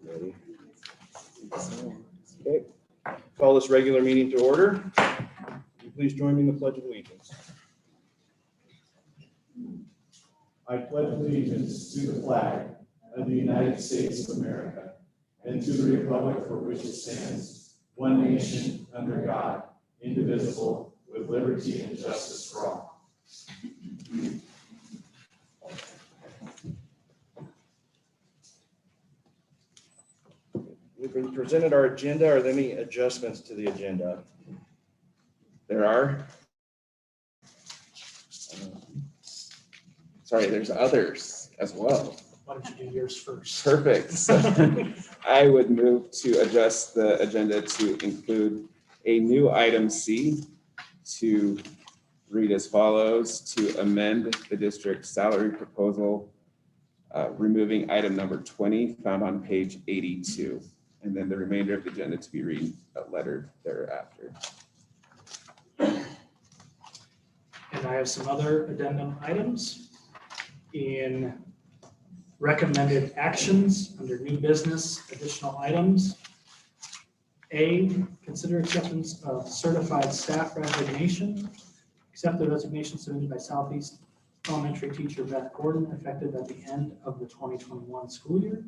Ready? Okay. Call this regular meeting to order. Will you please join me in the Pledge of Allegiance. I pledge allegiance to the flag of the United States of America and to the republic for which it stands, one nation, under God, indivisible, with liberty and justice for all. We've been presented our agenda. Are there any adjustments to the agenda? There are. Sorry, there's others as well. Why don't you do yours first? Perfect. So I would move to adjust the agenda to include a new item C to read as follows: to amend the district salary proposal, removing item number 20 found on page 82, and then the remainder of the agenda to be read lettered thereafter. And I have some other addendum items. In recommended actions under new business, additional items. A, consider acceptance of certified staff resignation. Accept the resignation submitted by Southeast Elementary teacher Beth Gordon, effective at the end of the 2021 school year.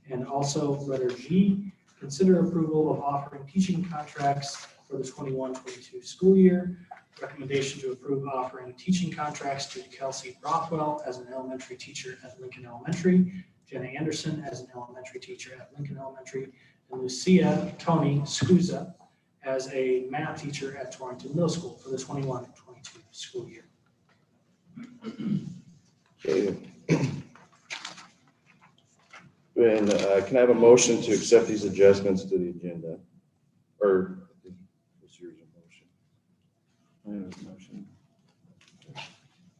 And also letter G, consider approval of offering teaching contracts for the 21-22 school year. Recommendation to approve offering teaching contracts to Kelsey Rothwell as an elementary teacher at Lincoln Elementary, Jenna Anderson as an elementary teacher at Lincoln Elementary, and Lucia Tony Scusa as a math teacher at Torrington Middle School for the 21-22 school year. Okay. And can I have a motion to accept these adjustments to the agenda? Or what's yours a motion? Motion.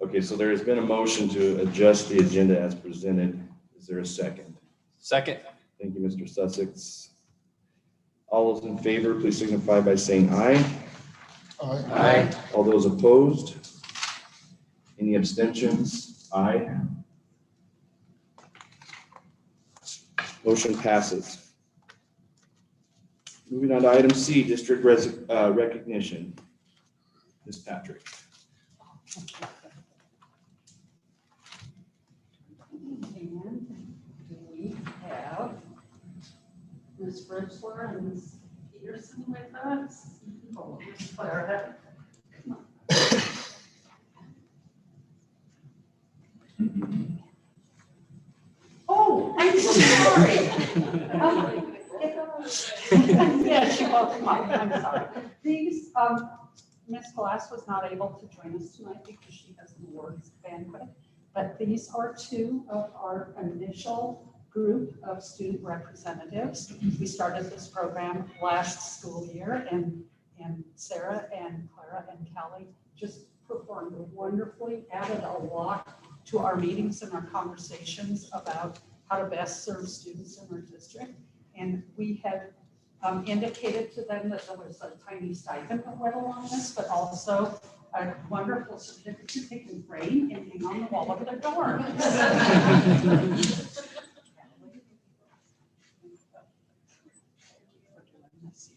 Okay, so there has been a motion to adjust the agenda as presented. Is there a second? Second. Thank you, Mr. Sussex. All those in favor, please signify by saying aye. Aye. All those opposed? Any abstentions? Aye. Motion passes. Moving on to item C, district recognition. Ms. Patrick. And do we have Ms. Fritzler and Ms. Peterson with us? Oh, Ms. Clara. Come on. Oh, I'm so sorry. Yes, you're welcome. I'm sorry. These, Ms. Glass was not able to join us tonight because she has an awards banquet, but these are two of our initial group of student representatives. We started this program last school year, and Sarah and Clara and Kelly just performed wonderfully, added a lot to our meetings and our conversations about how to best serve students in our district. And we had indicated to them that there was a tiny stipend that went along this, but also a wonderful certificate they can frame and hang on the wall of their dorm. You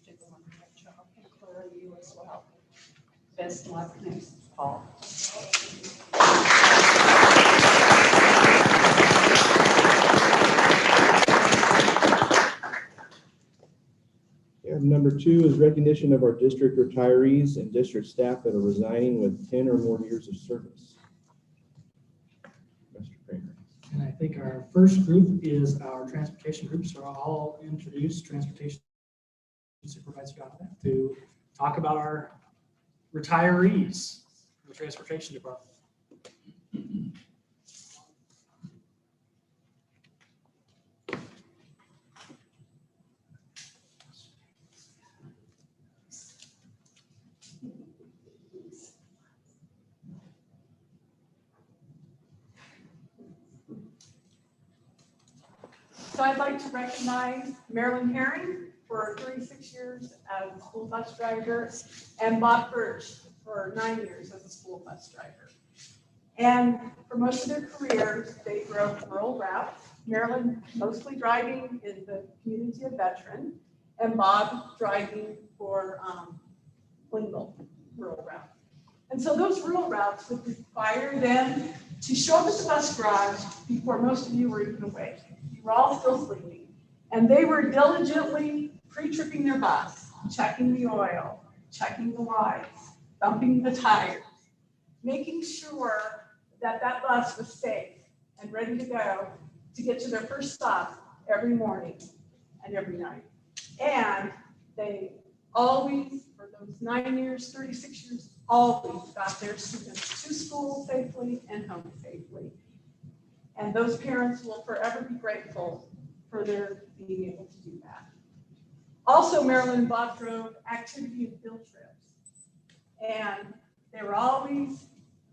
did a wonderful job, and Clara, you as well. Best luck next fall. And number 2 is recognition of our district retirees and district staff that are resigning with 10 or more years of service. Mr. Kramer. And I think our first group is our transportation group, so I'll introduce Transportation Supervisor Jonathan to talk about our retirees in the Transportation Department. So I'd like to recognize Marilyn Herring for 36 years as a school bus driver and Bob Birch for 9 years as a school bus driver. And for most of their careers, they drove rural routes. Marilyn mostly driving in the community of veteran, and Bob driving for Klindle rural route. And so those rural routes would require them to show up at the bus garage before most of you were even awake. You were all still sleeping. And they were diligently pre-tripping their bus, checking the oil, checking the lights, bumping the tires, making sure that that bus was safe and ready to go to get to their first stop every morning and every night. And they always, for those 9 years, 36 years, always got their students to school safely and home safely. And those parents will forever be grateful for their being able to do that. Also, Marilyn and Bob drove activity and field trips. And they were always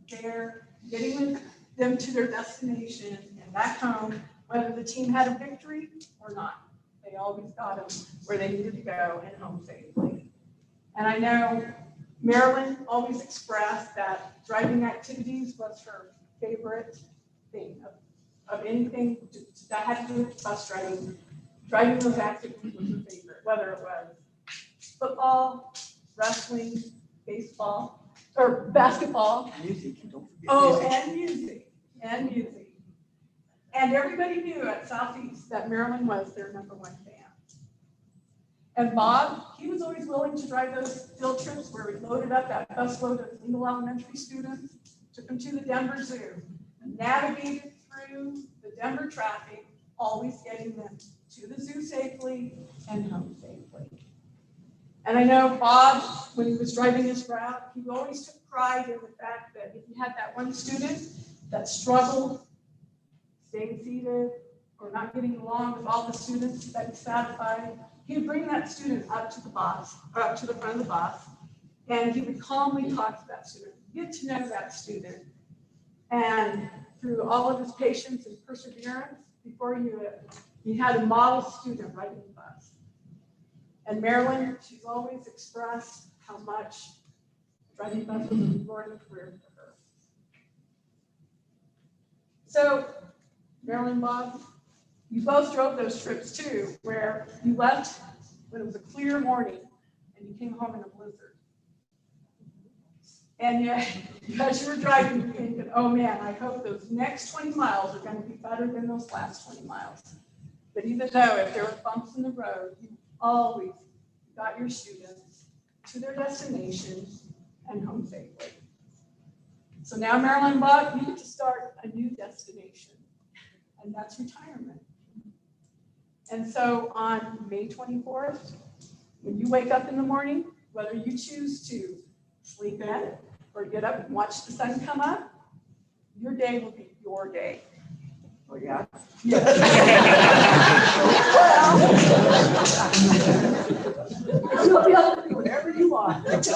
there getting them to their destination and back home, whether the team had a victory or not. They always got them where they needed to go and home safely. And I know Marilyn always expressed that driving activities was her favorite thing of anything that had to do with bus driving. Driving those activities was her favorite, whether it was football, wrestling, baseball, or basketball. Music, don't forget Oh, music. and music. And everybody knew at Southeast that Marilyn was their #1 fan. And Bob, he was always willing to drive those field trips where we loaded up that busload of single elementary students, took them to the Denver Zoo, navigated through the Denver traffic, always getting them to the zoo safely and home safely. And I know Bob, when he was driving his route, he always took pride in the fact that if he had that one student that struggled staying seated or not getting along with all the students that he satisfied, he would bring that student up to the bus, or up to the front of the bus, and he would calmly talk to that student, get to know that student. And through all of his patience and perseverance, before he had a model student riding the bus. And Marilyn, she's always expressed how much driving the bus was a rewarding career for her. So, Marilyn, Bob, you both drove those trips too, where you left when it was a clear morning and you came home in a blizzard. And yet, as you were driving, you're thinking, oh man, I hope those next 20 miles are going to be better than those last 20 miles. But even though if there were bumps in the road, you always got your students to their destination and home safely. So now, Marilyn and Bob, you get to start a new destination, and that's retirement. And so on May 24th, when you wake up in the morning, whether you choose to sleep in or get up and watch the sun come up, your day will be your day. Oh, yeah? Yes. Well, you'll be able to do whatever you want. Okay.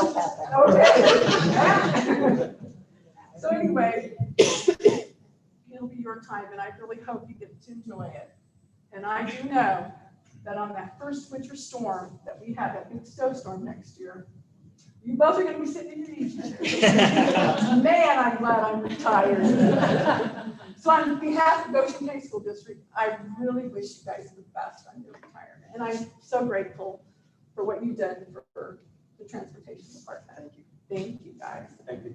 So anyway, it'll be your time, and I really hope you get to enjoy it. And I do know that on that first winter storm that we have, that big snowstorm next year, you both are going to be sitting in your easy chairs. Man, I'm glad I'm retired. So on behalf of Goshen High School District, I really wish you guys the best on your retirement. And I'm so grateful for what you've done for the transportation department. Thank you. Thank you, guys. Thank you.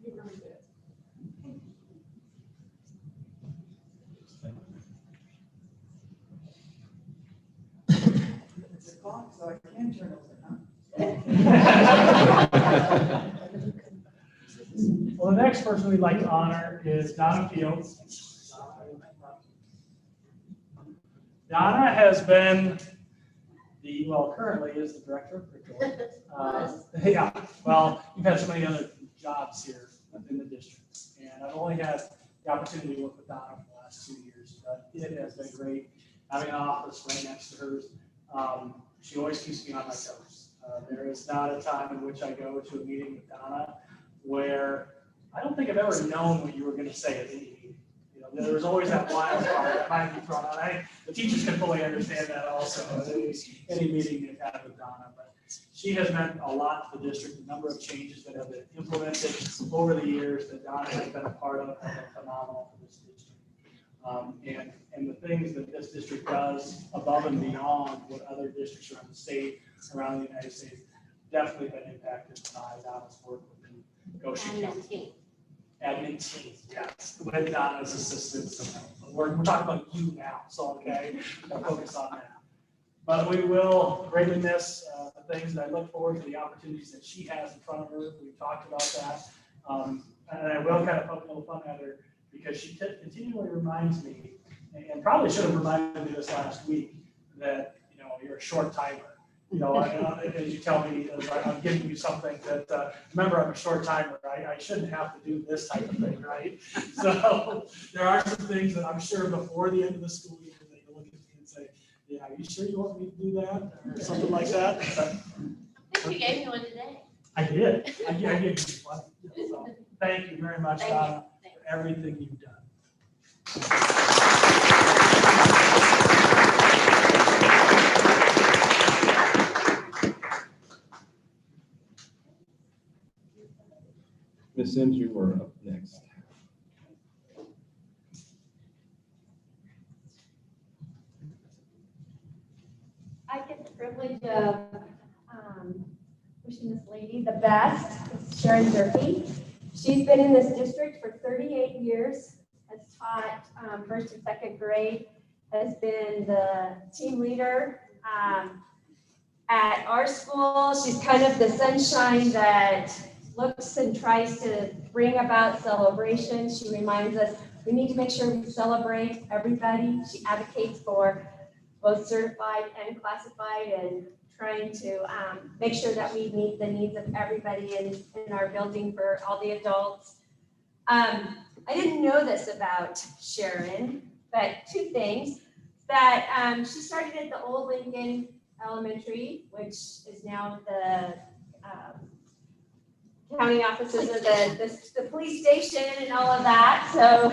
You really did. It's a clock, so I can turn over, huh? Well, the next person we'd like to honor is Donna Fields. Donna has been currently is the director of curriculum. Yeah, well, you've had so many other jobs here within the district, and I've only had the opportunity to work with Donna for the last 2 years, but it has been great having an office right next to hers. She always keeps me on my toes. There is not a time in which I go to a meeting with Donna where I don't think I've ever known what you were going to say at any meeting. You know, there's always that wild card that might be thrown out. The teachers can fully understand that also, any meeting they've had with Donna. But she has meant a lot to the district, a number of changes that have been implemented over the years that Donna has been a part of have been phenomenal for this district. And the things that this district does above and beyond what other districts around the state, around the United States, definitely been impacted by Donna's work within Goshen County. Admin team, yes, with Donna's assistance. We're talking about you now, so okay, we'll focus on that. But we will greatly miss the things that I look forward to, the opportunities that she has in front of her. We've talked about that. And I will kind of poke a little fun at her because she continually reminds me, and probably should have reminded me this last week, that, you're a short timer. As you tell me, as I'm giving you something that, remember, I'm a short timer. I shouldn't have to do this type of thing, right? So there are some things that I'm sure before the end of the school year that you look at me and say, yeah, are you sure you want me to do that? Or something like that. But I think you gave me one today. I did. I gave you one. So thank you very much, Thank Donna, you. for everything you've done. Ms. Sims, you were up next. I get the privilege of wishing this lady the best. It's Sharon Durkee. She's been in this district for 38 years, has taught first and second grade, has been the team leader at our school. She's kind of the sunshine that looks and tries to bring about celebration. She reminds us we need to make sure we celebrate everybody. She advocates for both certified and classified and trying to make sure that we meet the needs of everybody in our building for all the adults. I didn't know this about Sharon, but two things. That she started at the old Lincoln Elementary, which is now the county offices of the police station and all of that. So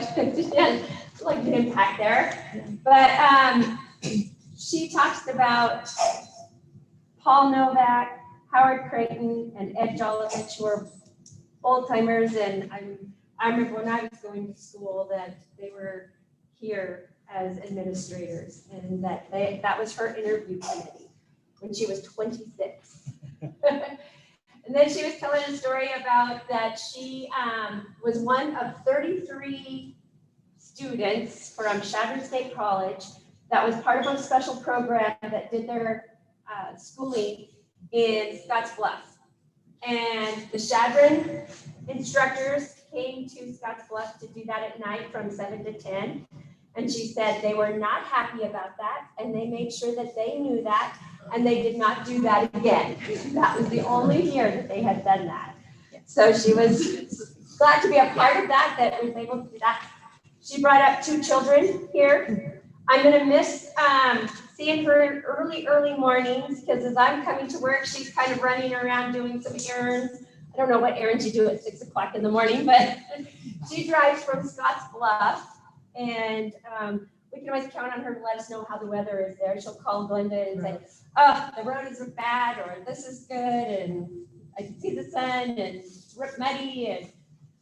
yeah, like an impact there. But she talks about Paul Novak, Howard Creighton, and Ed Jolovich, who are old timers. And I remember when I was going to school that they were here as administrators, and that was her interview committee when she was 26. And then she was telling a story about that she was one of 33 students from Sharon State College that was part of a special program that did their schooling in Scotts Bluff. And the Shadron instructors came to Scotts Bluff to do that at night from 7 to 10. And she said they were not happy about that, and they made sure that they knew that, and they did not do that again. That was the only year that they had done that. So she was glad to be a part of that, that was able to do that. She brought up 2 children here. I'm gonna miss seeing her early mornings, because as I'm coming to work, she's kind of running around doing some errands. I don't know what errands you do at 6 o'clock in the morning, but she drives from Scotts Bluff, and we can always count on her to let us know how the weather is there. She'll call Glenda and say, oh, the road is bad, or this is good, and I can see the sun, and it's muddy, and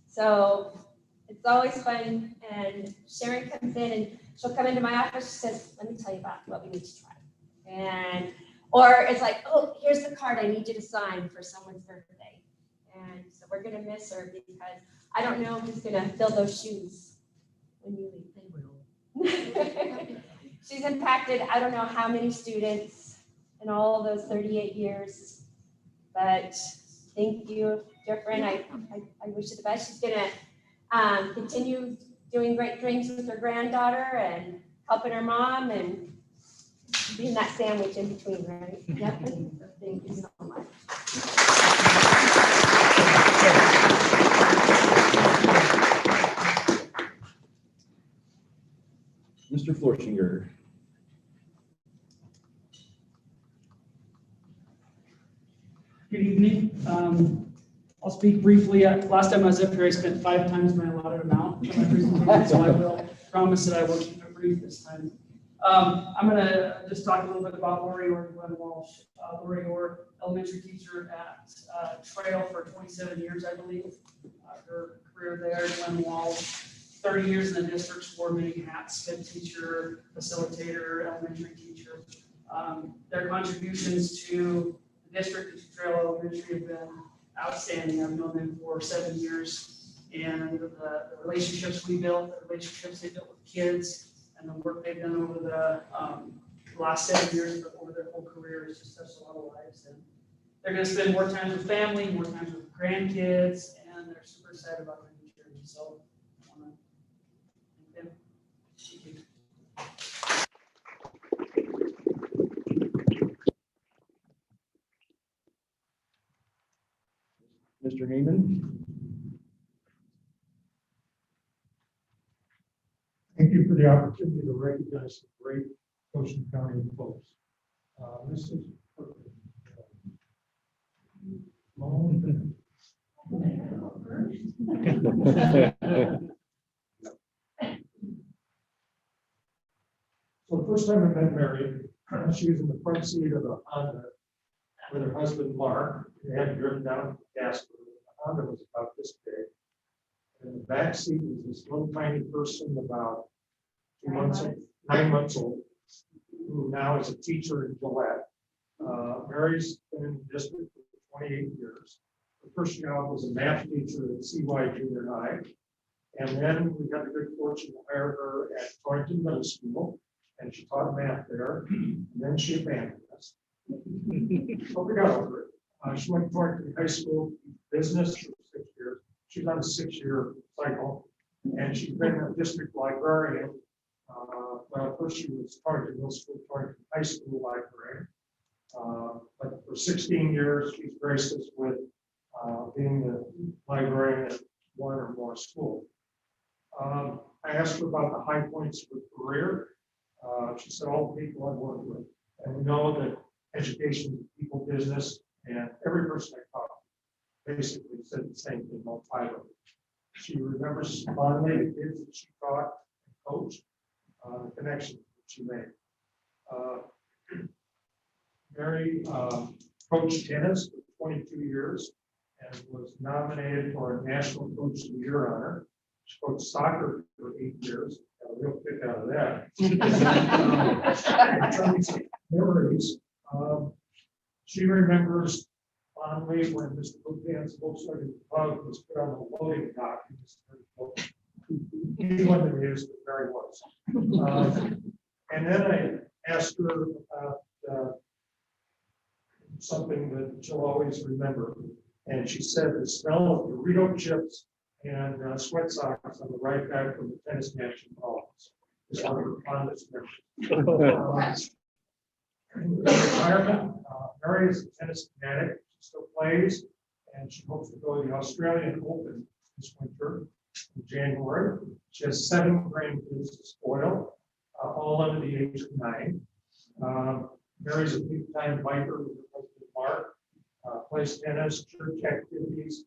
so it's always fun. And Sharon comes in, and she'll come into my office, she says, let me tell you about what we need to try. And, or it's like, oh, here's the card I need you to sign for someone's birthday. And so we're gonna miss her, because I don't know who's gonna fill those shoes when you leave. She's impacted, I don't know how many students in all those 38 years, but thank you, dear friend. I wish you the best. She's gonna continue doing great things with her granddaughter and helping her mom and being that sandwich in between, right? Yep. Thank you so much. Mr. Florshinger. Good evening. I'll speak briefly. Last time I was up here, I spent 5 times my allotted amount for my presentation, so I will promise that I will keep it brief this time. I'm gonna just talk a little bit about Lori Orr Glenn Walsh. Lori Orr, elementary teacher at Trail for 27 years, I believe. Her career there, Glenn Walsh, 30 years in the district, wore many hats, head teacher, facilitator, elementary teacher. Their contributions to the district and to Trail Elementary have been outstanding. I've known them for 7 years. And the relationships we built, the relationships they built with kids, and the work they've done over the last 7 years, but over their whole career has just touched a lot of lives. And they're going to spend more time with family, more time with grandkids, and they're super excited about their new journey. So I want to thank them. Thank you. Mr. Heyman? Thank you for the opportunity to recognize the great Goshen County folks. This is so the first time I met Mary, she was in the front seat of a Honda with her husband Mark. They had driven down to Casper. The Honda was about this big. And in the back seat was this little tiny person about 9 months old, who now is a teacher in Gillette. Mary's been in the district for 28 years. Her first job was a math teacher at CY Junior High. And then we had the good fortune to hire her at Torrington Middle School, and she taught math there. And then she abandoned us. But we got over it. She went to Torrington High School, business for 6 years. She's on a 6-year cycle, and she's been a district librarian. Well, first she was Torrington Middle School, Torrington High School librarian. But for 16 years, she's graced us with being the librarian at one or more schools. I asked her about the high points of her career. She said all the people I've worked with. And we know that education is people business, and every person I talked to basically said the same thing, all 5 of them. She remembers fondly the kids that she taught and coached, the connections that she made. Mary coached tennis for 22 years and was nominated for a National Coach of the Year honor. She coached soccer for 8 years. Got a real kick out of that. In terms of memories, she remembers fondly when Mr. Buchanan's Volkswagen Bug was put on the loading dock. He wasn't amused, but Mary was. And then I asked her about something that she'll always remember. And she said the smell of Dorito chips and sweat socks on the right back from the tennis match in college is one of her fondest memories. In retirement, Mary is a tennis fanatic. She still plays, and she hopes to go to the Australian Open this winter in January. She has 7 grandkids to spoil, all under the age of 9. Mary's a big-time biker with her husband Mark, plays tennis, church activities,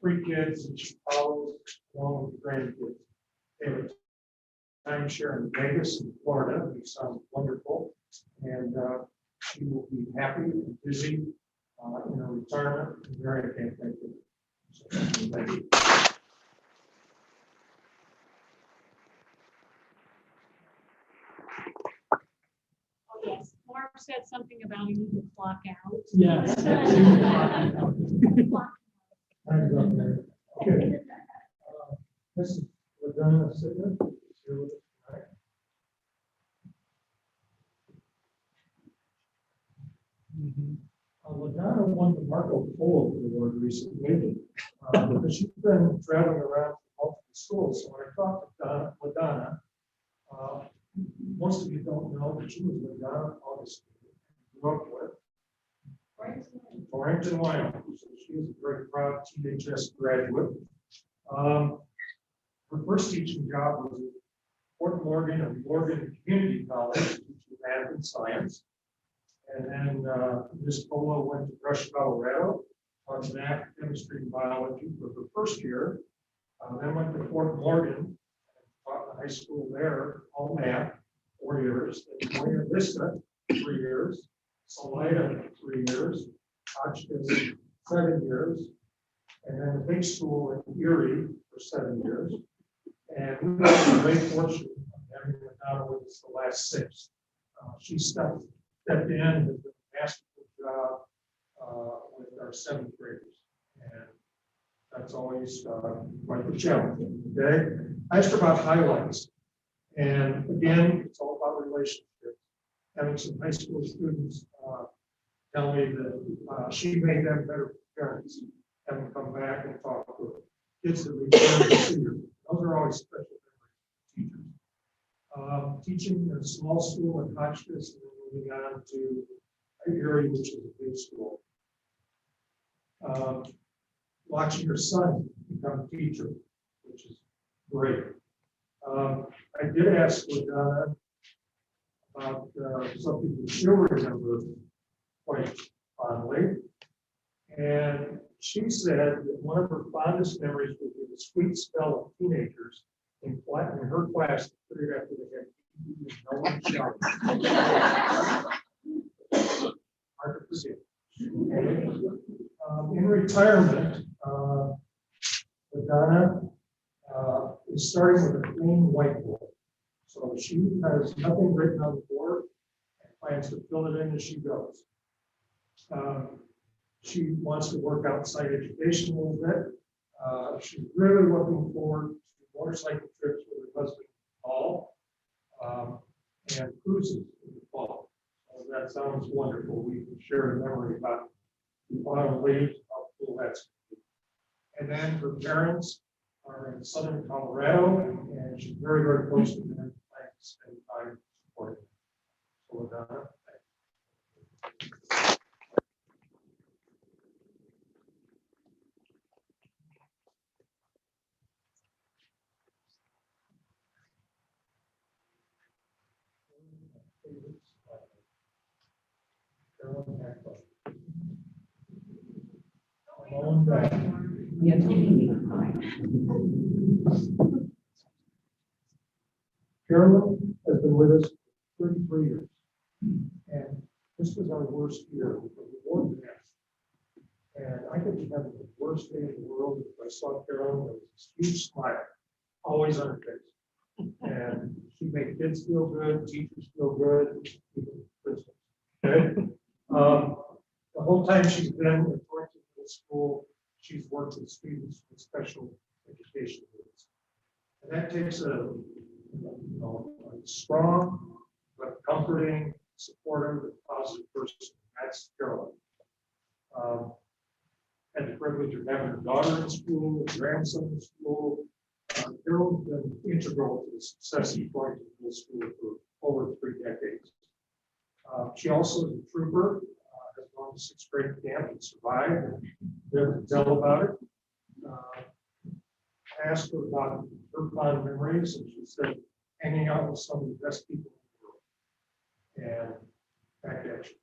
3 kids, and she follows along with the grandkids. They have a timeshare in Vegas and Florida, which sounds wonderful, and she will be happy and busy in her retirement. Mary, I can't thank you. So, thank you. Yes, Mark said something about you need to clock out. Yes. Okay. This is Donna Fields. Here with us tonight. Donna won the Marco Polo Award recently because she's been traveling around multiple schools. So when I talked to Donna, most of you don't know that she was with Donna August, grew up with Torrington, Wyoming. So she is a very proud THS graduate. Her first teaching job was at Fort Morgan and Morgan Community College, teaching math and science. And then Ms. Polo went to Brush, Colorado, taught math, chemistry, and biology for her first year. Then went to Fort Morgan, taught in high school there, all math, 4 years. Then Buena Vista, 3 years. Salida, 3 years. Hotchkiss, 7 years. And then the big school in Erie for 7 years. And we have the great fortune of having Donna with us the last 6. She stepped in and did a masterful job with our 7th graders. And that's always quite the challenge. Okay. I asked her about highlights. And again, it's all about relationships. Having some high school students tell me that she made them better parents. Have them come back and talk to kids that return to senior. Those are always special memories for teachers. Teaching in a small school in Hotchkiss and then moving on to Erie, which is a big school. Watching your son become a teacher, which is great. I did ask Donna about something that she'll remember quite fondly. And she said that one of her fondest memories would be the sweet spell of teenagers in her class the period after they had no one shouted. Hard to forget. In retirement, Donna is starting with a clean whiteboard. So she has nothing written on the board and plans to fill it in as she goes. She wants to work outside education a little bit. She's really looking forward to motorcycle trips with her husband, Paul, and cruises in the fall. So that sounds wonderful. We can share a memory about the autumn leaves, how cool that's going to be. And then her parents are in southern Colorado, and she's very, very close to them. And I spend time supporting them. So, Donna, Carolyn has been with us for 33 years, and this was our worst year with the war death. And I could have the worst day in the world if I saw Carolyn with this huge smile, always on her face. And she made kids feel good, teachers feel good, even principals. Okay? The whole time she's been at Torrington School, she's worked with students with special education needs. And that takes a strong, but comforting, supportive, and positive person. That's Carolyn. Had the privilege of having a daughter in school, a grandson in school. Carolyn's been integral to the success of Torrington Middle School for over 3 decades. She also is a trooper, has gone to 6th grade camp and survived, and never to tell about it. I asked her about her fond memories, and she said, hanging out with some of the best people in the world. And back at you,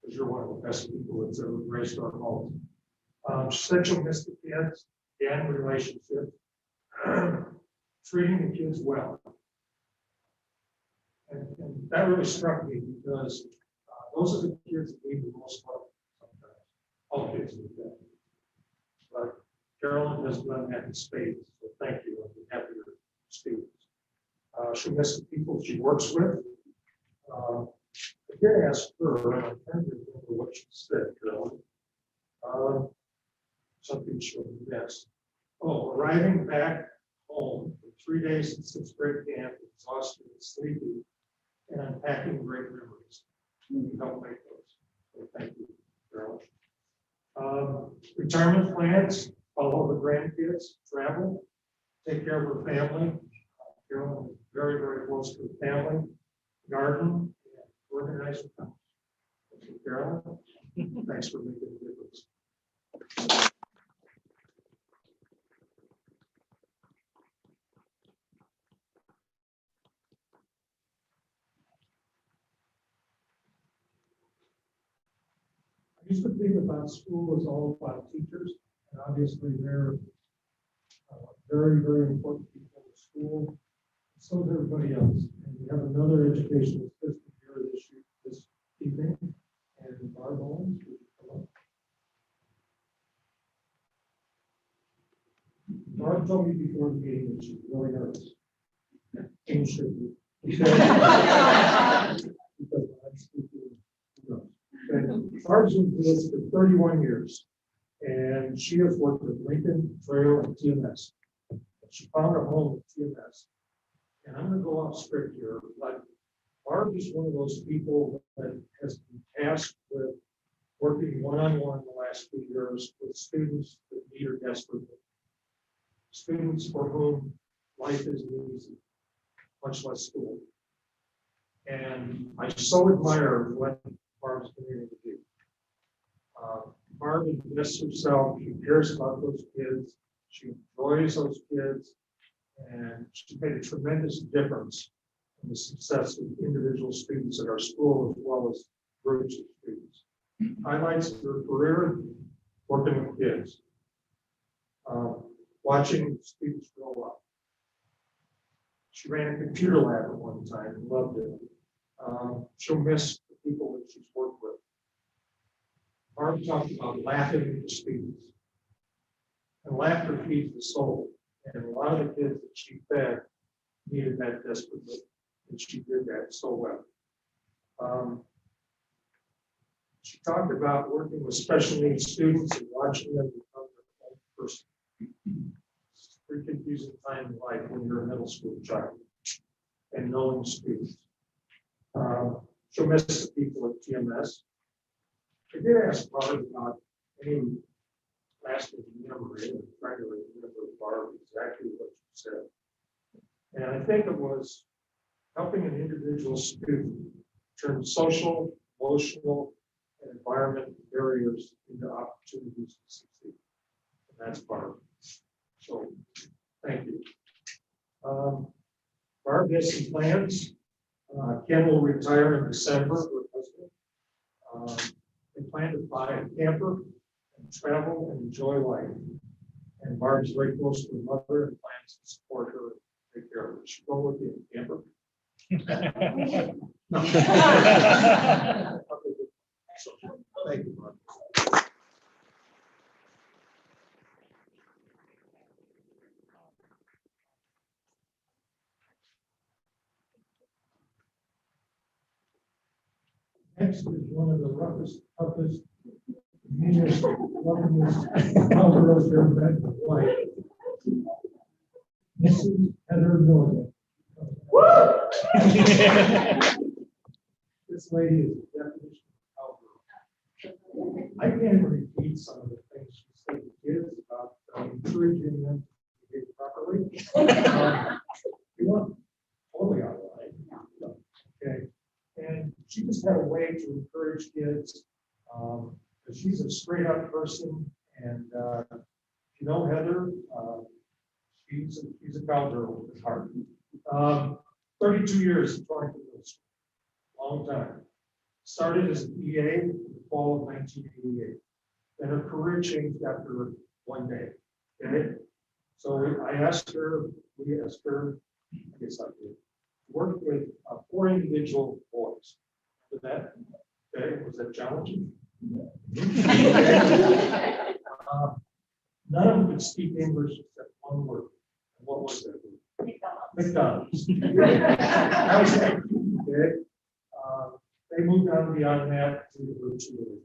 because you're one of the best people that's ever graced our halls. She said she'll miss the kids, and relationships, treating the kids well. And that really struck me because those are the kids that need the most love sometimes. All kids need that. But Carolyn has done that in spades, so thank you on behalf of your students. She'll miss the people she works with. I did ask her, and I'm trying to remember what she said, Carolyn. Something she'll miss. Oh, arriving back home for 3 days in 6th grade camp, exhausted and sleepy, and unpacking great memories. You help make those. So thank you, Carolyn. Retirement plans, follow the grandkids, travel, take care of her family. Carolyn is very, very close to the family, garden, and organize the house. Thank you, Carolyn. Thanks for making a difference. I used to think about school as all about teachers, and obviously they're very, very important people in the school. So does everybody else. And we have another educational assistant here this evening. And Barb Owens, would you come up? Barb told me before the meeting that she's really nervous. And she should be. Because I'm speaking, who knows. Okay. Barb's been with us for 31 years. And she has worked with Lincoln, Trail, and TMS. She found a home at TMS. And I'm gonna go off script here, but Barb is one of those people that has been tasked with working one-on-one the last few years with students that need her desperately. Students for whom life isn't easy, much less school. And I so admire what Barb's been able to do. Barb invests herself, she cares about those kids, she enjoys those kids, and she made a tremendous difference in the success of individual students at our school as well as groups of students. Highlights of her career, working with kids, watching students grow up. She ran a computer lab at one time and loved it. She'll miss the people that she's worked with. Barb talked about laughing with the students. And laughter feeds the soul. And a lot of the kids that she fed needed that desperately. And she did that so well. She talked about working with special needs students and watching them become their own person. It's a pretty confusing time in life when you're a middle school child and knowing students. She'll miss the people at TMS. I did ask Barb about any lasting memory, and trying to remember Barb exactly what she said. And I think it was helping an individual student turn social, emotional, and environmental barriers into opportunities to succeed. And that's Barb. So, thank you. Barb has some plans. Ken will retire in December, her husband. They plan to buy a camper and travel and enjoy life. And Barb's very close to her mother and plans to support her and take care of her. She'll go with you in camper. No. So, thank you, Barb. Next is one of the roughest, toughest, meanest, lovingest cowgirls you've ever met in your life. Mrs. Heather Miller. This lady is the definition of cowgirl. I can't even repeat some of the things she said to kids about encouraging them to behave properly. You want totally out of line. Okay. And she just had a way to encourage kids. She's a straight up person. And you know Heather, she's a cowgirl with heart. 32 years in Torrington, long time. Started as an EA in the fall of 1988. Then her career changed after one day. Okay, so we asked her, I guess I did, worked with 4 individual boys. With that, okay, was that challenging? None of them could speak English except one word. And what was that word? McDonald's. That was it. Okay. They moved on beyond that to the virtual.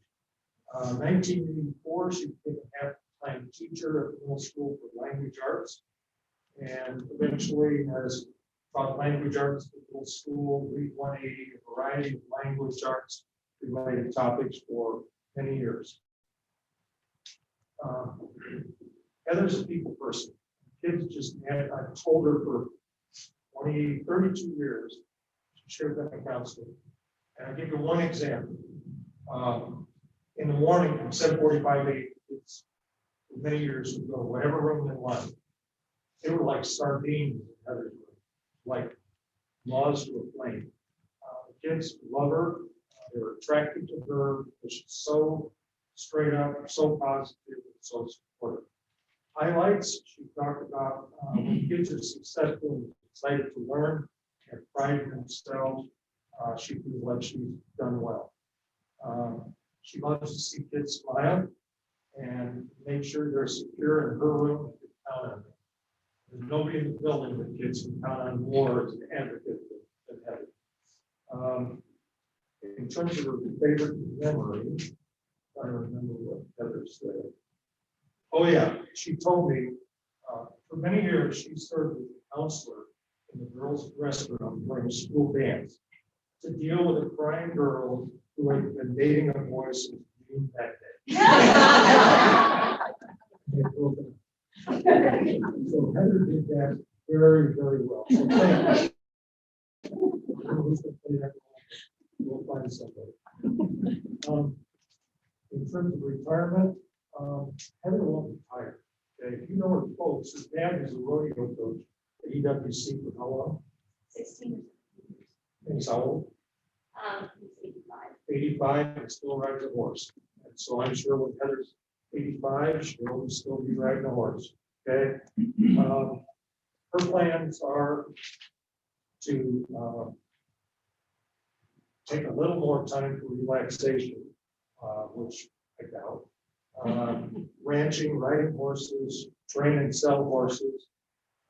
1984, she became a half-time teacher at the middle school for language arts, and eventually has taught language arts at the middle school, Read 180, a variety of language arts related topics for many years. Heather's a people person. Kids just, I've told her for 32 years, she should have been a counselor. And I'll give you one example. In the morning from 7:45 to 8, it's many years ago, whatever room they wanted. They were like sardines in Heather's room, like moths to a flame. The kids love her. They were attracted to her because she's so straight up, so positive, and so supportive. Highlights, she talked about when kids are successful in excited to learn, and pride in themselves. She feels like she's done well. She loves to see kids smile and make sure they're secure in her room and can count on them. There's nobody in the building that kids can count on more as an advocate than Heather. In terms of her favorite memory, I don't remember what Heather said. Oh yeah, she told me for many years she served as a counselor in the girls' restroom during school dance to deal with a crying girl who had been dating a boy since June that day. So Heather did that very, very well. So thank you. We'll find somebody. In terms of retirement, Heather won't retire. Okay, if you know her folks, her dad is a rodeo coach at EWC for how long? 16. And he's how old? He's 85. 85 and still rides a horse. And so I'm sure when Heather's 85, she'll still be riding a horse. Okay. Her plans are to take a little more time for relaxation, which I doubt. Ranching, riding horses, train and sell horses,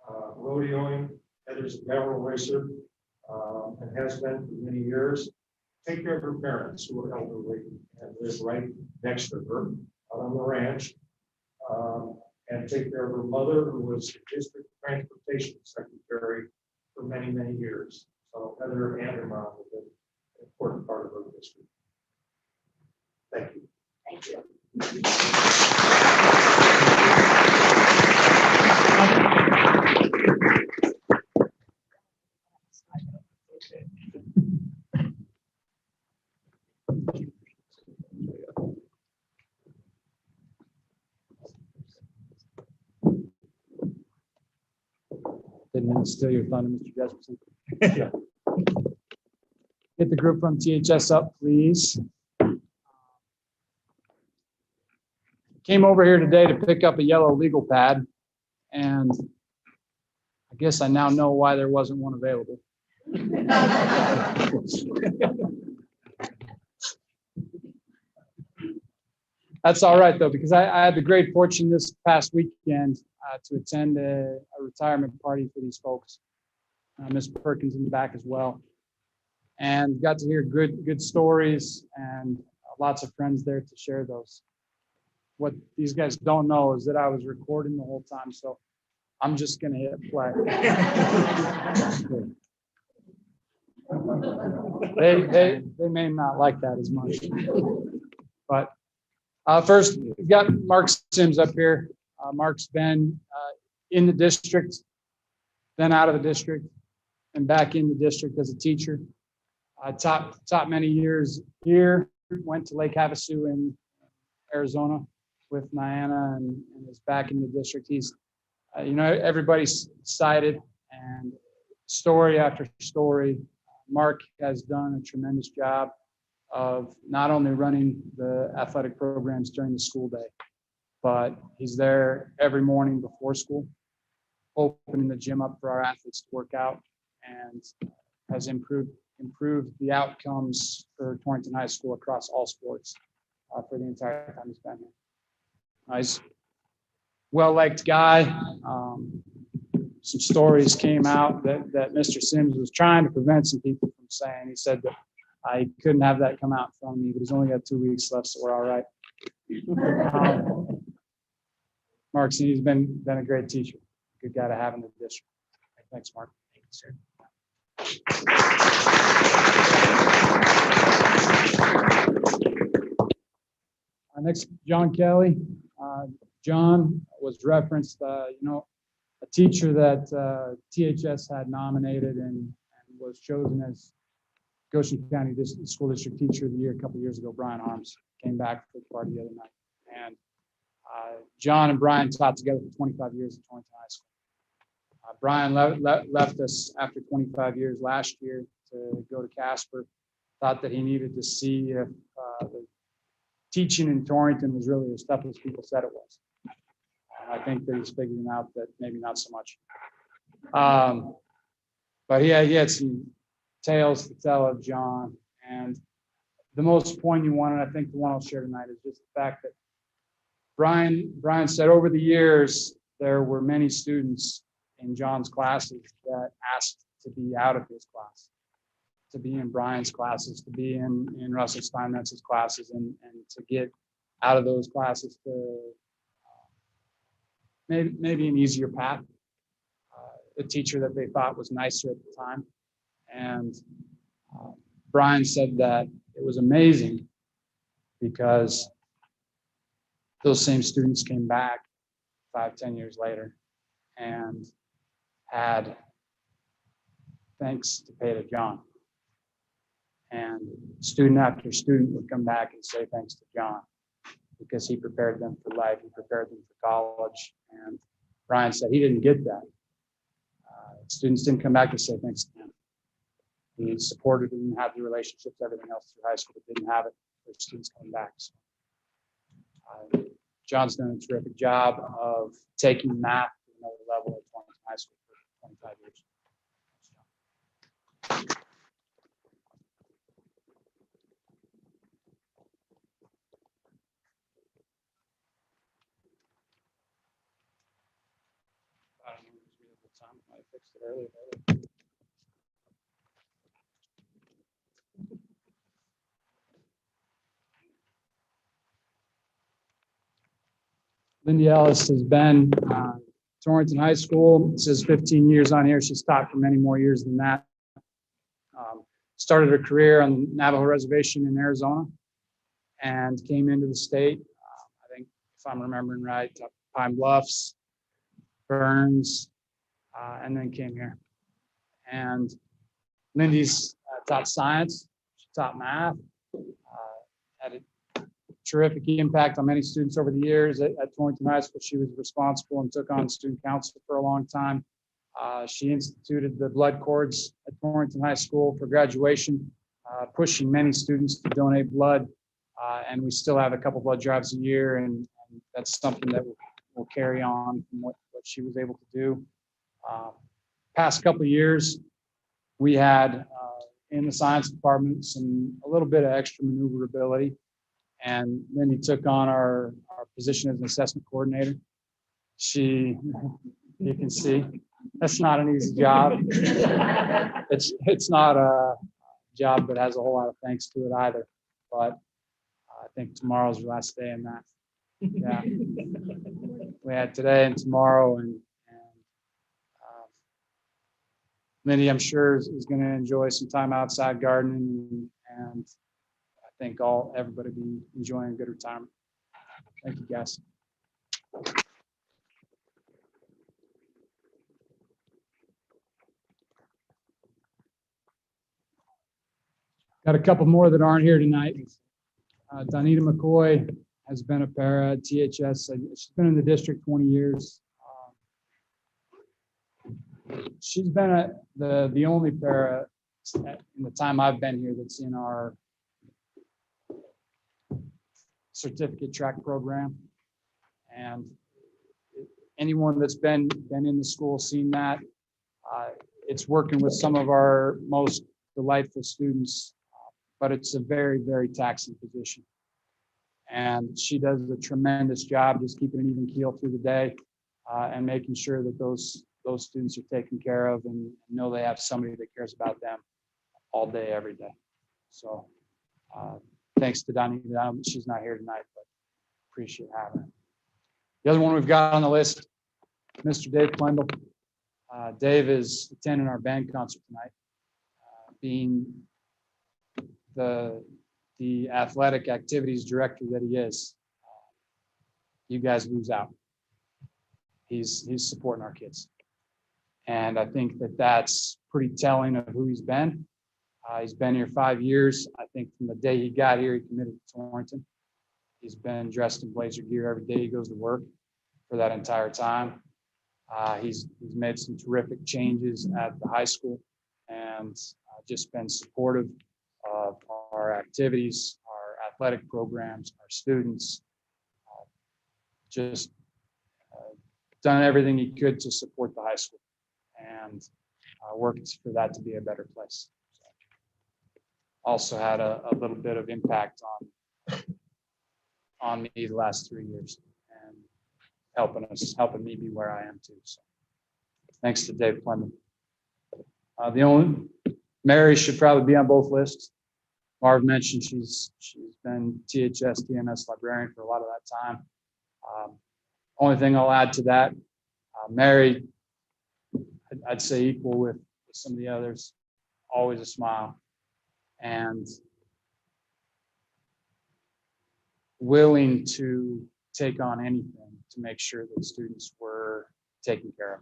rodeoing. Heather's a barrel racer and has been for many years. Take care of her parents who are elderly and live right next to her out on the ranch. And take care of her mother, who was the district transportation secretary for many, many years. So Heather and her mom have been an important part of her district. Thank you. Thank you. Didn't mean to steal your thunder, Mr. Jesperson. Get the group from THS up, please. Came over here today to pick up a yellow legal pad, and I guess I now know why there wasn't one available. That's all right, though, because I had the great fortune this past weekend to attend a retirement party for these folks. Miss Perkins in the back as well. And got to hear good stories and lots of friends there to share those. What these guys don't know is that I was recording the whole time, so I'm just gonna hit play. They may not like that as much. But first, we've got Mark Sims up here. Mark's been in the district, then out of the district, and back in the district as a teacher. Taught many years here, went to Lake Havasu in Arizona with Niana and is back in the district. He's, everybody's cited, and story after story, Mark has done a tremendous job of not only running the athletic programs during the school day, but he's there every morning before school, opening the gym up for our athletes to work out, and has improved the outcomes for Torrington High School across all sports for the entire time he's been here. He's a well-liked guy. Some stories came out that Mr. Sims was trying to prevent some people from saying. He said that I couldn't have that come out from me, but he's only got 2 weeks left, so we're all right. Mark, he's been a great teacher. Good guy to have in the district. Thanks, Mark. Thank you, sir. Next, John Kelly. John was referenced, a teacher that THS had nominated and was chosen as Goshen County School District Teacher of the Year a couple of years ago. Brian Arms came back for the party the other night. And John and Brian taught together for 25 years at Torrington High School. Brian left us after 25 years last year to go to Casper. Thought that he needed to see if the teaching in Torrington was really as tough as people said it was. And I think that he's figuring out that maybe not so much. But he had some tales to tell of John. And the most poignant one, and I think the one I'll share tonight, is just the fact that Brian said over the years, there were many students in John's classes that asked to be out of his class, to be in Brian's classes, to be in Russell Steinmetz's classes, and to get out of those classes to maybe an easier path, a teacher that they thought was nicer at the time. And Brian said that it was amazing because those same students came back 5-10 years later and had thanks to pay to John. And student after student would come back and say thanks to John because he prepared them for life, he prepared them for college. And Brian said he didn't get that. Students didn't come back to say thanks to him. He supported them, had the relationships, everything else through high school, but didn't have it for students coming back. So, John's done a terrific job of taking math to another level at Torrington High School for 25 years. I don't know if it's reasonable time. I might have fixed it earlier. Lindy Ellis has been Torrington High School. It says 15 years on here. She's taught for many more years than that. Started her career on the Navajo Reservation in Arizona and came into the state. I think, if I'm remembering right, Pine Bluffs, Burns, and then came here. And Lindy's taught science. She taught math. Had a terrific impact on many students over the years at Torrington High School. She was responsible and took on student council for a long time. She instituted the blood cords at Torrington High School for graduation, pushing many students to donate blood. And we still have a couple blood drives a year, and that's something that will carry on from what she was able to do. Past couple of years, we had in the science department a little bit of extra maneuverability. And Lindy took on our position as an assessment coordinator. You can see, that's not an easy job. It's not a job that has a whole lot of thanks to it either. But I think tomorrow's the last day in that. Yeah, we had today and tomorrow, and Lindy, I'm sure, is going to enjoy some time outside gardening, and I think everybody be enjoying a good retirement. Thank you, guys. Got a couple more that aren't here tonight. Danita Mccoy has been a para at THS. She's been in the district 20 years. She's been the only para in the time I've been here that's in our certificate track program. And anyone that's been in the school seen that. It's working with some of our most delightful students, but it's a very, very taxing position. And she does a tremendous job just keeping an even keel through the day and making sure that those students are taken care of and know they have somebody that cares about them all day, every day. So thanks to Donnie. She's not here tonight, but appreciate having her. The other one we've got on the list, Mr. Dave Klindle. Dave is attending our band concert tonight, being the athletic activities director that he is. You guys lose out. He's supporting our kids. And I think that that's pretty telling of who he's been. He's been here 5 years. I think from the day he got here, he committed to Torrington. He's been dressed in blazer gear every day he goes to work for that entire time. He's made some terrific changes at the high school and just been supportive of our activities, our athletic programs, our students. Just done everything he could to support the high school. And worked for that to be a better place. So, also had a little bit of impact on me the last 3 years and helping me be where I am too. So thanks to Dave Clement. The only Mary should probably be on both lists. Marv mentioned she's been THS, TMS librarian for a lot of that time. Only thing I'll add to that, Mary, I'd say equal with some of the others, always a smile and willing to take on anything to make sure that students were taken care of.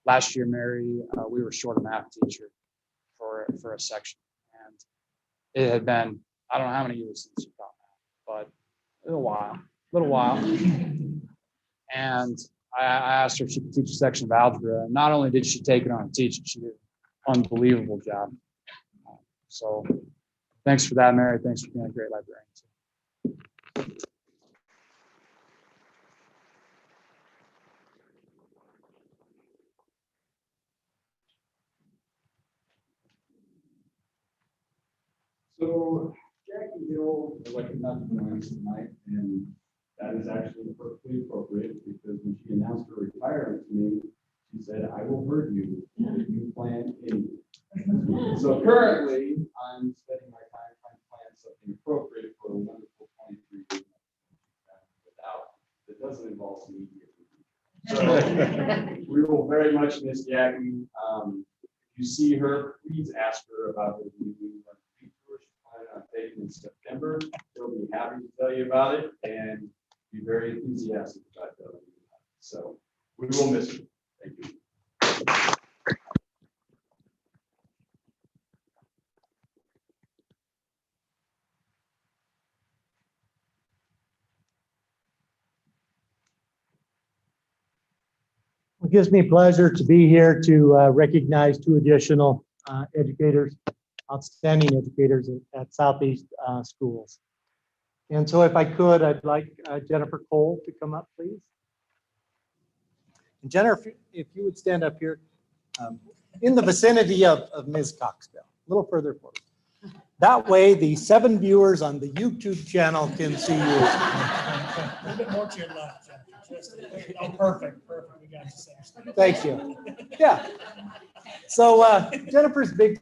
Last year, Mary, we were short a math teacher for a section, and it had been, I don't know how many years since she taught math, but a little while. And I asked her if she could teach a section of algebra. And not only did she take it on and teach it, she did an unbelievable job. So thanks for that, Mary. Thanks for being a great librarian. So Jackie Hill elected not to join us tonight, and that is actually perfectly appropriate because when she announced her retirement to me, she said, "I will hurt you if you plan anything." So currently, I'm spending my time trying to plan something appropriate for a wonderful 23 years that doesn't involve some immediate. So we will very much miss Jackie. If you see her, please ask her about her meeting. On taking in September. She'll be happy to tell you about it and be very enthusiastic about telling you about it. So we will miss you. Thank you. It gives me pleasure to be here to recognize two additional educators, outstanding educators at Southeast Schools. And so if I could, I'd like Jennifer Cole to come up, please. And Jennifer, if you would stand up here in the vicinity of Ms. Coxville, a little further forward. That way, the 7 viewers on the YouTube channel can see you. A little bit more to your left, Jennifer. Oh, perfect. We got you. Thank you. Yeah. So Jennifer's big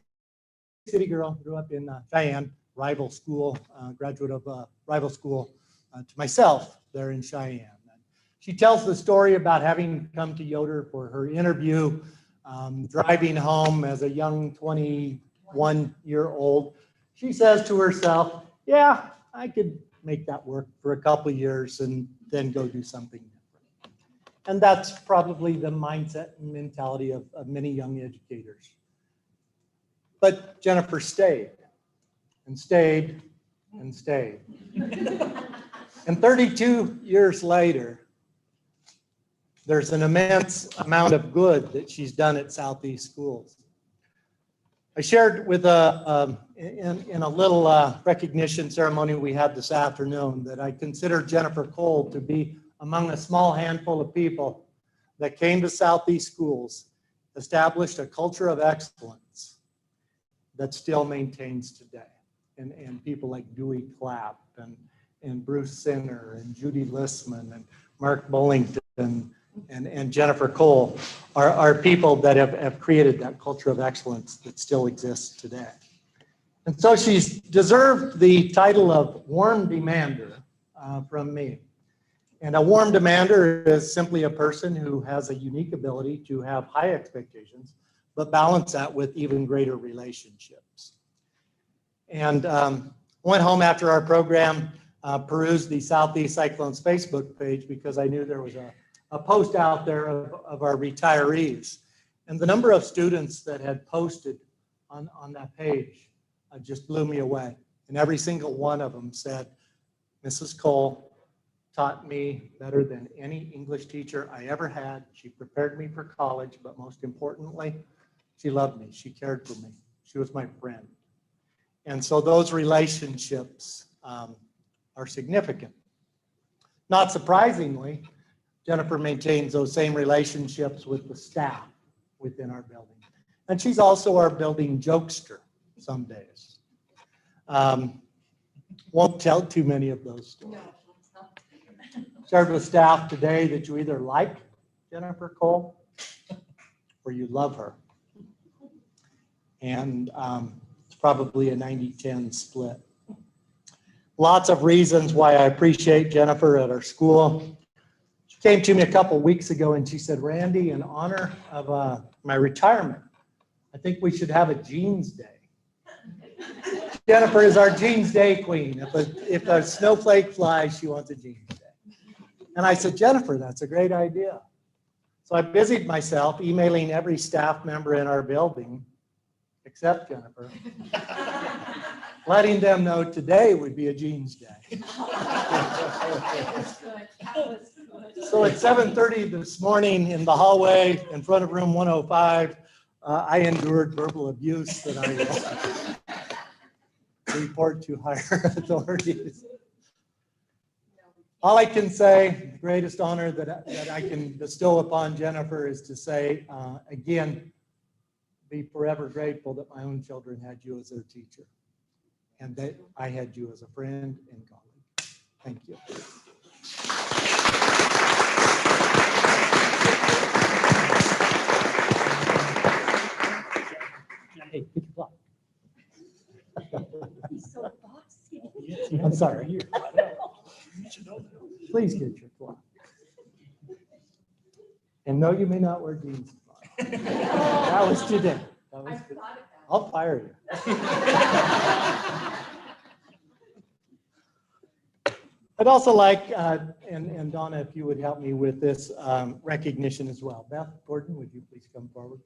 city girl, grew up in Cheyenne, rival school, graduate of rival school to myself there in Cheyenne. And she tells the story about having come to Yoder for her interview, driving home as a young 21-year-old. She says to herself, yeah, I could make that work for a couple of years and then go do something different. And that's probably the mindset and mentality of many young educators. But Jennifer stayed and stayed and stayed. And 32 years later, there's an immense amount of good that she's done at Southeast Schools. I shared with in a little recognition ceremony we had this afternoon that I consider Jennifer Cole to be among a small handful of people that came to Southeast Schools, established a culture of excellence that still maintains today. And people like Dewey Clapp and Bruce Sinner and Judy Lissman and Mark Bullington and Jennifer Cole are people that have created that culture of excellence that still exists today. And so she's deserved the title of warm demander from me. And a warm demander is simply a person who has a unique ability to have high expectations, but balance that with even greater relationships. And went home after our program, perused the Southeast Cyclones Facebook page because I knew there was a post out there of our retirees. And the number of students that had posted on that page just blew me away. And every single one of them said, Mrs. Cole taught me better than any English teacher I ever had. She prepared me for college, but most importantly, she loved me. She cared for me. She was my friend. And so those relationships are significant. Not surprisingly, Jennifer maintains those same relationships with the staff within our building. And she's also our building jokester some days. Won't tell too many of those stories. Shared with staff today that you either like Jennifer Cole or you love her. And it's probably a 90-10 split. Lots of reasons why I appreciate Jennifer at our school. She came to me a couple weeks ago and she said, Randy, in honor of my retirement, I think we should have a jeans day. Jennifer is our jeans day queen. If a snowflake flies, she wants a jeans day. And I said, Jennifer, that's a great idea. So I busied myself emailing every staff member in our building, except Jennifer, letting them know today would be a jeans day. So at 7:30 this morning in the hallway in front of room 105, I endured verbal abuse that I will report to higher authorities. All I can say, the greatest honor that I can bestow upon Jennifer is to say, again, be forever grateful that my own children had you as their teacher and that I had you as a friend and colleague. Thank you. Hey, get your block. He's so bossy. I'm sorry. Please get your clock. And no, you may not wear jeans. That was today. I'll fire you. I'd also like, and Donna, if you would help me with this recognition as well. Beth Gordon, would you please come forward?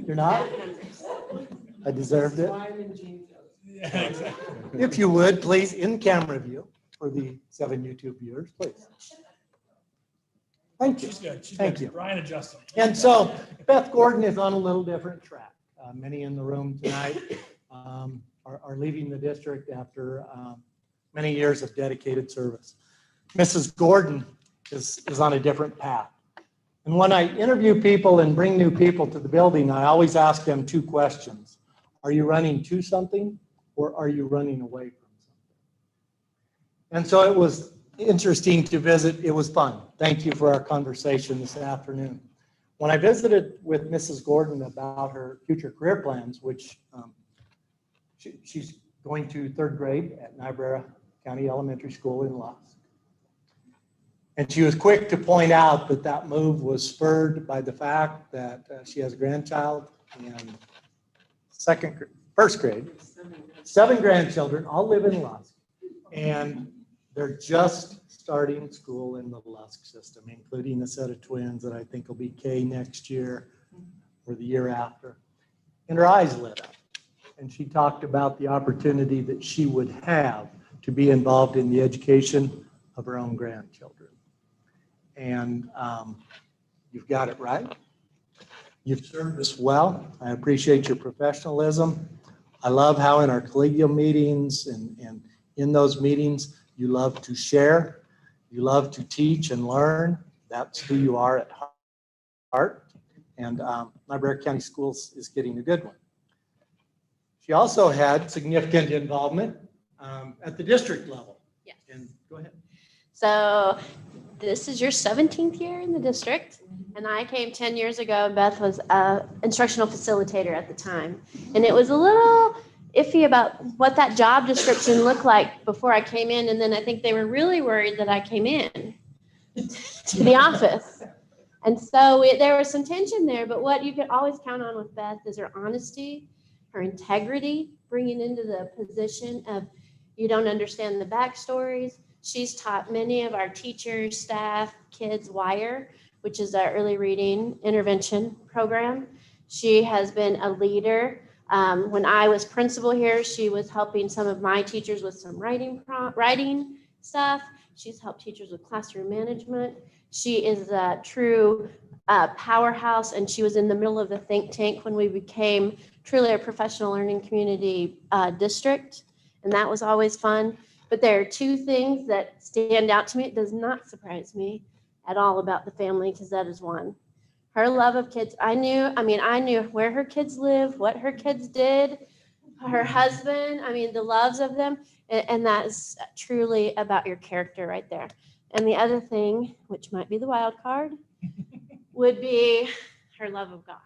You're not? I deserved it. Yeah, exactly. If you would, please, in camera view for the 7 YouTube viewers, please. Thank you. She's good. She's Thank good. you. Brian adjusted. And so Beth Gordon is on a little different track. Many in the room tonight are leaving the district after many years of dedicated service. Mrs. Gordon is on a different path. And when I interview people and bring new people to the building, I always ask them 2 questions. Are you running to something or are you running away from something? And so it was interesting to visit. It was fun. Thank you for our conversation this afternoon. When I visited with Mrs. Gordon about her future career plans, which she's going to 3rd grade at Niobrara County Elementary School in Lusk. And she was quick to point out that that move was spurred by the fact that she has a grandchild and 1st grade, 7 grandchildren, all live in Lusk. And they're just starting school in the Lusk system, including a set of twins that I think will be K next year or the year after. And her eyes lit up. And she talked about the opportunity that she would have to be involved in the education of her own grandchildren. And you've got it right. You've served us well. I appreciate your professionalism. I love how in our collegial meetings and in those meetings, you love to share. You love to teach and learn. That's who you are at heart. And Niobrara County Schools is getting a good one. She also had significant involvement at the district level. Yes. And go ahead. So this is your 17th year in the district, and I came 10 years ago. Beth was an instructional facilitator at the time, and it was a little iffy about what that job description looked like before I came in, and then I think they were really worried that I came in to the office. And so there was some tension there, but what you could always count on with Beth is her honesty, her integrity, bringing into the position of you don't understand the backstories. She's taught many of our teachers, staff, kids WIRE, which is our early reading intervention program. She has been a leader. When I was principal here, she was helping some of my teachers with some writing stuff. She's helped teachers with classroom management. She is a true powerhouse, and she was in the middle of the think tank when we became truly a professional learning community district, and that was always fun. But there are 2 things that stand out to me. It does not surprise me. at all about the family, because that is one. Her love of kids, I knew where her kids lived, what her kids did, her husband, the loves of them. And that is truly about your character right there. And the other thing, which might be the wild card, would be her love of God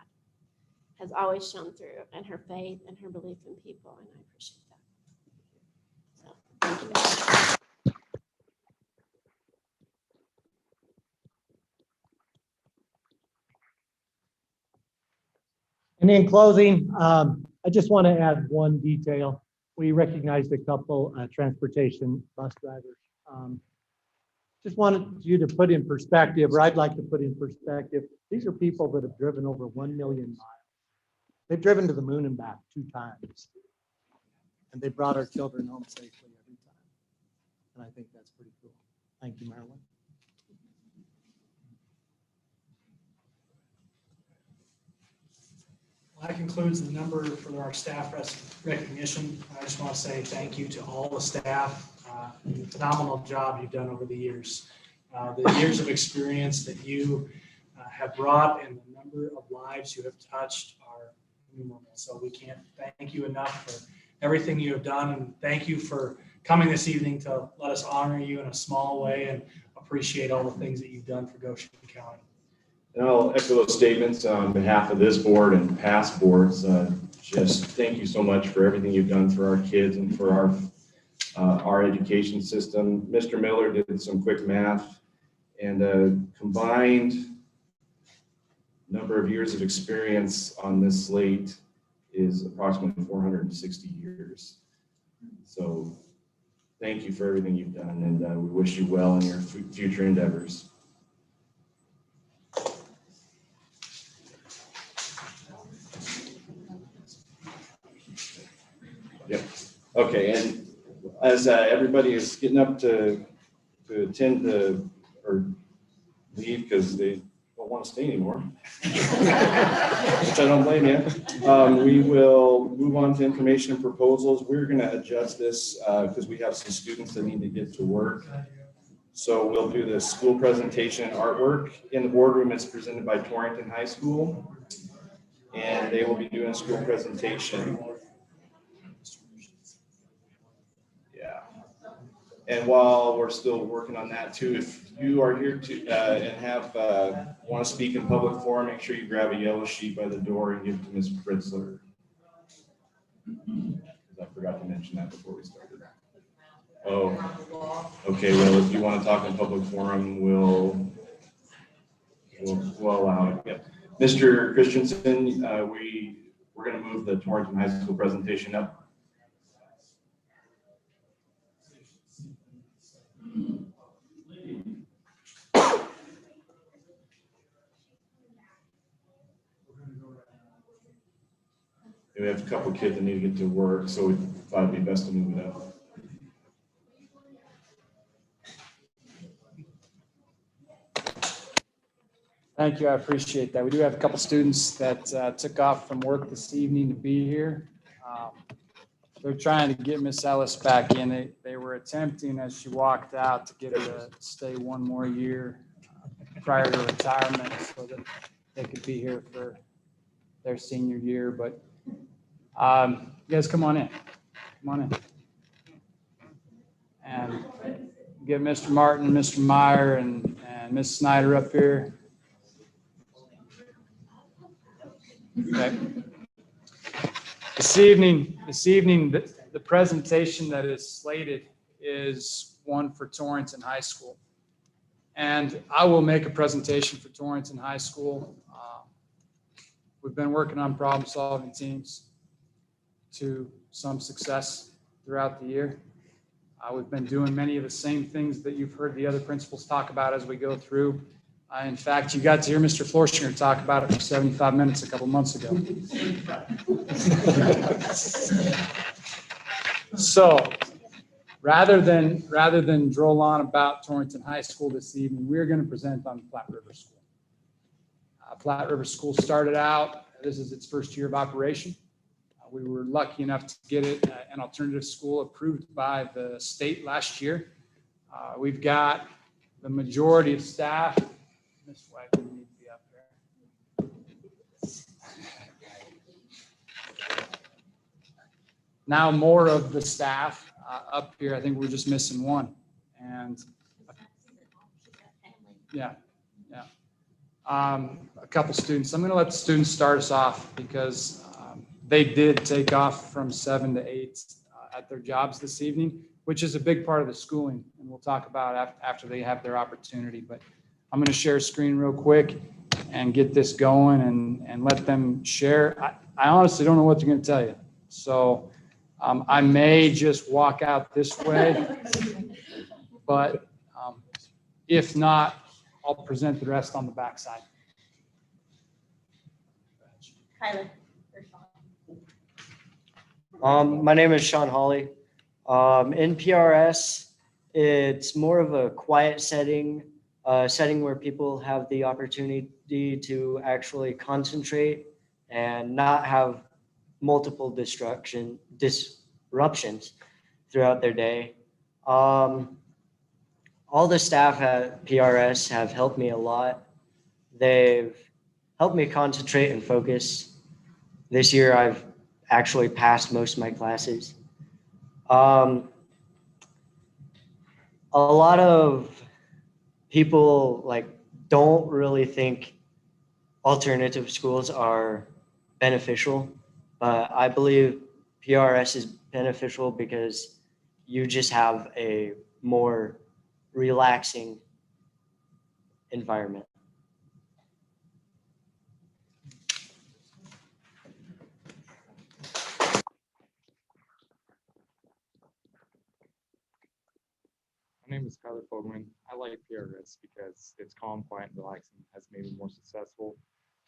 has always shown through, and her faith and her belief in people. And I appreciate that. So, thank you. And in closing, I just want to add one detail. We recognized a couple transportation bus drivers. Just wanted you to put in perspective, or I'd like to put in perspective, these are people that have driven over 1 million miles. They've driven to the moon and back 2 times. And they brought our children home safely every time. And I think that's pretty cool. Thank you, Marilyn. Well, that concludes the number for our staff recognition. I just want to say thank you to all the staff. Phenomenal job you've done over the years. The years of experience that you have brought and the number of lives you have touched are innumerable. So we can't thank you enough for everything you have done. And thank you for coming this evening to let us honor you in a small way and appreciate all the things that you've done for Goshen County. And I'll echo those statements on behalf of this board and past boards. Just thank you so much for everything you've done for our kids and for our education system. Mr. Miller did some quick math, and combined number of years of experience on this slate is approximately 460 years. So thank you for everything you've done, and we wish you well in your future endeavors. Yep. Okay, and as everybody is getting up to attend or leave because they don't want to stay anymore, which I don't blame you, we will move on to information and proposals. We're going to adjust this because we have some students that need to get to work. So we'll do the school presentation and artwork in the boardroom. It's presented by Torrington High School, and they will be doing a school presentation. Yeah. And while we're still working on that too, if you are here to and have want to speak in public forum, make sure you grab a yellow sheet by the door and give it to Ms. Fritzler. I forgot to mention that before we started. Oh, okay. Well, if you want to talk in public forum, we'll allow it. Yep. Mr. Christensen, we're going to move the Torrington High School presentation up. We have a couple kids that need to get to work, so we thought it'd be best to move it up. Thank you, I appreciate that. We do have a couple students that took off from work this evening to be here. They're trying to get Miss Ellis back in. They were attempting, as she walked out, to get her to stay one more year prior to retirement so that they could be here for their senior year. But you guys come on in. Come on in. And get Mr. Martin, Mr. Meyer, and Ms. Snyder up here. Okay. This evening, the presentation that is slated is one for Torrington High School. And I will make a presentation for Torrington High School. We've been working on problem-solving teams to some success throughout the year. We've been doing many of the same things that you've heard the other principals talk about as we go through. In fact, you got to hear Mr. Florschinger talk about it for 75 minutes a couple months ago. So rather than droll on about Torrington High School this evening, we're going to present on Platte River School. Platte River School started out, this is its first year of operation. We were lucky enough to get it an alternative school approved by the state last year. We've got the majority of staff, Ms. Wagner needs to be up here. Now more of the staff up here. I think we're just missing one. And yeah. A couple students. I'm going to let the students start us off because they did take off from 7 to 8 at their jobs this evening, which is a big part of the schooling. And we'll talk about after they have their opportunity. But I'm going to share a screen real quick and get this going and let them share. I honestly don't know what they're going to tell you. So I may just walk out this way, but if not, I'll present the rest on the backside. Kyler. My name is Sean Hawley. In PRS, it's more of a quiet setting, setting where people have the opportunity to actually concentrate and not have multiple disruptions throughout their day. All the staff at PRS have helped me a lot. They've helped me concentrate and focus. This year, I've actually passed most of my classes. A lot of people don't really think alternative schools are beneficial, but I believe PRS is beneficial because you just have a more relaxing environment. My name is Kyler Fogelman. I like PRS because it's calm, quiet, and relaxing. Has made me more successful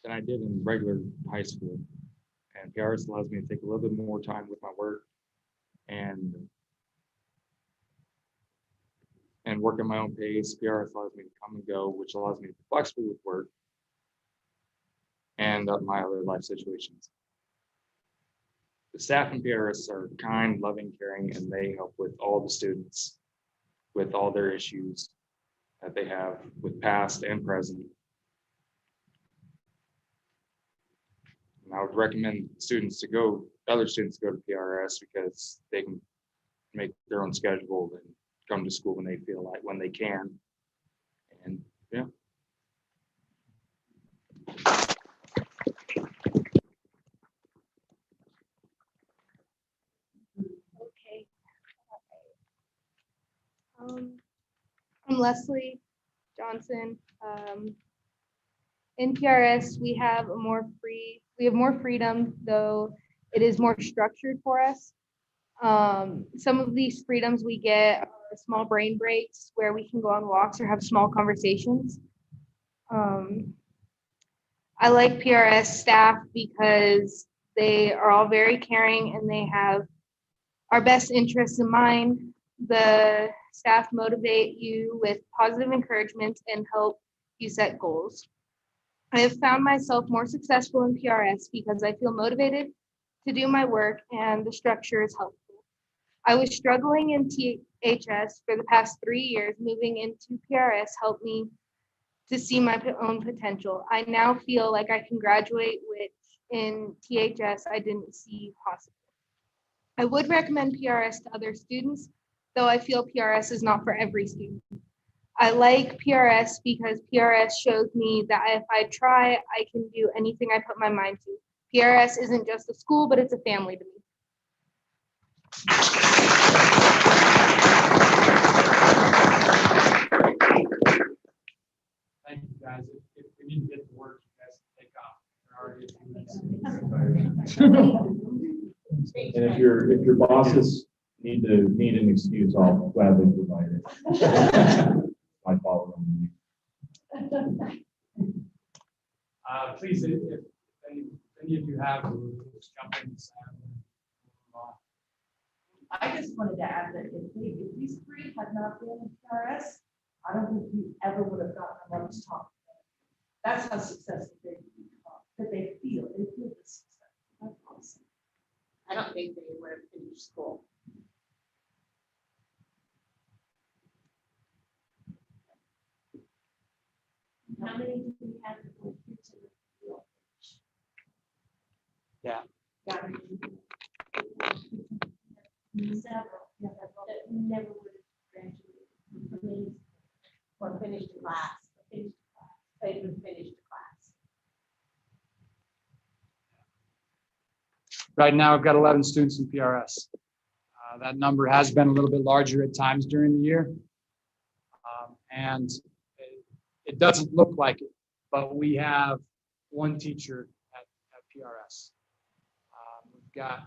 than I did in regular high school. And PRS allows me to take a little bit more time with my work and work at my own pace. PRS allows me to come and go, which allows me to be flexible with work and my other life situations. The staff in PRS are kind, loving, caring, and they help with all the students with all their issues that they have with past and present. And I would recommend other students to go to PRS because they can make their own schedule and come to school when they feel like, when they can. And yeah. Okay. I'm Leslie Johnson. In PRS, we have more freedom, though it is more structured for us. Some of these freedoms we get are small brain breaks where we can go on walks or have small conversations. I like PRS staff because they are all very caring and they have our best interests in mind. The staff motivate you with positive encouragement and help you set goals. I have found myself more successful in PRS because I feel motivated to do my work and the structure is helpful. I was struggling in THS for the past 3 years. Moving into PRS helped me to see my own potential. I now feel like I can graduate, which in THS I didn't see possible. I would recommend PRS to other students, though I feel PRS is not for every student. I like PRS because PRS shows me that if I try, I can do anything I put my mind to. PRS isn't just a school, but it's a family to me. Thank you, guys. If we need to get to work, you guys can take off. We're already a few minutes. And if your bosses need an excuse, I'll gladly provide it. I follow them. Please, if any of you have, just jump in. I just wanted to add that if these three had not been in PRS, I don't think we ever would have gotten a lunch talk. That's how successful they become, that they feel the success. That's awesome. I don't think they would have finished school. How many do we have that went into the field? Yeah. Several, that never would have graduated. Or finished a class, they even finished a class. Right now, I've got 11 students in PRS. That number has been a little bit larger at times during the year. And it doesn't look like it, but we have one teacher at PRS. We've got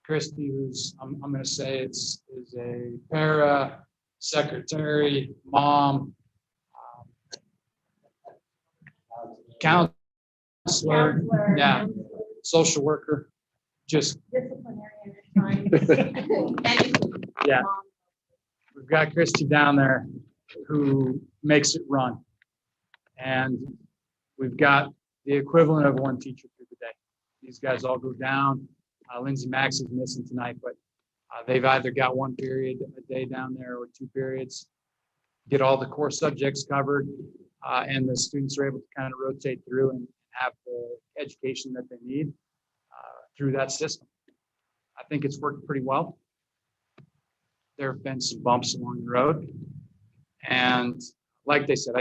Christy, who's, I'm going to say is a para, secretary, mom, counselor, yeah, social worker, just Disciplinarian at times. yeah. We've got Christy down there who makes it run. And we've got the equivalent of one teacher through the day. These guys all go down. Lindsay Max is missing tonight, but they've either got one period a day down there or 2 periods, get all the core subjects covered, and the students are able to kind of rotate through and have the education that they need through that system. I think it's worked pretty well. There have been some bumps along the road, and like they said,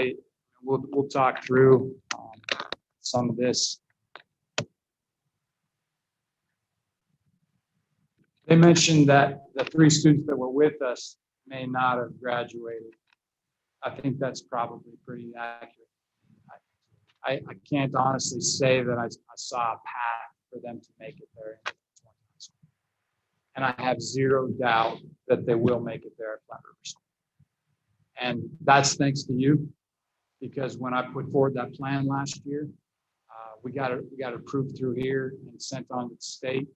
we'll talk through some of this. They mentioned that the 3 students that were with us may not have graduated. I think that's probably pretty accurate. I can't honestly say that I saw a path for them to make it there. And I have zero doubt that they will make it there at Flat River School. And that's thanks to you, because when I put forward that plan last year, we got it approved through here and sent on to the state.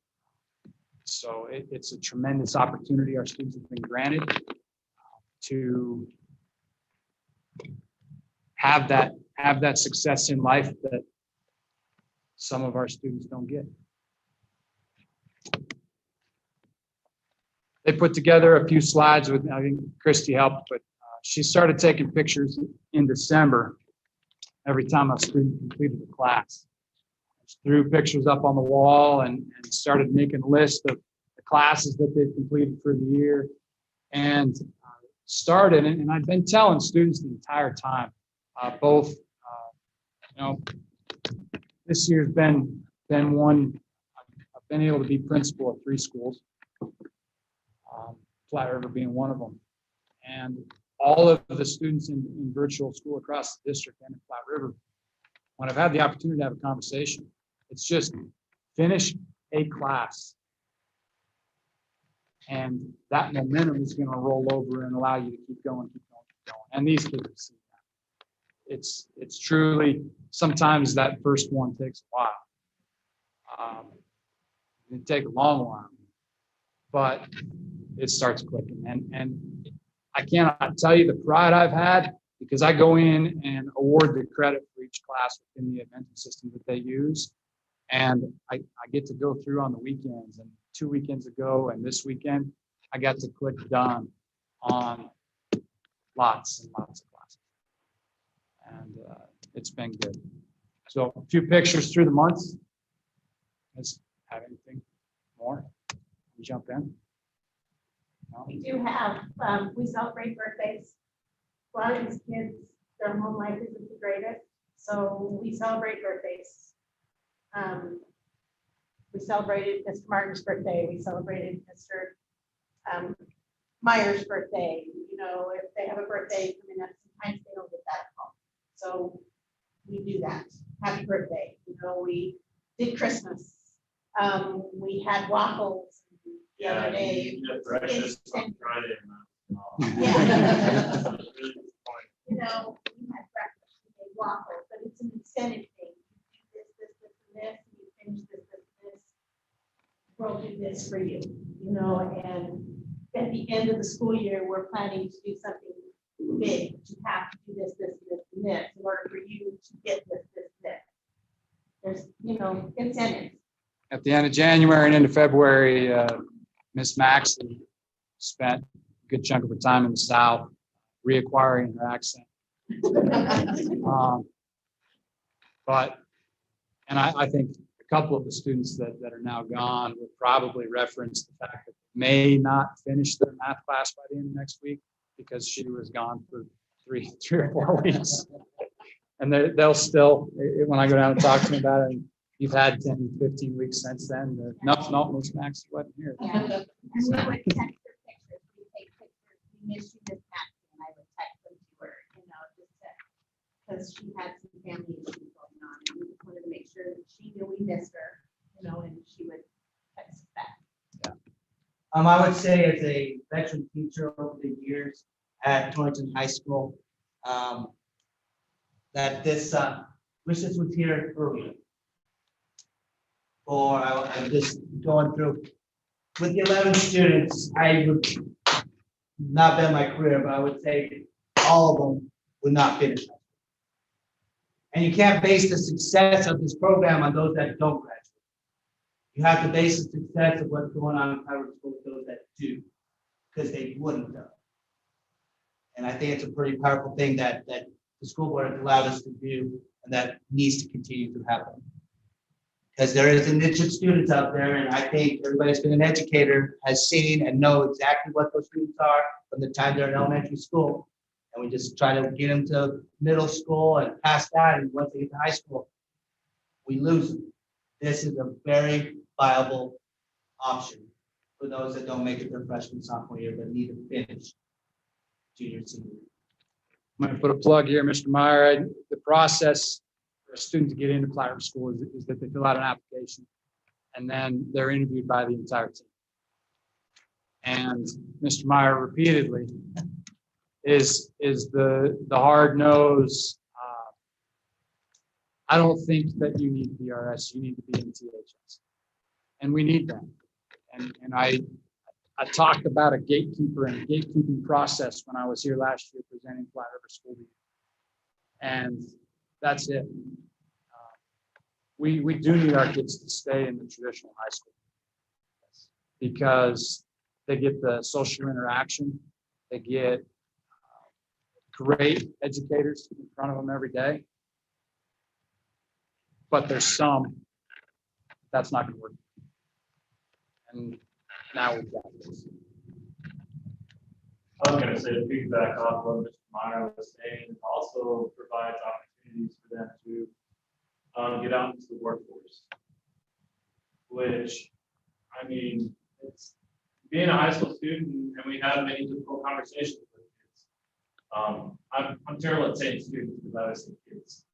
So it's a tremendous opportunity our students have been granted to have that success in life that some of our students don't get. They put together a few slides with, I think Christy helped, but she started taking pictures in December every time a student completed a class. She threw pictures up on the wall and started making a list of the classes that they've completed for the year, and started, and I've been telling students the entire time, both, this year's been one, I've been able to be principal at 3 schools, Flat River being one of them. And all of the students in virtual school across the district and in Flat River, when I've had the opportunity to have a conversation, it's just finish a class. And that momentum is going to roll over and allow you to keep going, keep going, keep going. And these kids have seen that. It's truly, sometimes that first one takes a while. It take a long while, but it starts clicking. And I cannot tell you the pride I've had, because I go in and award the credit for each class within the adventure system that they use. And I get to go through on the weekends, and 2 weekends ago and this weekend, I got to click done on lots and lots of classes. And it's been good. So a few pictures through the months. Let's have anything more? Jump in. No? We do have, we celebrate birthdays. A lot of these kids, their home life isn't the greatest, so we celebrate birthdays. We celebrated Mr. Martin's birthday. We celebrated Mr. Meyer's birthday. You know, if they have a birthday coming up, sometimes they don't get that at home. So we do that. Happy birthday. You know, we did Christmas. We had waffles the other day. You had breakfast on Friday. Yeah. You know, we had breakfast, we made waffles, but it's an incentive thing. You do this, and this, and you finish this, and this. We'll do this for you, you know, and at the end of the school year, we're planning to do something big. You have to do this, this, this, and this in order for you to get this, this, this. There's, you know, incentives. At the end of January and into February, Miss Maxley spent a good chunk of her time in the South, reacquiring her accent. But, and I think a couple of the students that are now gone would probably reference the fact that they may not finish their math class by the end of next week because she was gone for three or 4 weeks. And they'll still, when I go down and talk to them about it, you've had 10, 15 weeks since then. No, Miss Max wasn't here. Yeah. And we would text her pictures, we take pictures, we miss you this Max, and I would text them to her, just to, because she had some family issues going on, and we just wanted to make sure that she knew we missed her, and she would text us back. I would say as a veteran teacher over the years at Torrington High School, that this wish this was here earlier. Or I'm just going through with the 11 students. I would not bet my career, but I would say all of them would not finish. And you can't base the success of this program on those that don't graduate. You have to base the success of what's going on in private school with those that do, because they wouldn't have. And I think it's a pretty powerful thing that the school board has allowed us to do, and that needs to continue to happen. Because there is a niche of students out there, and I think everybody that's been an educator has seen and know exactly what those students are from the time they're in elementary school. And we just try to get them to middle school and past that, and once they get to high school, we lose them. This is a very viable option for those that don't make it their freshman, sophomore year, but need to finish junior, senior. I'm going to put a plug here, Mr. Meyer. The process for a student to get into private school is that they fill out an application and then they're interviewed by the entire team. And Mr. Meyer repeatedly is the hard nose. I don't think that you need PRS, you need to be in THS. And we need that. And I talked about a gatekeeper and a gatekeeping process when I was here last year presenting Flat River School Week. And that's it. We do need our kids to stay in the traditional high school because they get the social interaction, they get great educators in front of them every day. But there's some that's not going to work. And now we've got this. I was going to say to piggyback off what Mr. Meyer was saying, it also provides opportunities for them to get out into the workforce. Which, I mean, it's being a high school student, and we have many difficult conversations with kids. I'm terrible at saying students because I was saying kids.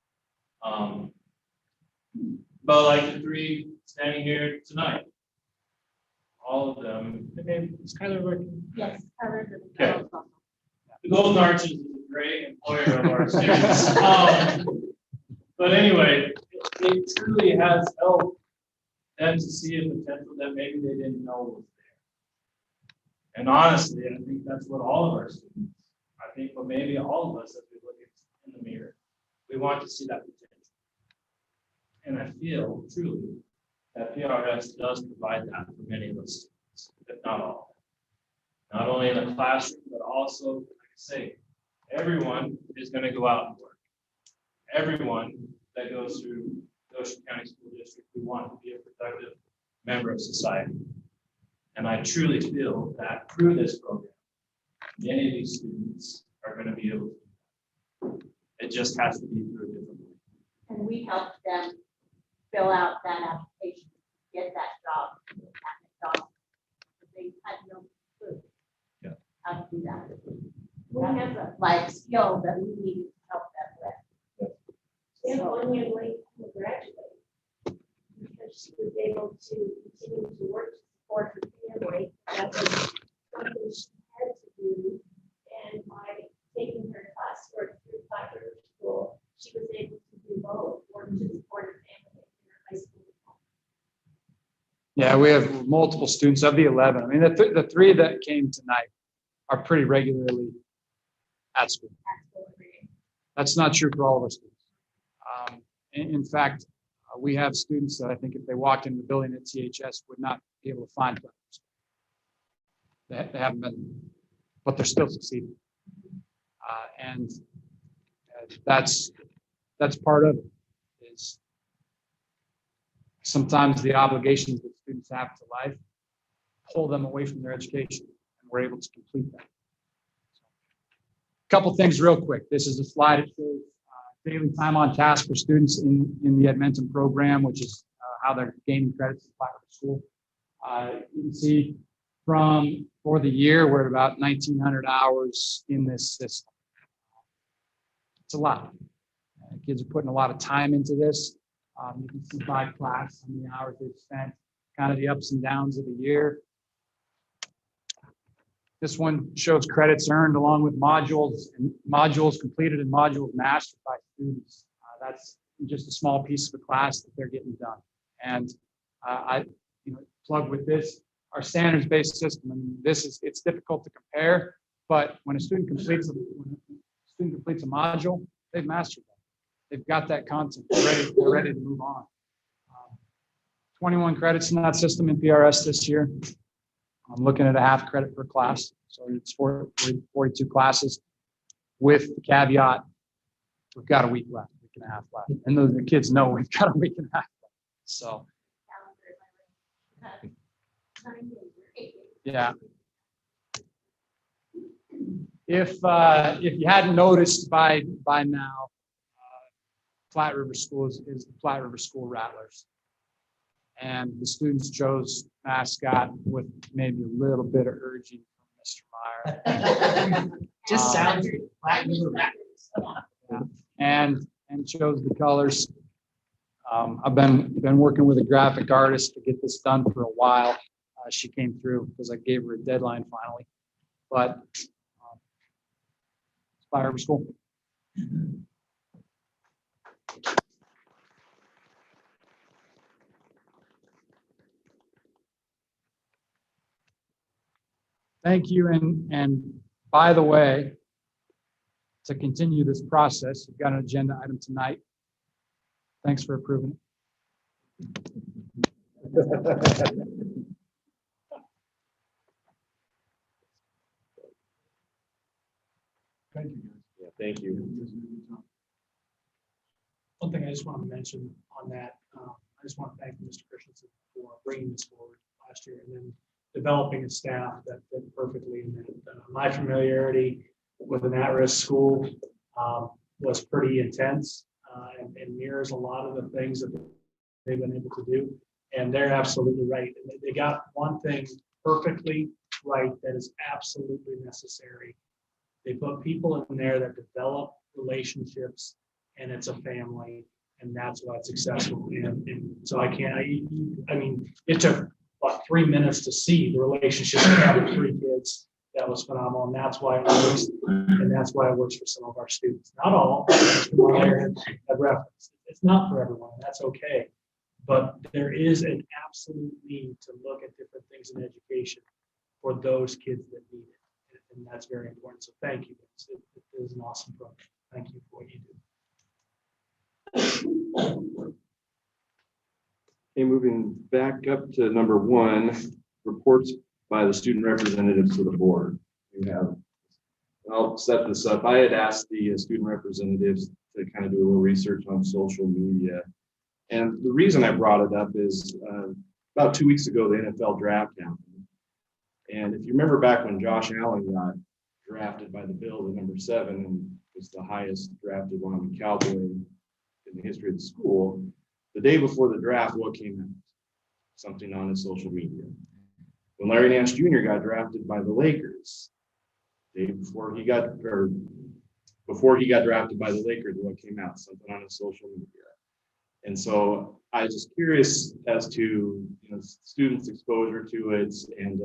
But like the three standing here tonight, all of them, it's kind of like. Yes, Tyler. Okay. The Golden Arches is a great employer of our students. But anyway, it truly has helped them to see a potential that maybe they didn't know was there. And honestly, I think that's what all of our students, I think what maybe all of us as we look in the mirror, we want to see that potential. And I feel truly that PRS does provide that for many of us students, if not all. Not only in the classroom, but also, like I say, everyone is going to go out and work. Everyone that goes through Goshen County School District, we want to be a productive member of society. And I truly feel that through this program, many of these students are going to be able to do that. It just has to be through a different way. And we helped them fill out that application, get that job, they had no clue how to do that. We have a life skill that we need to help them with. And one young lady will graduate because she was able to continue to work to support her family. That was something she had to do. And by taking her classwork through Flat River School, she was able to do both, work to support her family in her high school. Yeah, we have multiple students of the 11. I mean, the three that came tonight are pretty regularly at school. That's not true for all of our students. In fact, we have students that I think if they walked into the building at THS would not be able to find them. They haven't been, but they're still succeeding. And that's part of it, sometimes the obligations that students have to life pull them away from their education, and we're able to complete that. Couple things real quick. This is a slide. It shows daily time on task for students in the Edmonton program, which is how they're gaining credits at Flat River School. You can see for the year, we're at about 1,900 hours in this system. It's a lot. Kids are putting a lot of time into this. You can see by class how many hours they've spent, kind of the ups and downs of the year. This one shows credits earned along with modules completed and modules mastered by students. That's just a small piece of the class that they're getting done. And I plug with this, our standards-based system. And it's difficult to compare, but when a student completes a module, they've mastered that. They've got that content. They're ready to move on. 21 credits in that system in PRS this year. I'm looking at a half credit per class. So it's 42 classes with the caveat, we've got a week left, week and a half left. And the kids know we've got a week and a half left. So, yeah. If you hadn't noticed by now, Flat River School is the Flat River School Rattlers. And the students chose mascot with maybe a little bit of urging from Mr. Meyer. Just sounds like Flat River Rattlers. And chose the colors. I've been working with a graphic artist to get this done for a while. She came through because I gave her a deadline finally. But Flat River School. Thank you. And by the way, to continue this process, we've got an agenda item tonight. Thanks for approving it. Thank you. Yeah, thank you. One thing I just want to mention on that, I just want to thank Mr. Christensen for bringing this forward last year and then developing a staff that fit perfectly in that. My familiarity with an at-risk school was pretty intense and mirrors a lot of the things that they've been able to do. And they're absolutely right. And they got one thing perfectly right that is absolutely necessary. They put people in there that develop relationships, and it's a family, and that's why it's successful. And so I mean, it took about 3 minutes to see the relationship we have with 3 kids. That was phenomenal, and that's why it works. And that's why it works for some of our students. Not all. Have reference. It's not for everyone. That's okay. But there is an absolute need to look at different things in education for those kids that need it, and that's very important. So thank you. It is an awesome program. Thank you for what you do. Okay, moving back up to number 1, reports by the student representatives to the board. I'll set this up. I had asked the student representatives to kind of do a little research on social media. And the reason I brought it up is about 2 weeks ago, the NFL draft happened. And if you remember back when Josh Allen got drafted by the Bills at number 7 and was the highest drafted Wyoming Cowboy in the history of the school, the day before the draft, what came out? Something on his social media. When Larry Nance Jr. got drafted by the Lakers, the day before he got drafted by the Lakers, what came out? Something on his social media. And so I was just curious as to students' exposure to it and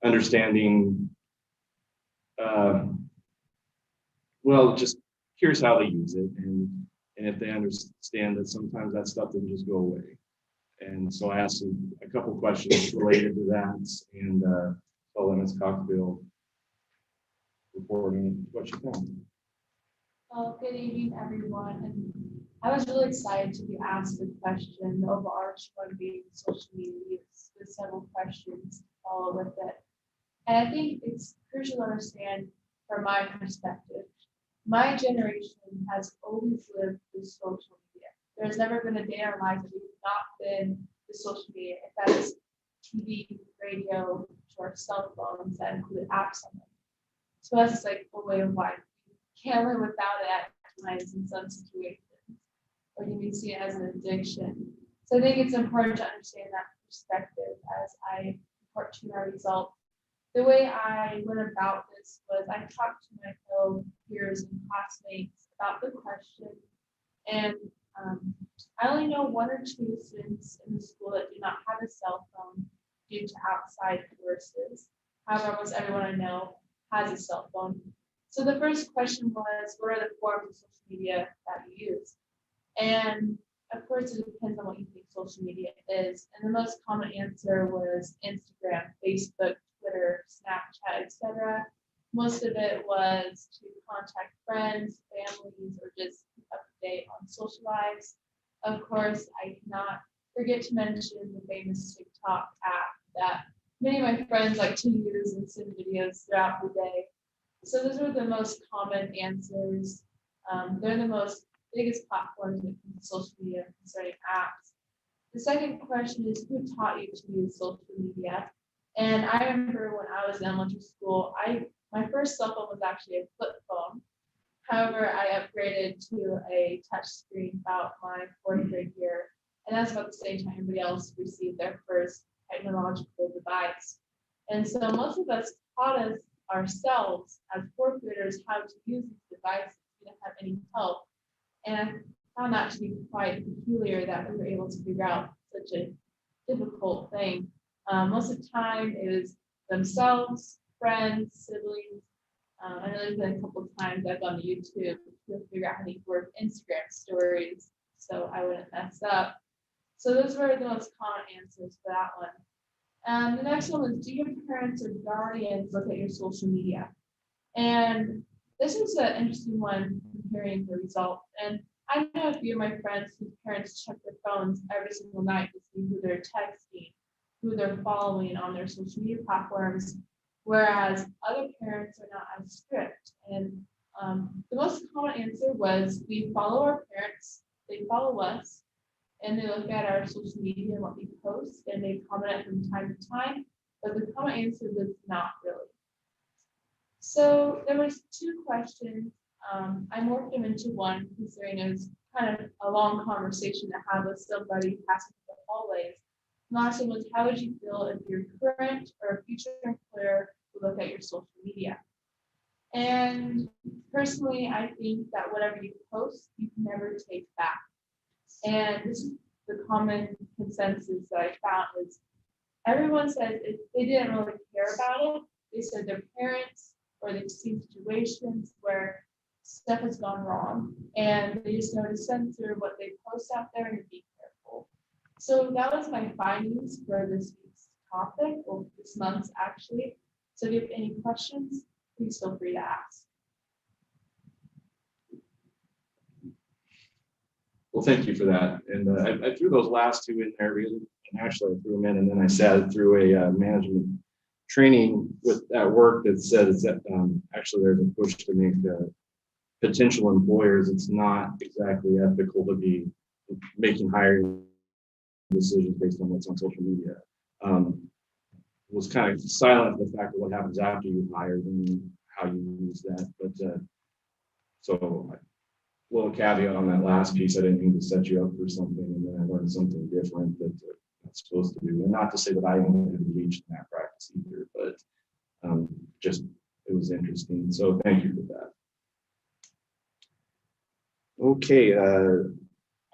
understanding. Well, just curious how they use it and if they understand that sometimes that stuff doesn't just go away. And so I asked them a couple questions related to that, and told them Ms. Cockfield reporting what she found. Well, good evening, everyone. And I was really excited to be asked the question, the overarching one being social media, with several questions to follow with it. And I think it's crucial to understand from my perspective, my generation has always lived with social media. There's never been a day in our lives that we've not been to social media. If that is TV, radio, to our cell phones that include apps on them. So that's just like a way of life. You can't live without it at times in some situations, or you may see it as an addiction. So I think it's important to understand that perspective as I report to our results. The way I went about this was I talked to my fellow peers and classmates about the question, and I only know 1 or 2 students in the school that do not have a cell phone due to outside forces. However, almost everyone I know has a cell phone. So the first question was, what are the forms of social media that you use? And of course, it depends on what you think social media is. And the most common answer was Instagram, Facebook, Twitter, Snapchat, etc. Most of it was to contact friends, families, or just keep up to date on social lives. Of course, I cannot forget to mention the famous TikTok app that many of my friends like to use and send videos throughout the day. So those are the most common answers. They're the biggest platforms when it comes to social media concerning apps. The second question is, who taught you to use social media? And I remember when I was in elementary school, my first cell phone was actually a flip phone. However, I upgraded to a touch screen about my 4th grade year. And that's about the same time everybody else received their first technological device. And so most of us taught us ourselves as 4th graders how to use these devices. We didn't have any help. And I found that to be quite peculiar that we were able to figure out such a difficult thing. Most of the time it was themselves, friends, siblings. I know there's been a couple of times I've gone to YouTube to figure out how to work Instagram stories so I wouldn't mess up. So those were the most common answers for that one. The next one was, do your parents or guardians look at your social media? And this was an interesting one comparing the results. And I know a few of my friends whose parents check their phones every single night to see who they're texting, who they're following on their social media platforms, whereas other parents are not as strict. And the most common answer was, we follow our parents, they follow us, and they look at our social media and what we post, and they comment from time to time, but the common answer was not really. So there was 2 questions. I morphed them into one, considering it was kind of a long conversation to have with somebody passing through the hallways. The last one was, how would you feel if your current or future employer would look at your social media? And personally, I think that whatever you post, you can never take back. And this is the common consensus that I found is everyone said if they didn't really care about it. They said their parents or they've seen situations where stuff has gone wrong and they just know to censor what they post out there and to be careful. So that was my findings for this week's topic, or this month's actually. So if you have any questions, please feel free to ask. Well, thank you for that. And I threw those last 2 in there, really, and actually I threw them in, and then I sat through a management training at work that said it's actually there's a push to make potential employers, it's not exactly ethical to be making hiring decisions based on what's on social media. Was kind of silent the fact of what happens after you've hired and how you use that. But so a little caveat on that last piece, I didn't mean to set you up for something and then I learned something different that I'm not supposed to do. And not to say that I don't engage in that practice either, but just it was interesting. So thank you for that. Okay,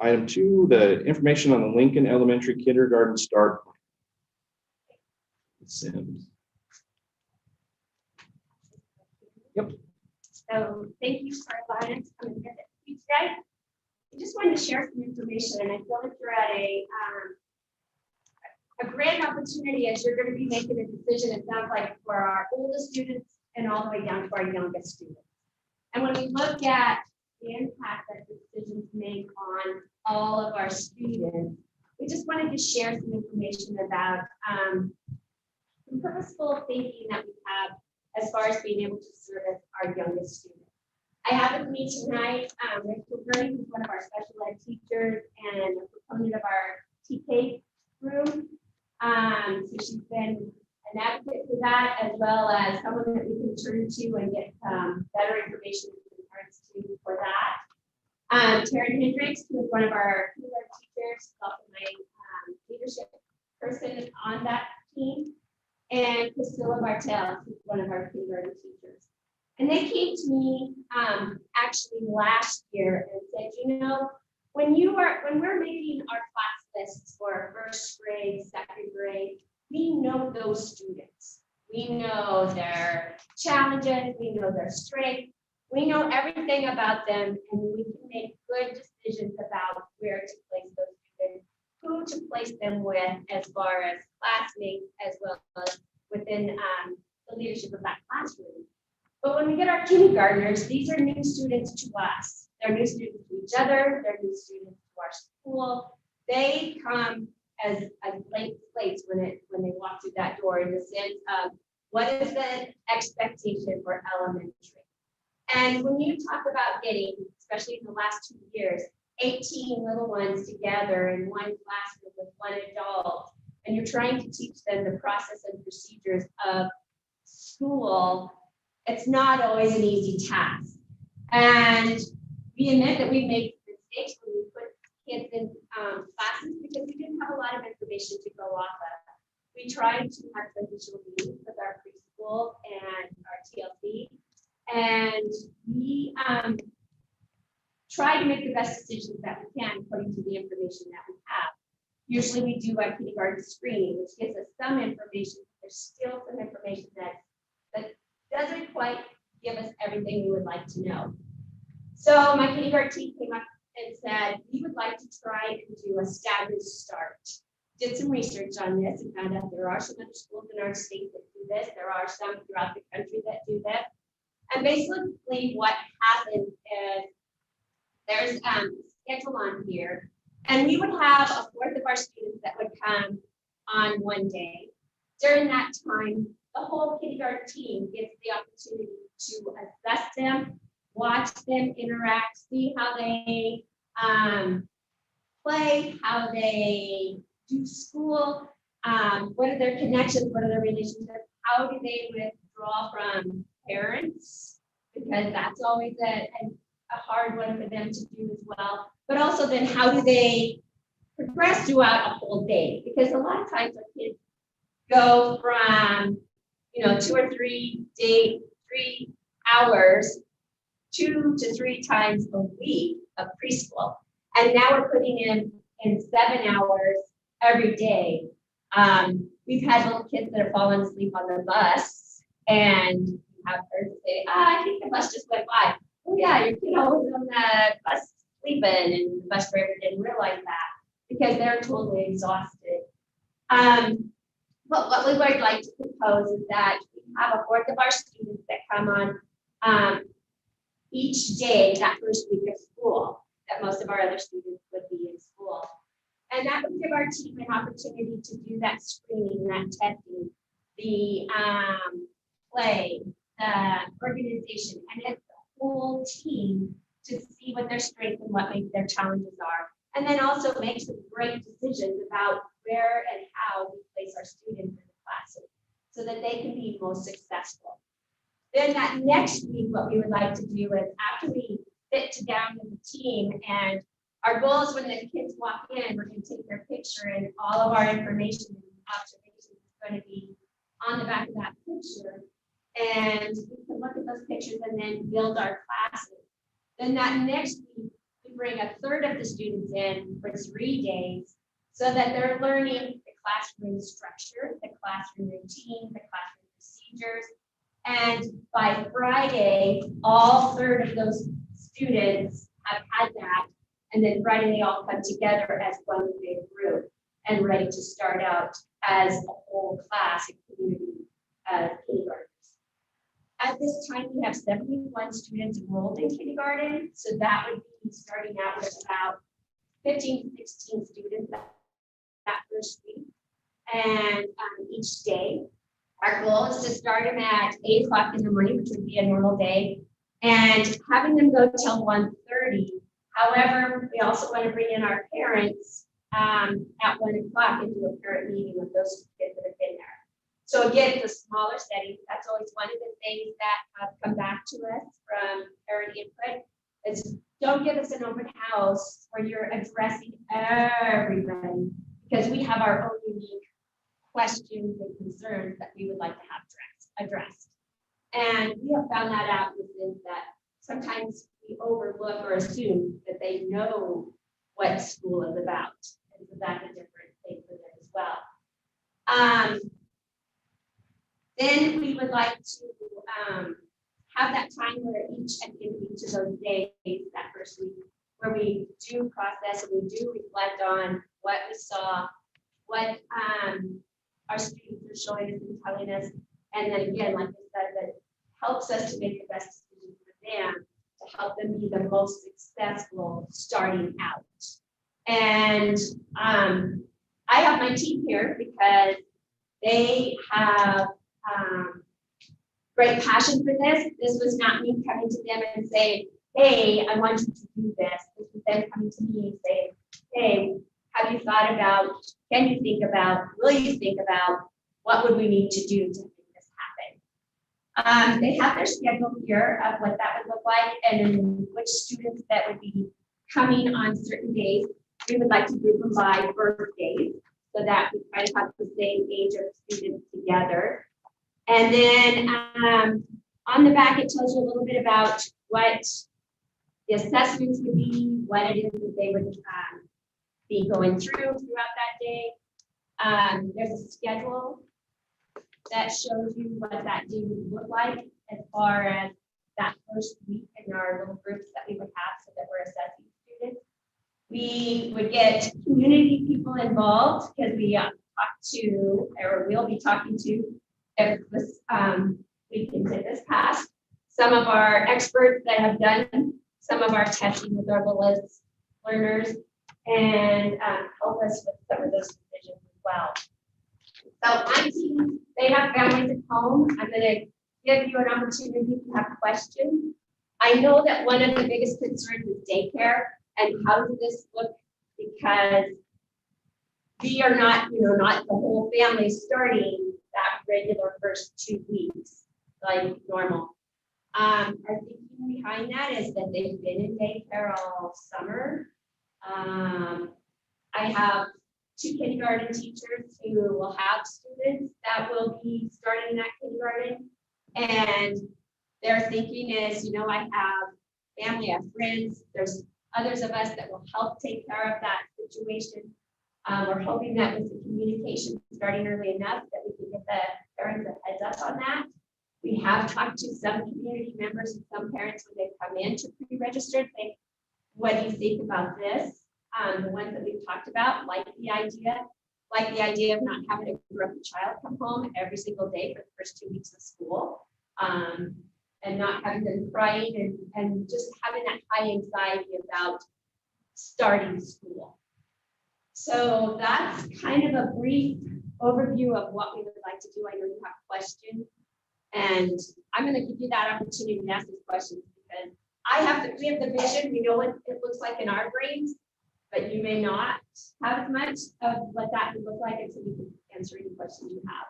item 2, the information on the Lincoln Elementary Kindergarten Start Plan. Sims. Yep. So thank you for allowing us to come and visit you today. I just wanted to share some information, and I feel like you're at a grand opportunity as you're going to be making a decision, it sounds like, for our oldest students and all the way down to our youngest students. And when we look at the impact that decisions make on all of our students, we just wanted to share some information about some purposeful thinking that we have as far as being able to service our youngest students. I have with me tonight, Rachel Durkee, who's one of our special ed teachers and a proponent of our TK room. So she's been an advocate for that, as well as someone that we can turn to and get better information in regards to for that. Taryn Hendricks, who is one of our kindergarten teachers, also my leadership person on that team, and Priscilla Bartel, who's one of our kindergarten teachers. And they came to me actually last year and said, you know, when we're making our class lists for first grade, second grade, we know those students. We know their challenges, we know their strengths, we know everything about them, and we can make good decisions about where to place those students, who to place them with as far as classmates, as well as within the leadership of that classroom. But when we get our kindergartners, these are new students to us. They're new students to each other, they're new students to our school. They come as blank slates when they walk through that door, in the sense of what is the expectation for elementary. And when you talk about getting, especially in the last 2 years, 18 little ones together in one classroom with one adult, and you're trying to teach them the process and procedures of school, it's not always an easy task. And we admit that we make mistakes when we put kids in classes because we didn't have a lot of information to go off of. We tried to have transitional meetings with our preschool and our TLC, and we try to make the best decisions that we can according to the information that we have. Usually we do a kindergarten screening, which gives us some information. There's still some information that doesn't quite give us everything we would like to know. So my kindergarten team came up and said, we would like to try and do a staggered start. Did some research on this and found out there are some other schools in our state that do this. There are some throughout the country that do this. And basically what happens is there's a schedule on here, and we would have a fourth of our students that would come on one day. During that time, the whole kindergarten team gets the opportunity to assess them, watch them interact, see how they play, how they do school, what are their connections, what are their relationships, how do they withdraw from parents, because that's always a hard one for them to do as well. But also then how do they progress throughout a whole day? Because a lot of times our kids go from 2 or 3 hours 2 to 3 times a week of preschool. And now we're putting in 7 hours every day. We've had little kids that have fallen asleep on the bus, and have heard say, I think the bus just went by. Oh yeah, your kid was on the bus sleeping, and the bus driver didn't realize that because they're totally exhausted. But what we would like to propose is that we have a fourth of our students that come on each day that first week of school, that most of our other students would be in school. And that would give our team an opportunity to do that screening, that testing, the play, the organization, and it's the whole team to see what their strengths and what maybe their challenges are. And then also make some great decisions about where and how we place our students in the classroom so that they can be most successful. Then that next week, what we would like to do is after we sit down with the team, and our goal is when the kids walk in, we're going to take their picture, and all of our information and observations is going to be on the back of that picture. And we can look at those pictures and then build our classes. Then that next week, we bring a third of the students in for 3 days so that they're learning the classroom structure, the classroom routine, the classroom procedures. And by Friday, all third of those students have had that. And then Friday, they all come together as one big group and ready to start out as a whole class, community kindergartners. At this time, we have 71 students enrolled in kindergarten. So that would be starting out with about 15 to 16 students that first week. And each day, our goal is to start them at 8 o'clock in the morning, which would be a normal day, and having them go till 1:30. However, we also want to bring in our parents at 1 o'clock and do a parent meeting with those kids that have been there. So again, the smaller settings, that's always one of the things that have come back to us from parent input is don't give us an open house where you're addressing everybody, because we have our own unique questions and concerns that we would like to have addressed. And we have found that out within that sometimes we overlook or assume that they know what school is about. And so that's a different thing for them as well. Then we would like to have that time where each of those days, that first week, where we do process and we do reflect on what we saw, what our students are showing us and telling us. And then again, like I said, that helps us to make the best decision for them to help them be the most successful starting out. And I have my team here because they have great passion for this. This was not me coming to them and saying, hey, I want you to do this. This was them coming to me and saying, hey, have you thought about, can you think about, will you think about what would we need to do to make this happen? They have their schedule here of what that would look like and which students that would be coming on certain days. We would like to group them by birthdays so that we try to have the same age of students together. And then on the back, it tells you a little bit about what the assessments would be, what it is that they would be going throughout that day. There's a schedule that shows you what that day would look like as far as that first week in our little groups that we would have so that we're assessing students. We would get community people involved because we will be talking to, if this weekend this past, some of our experts that have done some of our testing with our Willis learners and help us with some of those decisions as well. So my team, they have families at home. I'm going to give you an opportunity to have questions. I know that one of the biggest concerns is daycare and how does this look, because we are not, not the whole family starting that regular first 2 weeks like normal. Our thinking behind that is that they've been in daycare all summer. I have 2 kindergarten teachers who will have students that will be starting in that kindergarten. And their thinking is, I have family, I have friends, there's others of us that will help take care of that situation. We're hoping that with the communication starting early enough that we can get the parents a heads up on that. We have talked to some community members and some parents when they come in to pre-register, say, what do you think about this? The ones that we've talked about, like the idea of not having a grumpy child come home every single day for the first 2 weeks of school, and not having them crying and just having that high anxiety about starting school. So that's kind of a brief overview of what we would like to do. I know you have questions, and I'm going to give you that opportunity to ask these questions because we have the vision, we know what it looks like in our brains, but you may not have as much of what that would look like until we can answer any questions you have.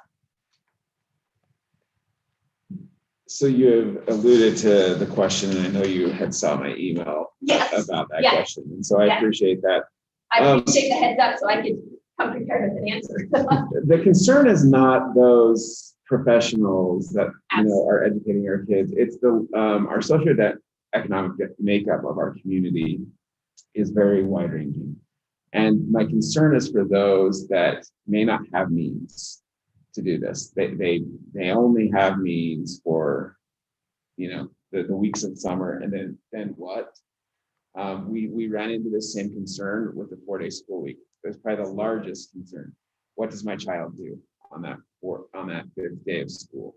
So you have alluded to the question, and I know you had saw my email about that question, and so I appreciate that. I appreciate the heads up so I can come prepared with an answer. The concern is not those professionals that are educating our kids. It's our socioeconomic makeup of our community is very wide ranging, and my concern is for those that may not have means to do this. They only have means for the weeks of summer, and then what? We ran into this same concern with the 4-day school week. That's probably the largest concern. What does my child do on that 5th day of school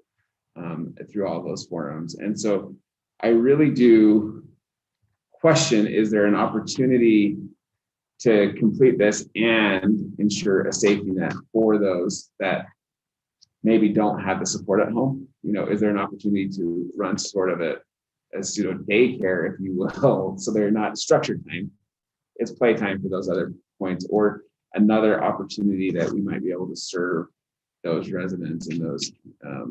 through all those forums? And so I really do question, is there an opportunity to complete this and ensure a safety net for those that maybe don't have the support at home? Is there an opportunity to run sort of a pseudo daycare, if you will. So they're not structured time. It's playtime for those other points, or another opportunity that we might be able to serve those residents and those, I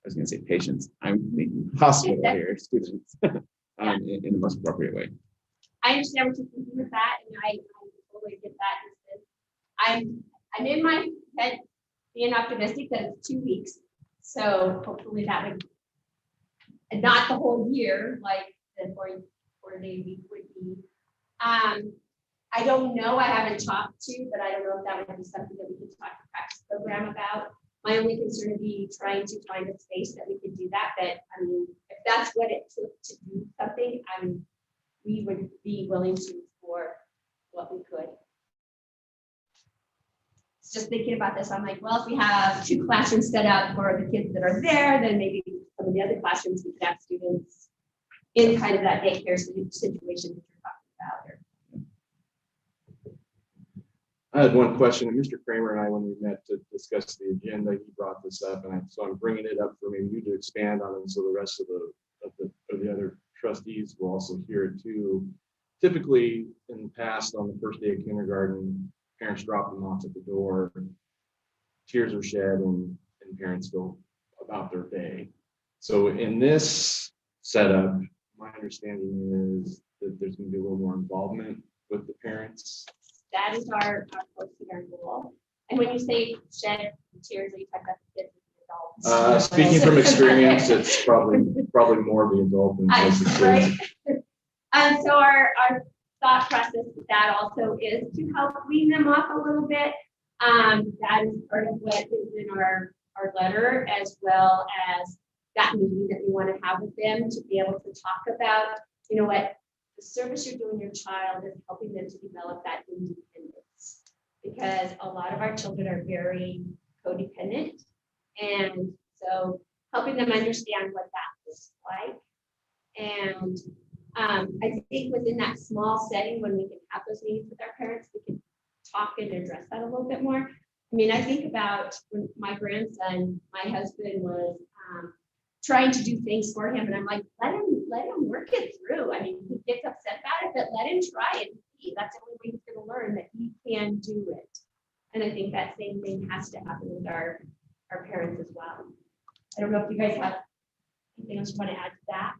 was going to say patients. I'm thinking hospital here, students, in the most appropriate way. I understand what you're thinking with that, and I totally get that. I'm in my head being optimistic that it's 2 weeks. So hopefully that would, and not the whole year, like the 4-day week would be. I don't know, I haven't talked to, but I don't know if that would be something that we could talk to practice program about. My only concern would be trying to find a space that we could do that. But I mean, if that's what it took to do something, we would be willing to for what we could. Just thinking about this, I'm like, well, if we have 2 classrooms set up for the kids that are there, then maybe some of the other classrooms we could have students in kind of that daycare situation that you're talking about here. I had one question. Mr. Kramer and I, when we met to discuss the agenda, he brought this up, and so I'm bringing it up for maybe you to expand on it, so the rest of the other trustees will also hear it too. Typically, in the past, on the first day of kindergarten, parents drop them off at the door, tears are shed, and parents go about their day. So in this setup, my understanding is that there's going to be a little more involvement with the parents. That is our goal. And when you say shed tears, are you talking about the kids and adults? Speaking from experience, it's probably more of the adult than just the kids. Right. So our thought process with that also is to help wean them off a little bit. That is part of what is in our letter, as well as that meeting that we want to have with them to be able to talk about, you know, what the service you're doing your child is helping them to develop that independence, because a lot of our children are very codependent, and so helping them understand what that looks like. And I think within that small setting, when we can have those meetings with our parents, we can talk and address that a little bit more. I mean, I think about when my grandson, my husband was trying to do things for him, and I'm like, let him work it through. I mean, he gets upset about it, but let him try and see. That's the only way he's going to learn that he can do it. And I think that same thing has to happen with our parents as well. I don't know if you guys have anything else you want to add to that.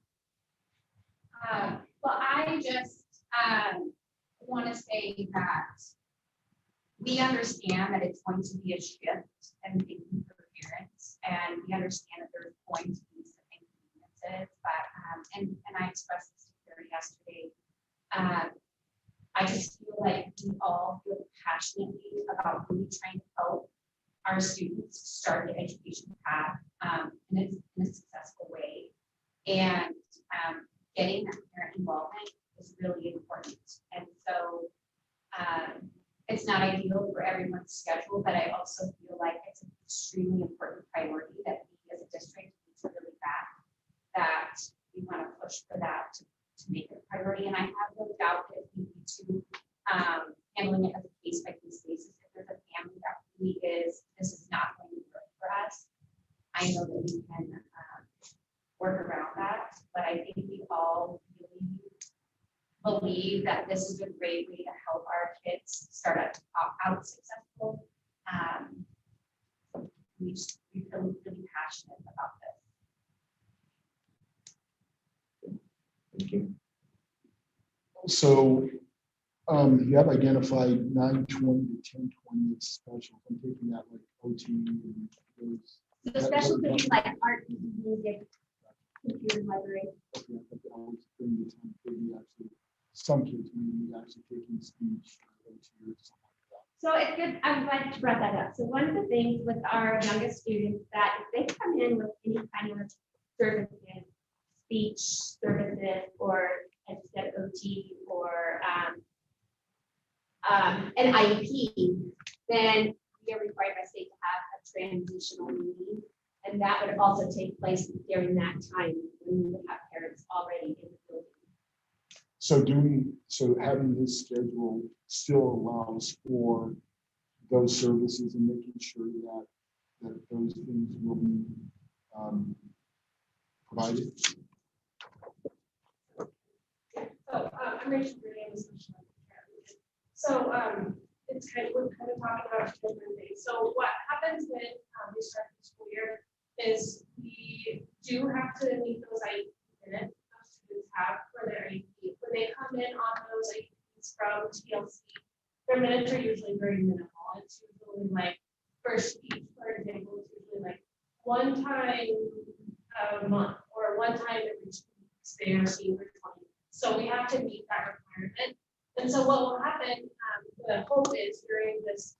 Well, I just want to say that we understand that it's going to be a shift and thinking for parents, and we understand that there's going to be some inconveniences, but and I expressed this to Carrie yesterday. I just feel like we all feel passionately about really trying to help our students start the education path in a successful way, and getting that parent involvement is really important. And so it's not ideal for everyone's schedule, but I also feel like it's an extremely important priority that we as a district need to really back, that we want to push for that to make it a priority. And I have no doubt that we need to handling it as a case by case basis. If there's a family that really this is not going to work for us, I know that we can work around that, but I think we all really believe that this is a great way to help our kids start out successful. We feel really passionate about this. Thank you. So you have identified 9:20 to 10:20 as special. I'm taking that like OT and those. So the special things like art, music, computer library. Okay, I think I was during the time maybe actually some kids maybe actually taking speech or OT or something like that. So it's good. I'm glad you brought that up. So one of the things with our youngest students, that if they come in with any kind of services, speech services, or as you said, OT, or an IEP, then we are required by state to have a transitional meeting, and that would also take place during that time when we would have parents already in the building. So having this schedule still allows for those services and making sure that those things will be provided. I'm Rachel Green, I'm a social worker. So, it's kind of, we're kind of talking about two different things. So what happens when we start the school year is we do have to meet those IEP minutes those students have for their IEP. When they come in on those IEPs from TLC, their minutes are usually very minimal. It's usually like first speech, for example, it's usually like one time a month or one time every 2 weeks they are seen for 20. So we have to meet that requirement. And so what will happen, the hope is during this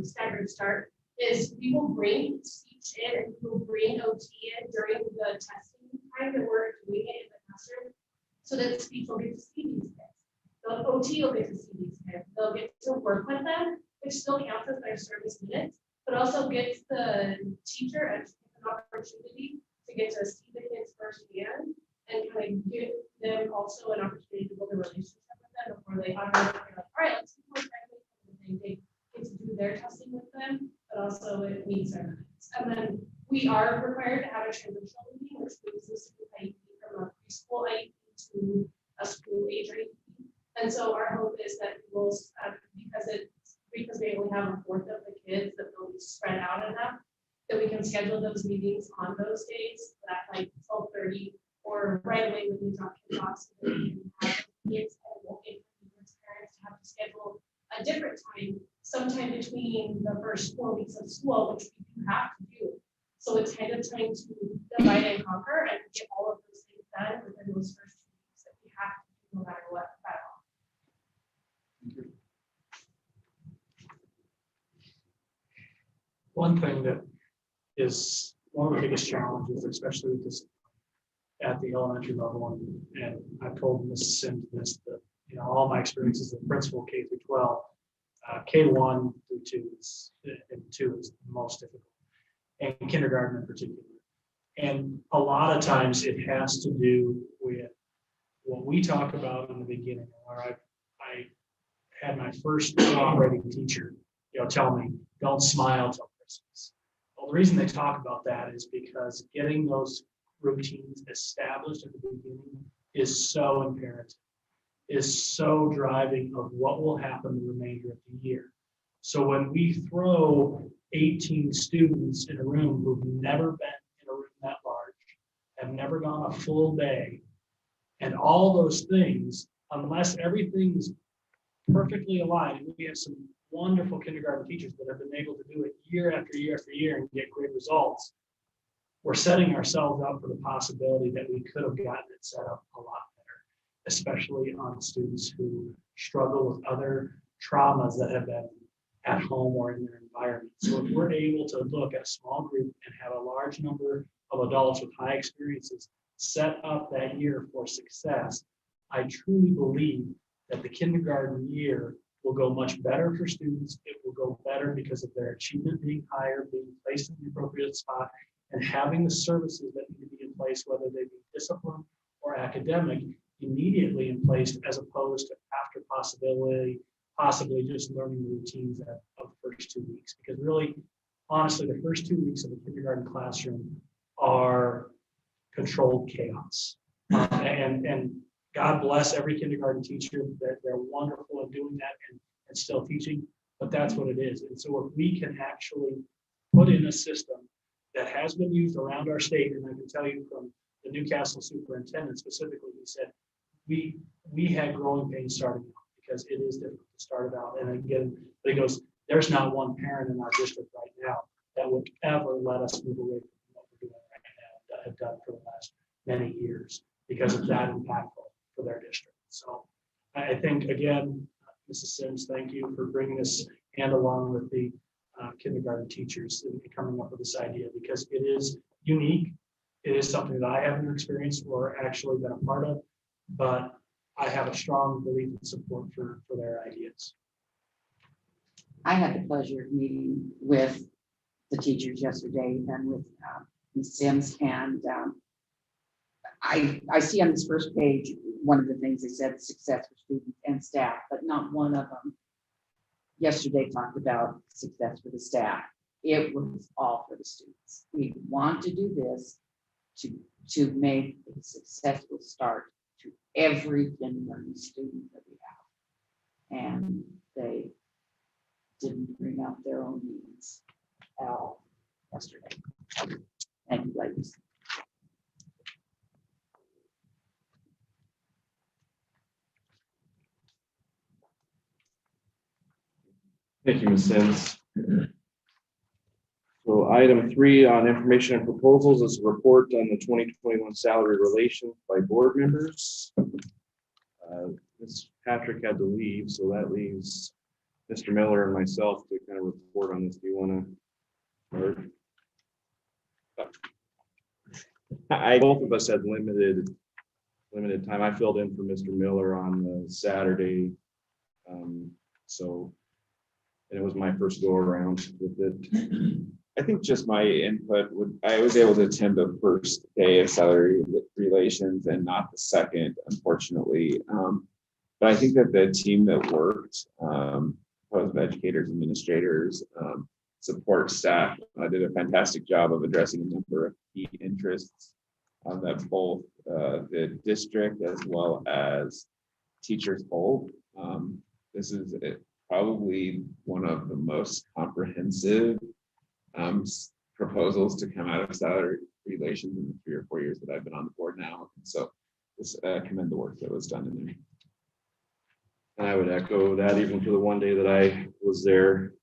staggered start is we will bring speech in and we will bring OT in during the testing time that we're doing it in the classroom, so that speech will get to see these kids. The OT will get to see these kids. They'll get to work with them, which still counts as their service minutes, but also gets the teacher an opportunity to get to see the kids firsthand and kind of give them also an opportunity to build a relationship with them before they automatically like, all right, let's do more training. They get to do their testing with them, but also it meets their minutes. And then we are required to have a transitional meeting, which moves the student IEP from a preschool IEP to a school age IEP. And so our hope is that we will, because we only have a fourth of the kids, that they'll be spread out enough that we can schedule those meetings on those days at like 12:30 or right away when we drop kids off, so that we can have kids and won't inconvenience parents to have to schedule a different time, sometime between the first 4 weeks of school, which we do have to do. So it's kind of trying to divide and conquer and get all of those things done within those first 2 weeks that we have to do no matter what. One thing that is one of the biggest challenges, especially with this at the elementary level, and I've told Mrs. Sims this, that all my experiences in principal K through 12, K1 through 2 is the most difficult, and kindergarten in particular. And a lot of times it has to do with what we talk about in the beginning, where I had my first operating teacher, tell me, don't smile till Christmas. Well, the reason they talk about that is because getting those routines established at the beginning is so imperative, is so driving of what will happen the remainder of the year. So when we throw 18 students in a room who've never been in a room that large, have never gone a full day, and all those things, unless everything's perfectly aligned, and we have some wonderful kindergarten teachers that have been able to do it year after year after year and get great results, we're setting ourselves up for the possibility that we could have gotten it set up a lot better, especially on students who struggle with other traumas that have been at home or in their environment. So if we're able to look at a small group and have a large number of adults with high experiences set up that year for success, I truly believe that the kindergarten year will go much better for students. It will go better because of their achievement being higher, being placed in the appropriate spot, and having the services that need to be in place, whether they be discipline or academic, immediately in place, as opposed to after possibly just learning the routines of the first 2 weeks. Because really, honestly, the first 2 weeks of a kindergarten classroom are controlled chaos. And God bless every kindergarten teacher, that they're wonderful at doing that and still teaching, but that's what it is. And so if we can actually put in a system that has been used around our state, and I can tell you from the Newcastle superintendent specifically, he said, we had growing pains starting out because it is difficult to start it out. And again, but he goes, there's not one parent in our district right now that would ever let us move away from what we're doing right now, that have done for the last many years, because it's that impactful for their district. So I think, again, Mrs. Sims, thank you for bringing this, and along with the kindergarten teachers and coming up with this idea, because it is unique. It is something that I haven't experienced or actually been a part of, but I have a strong belief and support for their ideas. I had the pleasure of meeting with the teachers yesterday and with Ms. Sims, and I see on this first page, one of the things they said, success for students and staff, but not one of them yesterday talked about success for the staff. It was all for the students. We want to do this to make a successful start to every kindergarten student that we have. And they didn't bring up their own needs at all yesterday. Thank you, ladies. Thank you, Ms. Sims. So item 3 on information and proposals is a report on the 2021 salary relations by board members. Ms. Patrick had to leave, so that leaves Mr. Miller and myself to kind of report on this. Do you want to start? Both of us had limited time. I filled in for Mr. Miller on the Saturday. And it was my first go around with it. I think just my input I was able to attend the first day of salary relations and not the second, unfortunately. But I think that the team that worked, both educators, administrators, support staff, did a fantastic job of addressing a number of key interests that both the district as well as teachers hold. This is probably one of the most comprehensive proposals to come out of salary relations in the 3 or 4 years that I've been on the board now. And so just commend the work that was done in there. And I would echo that even for the one day that I was there.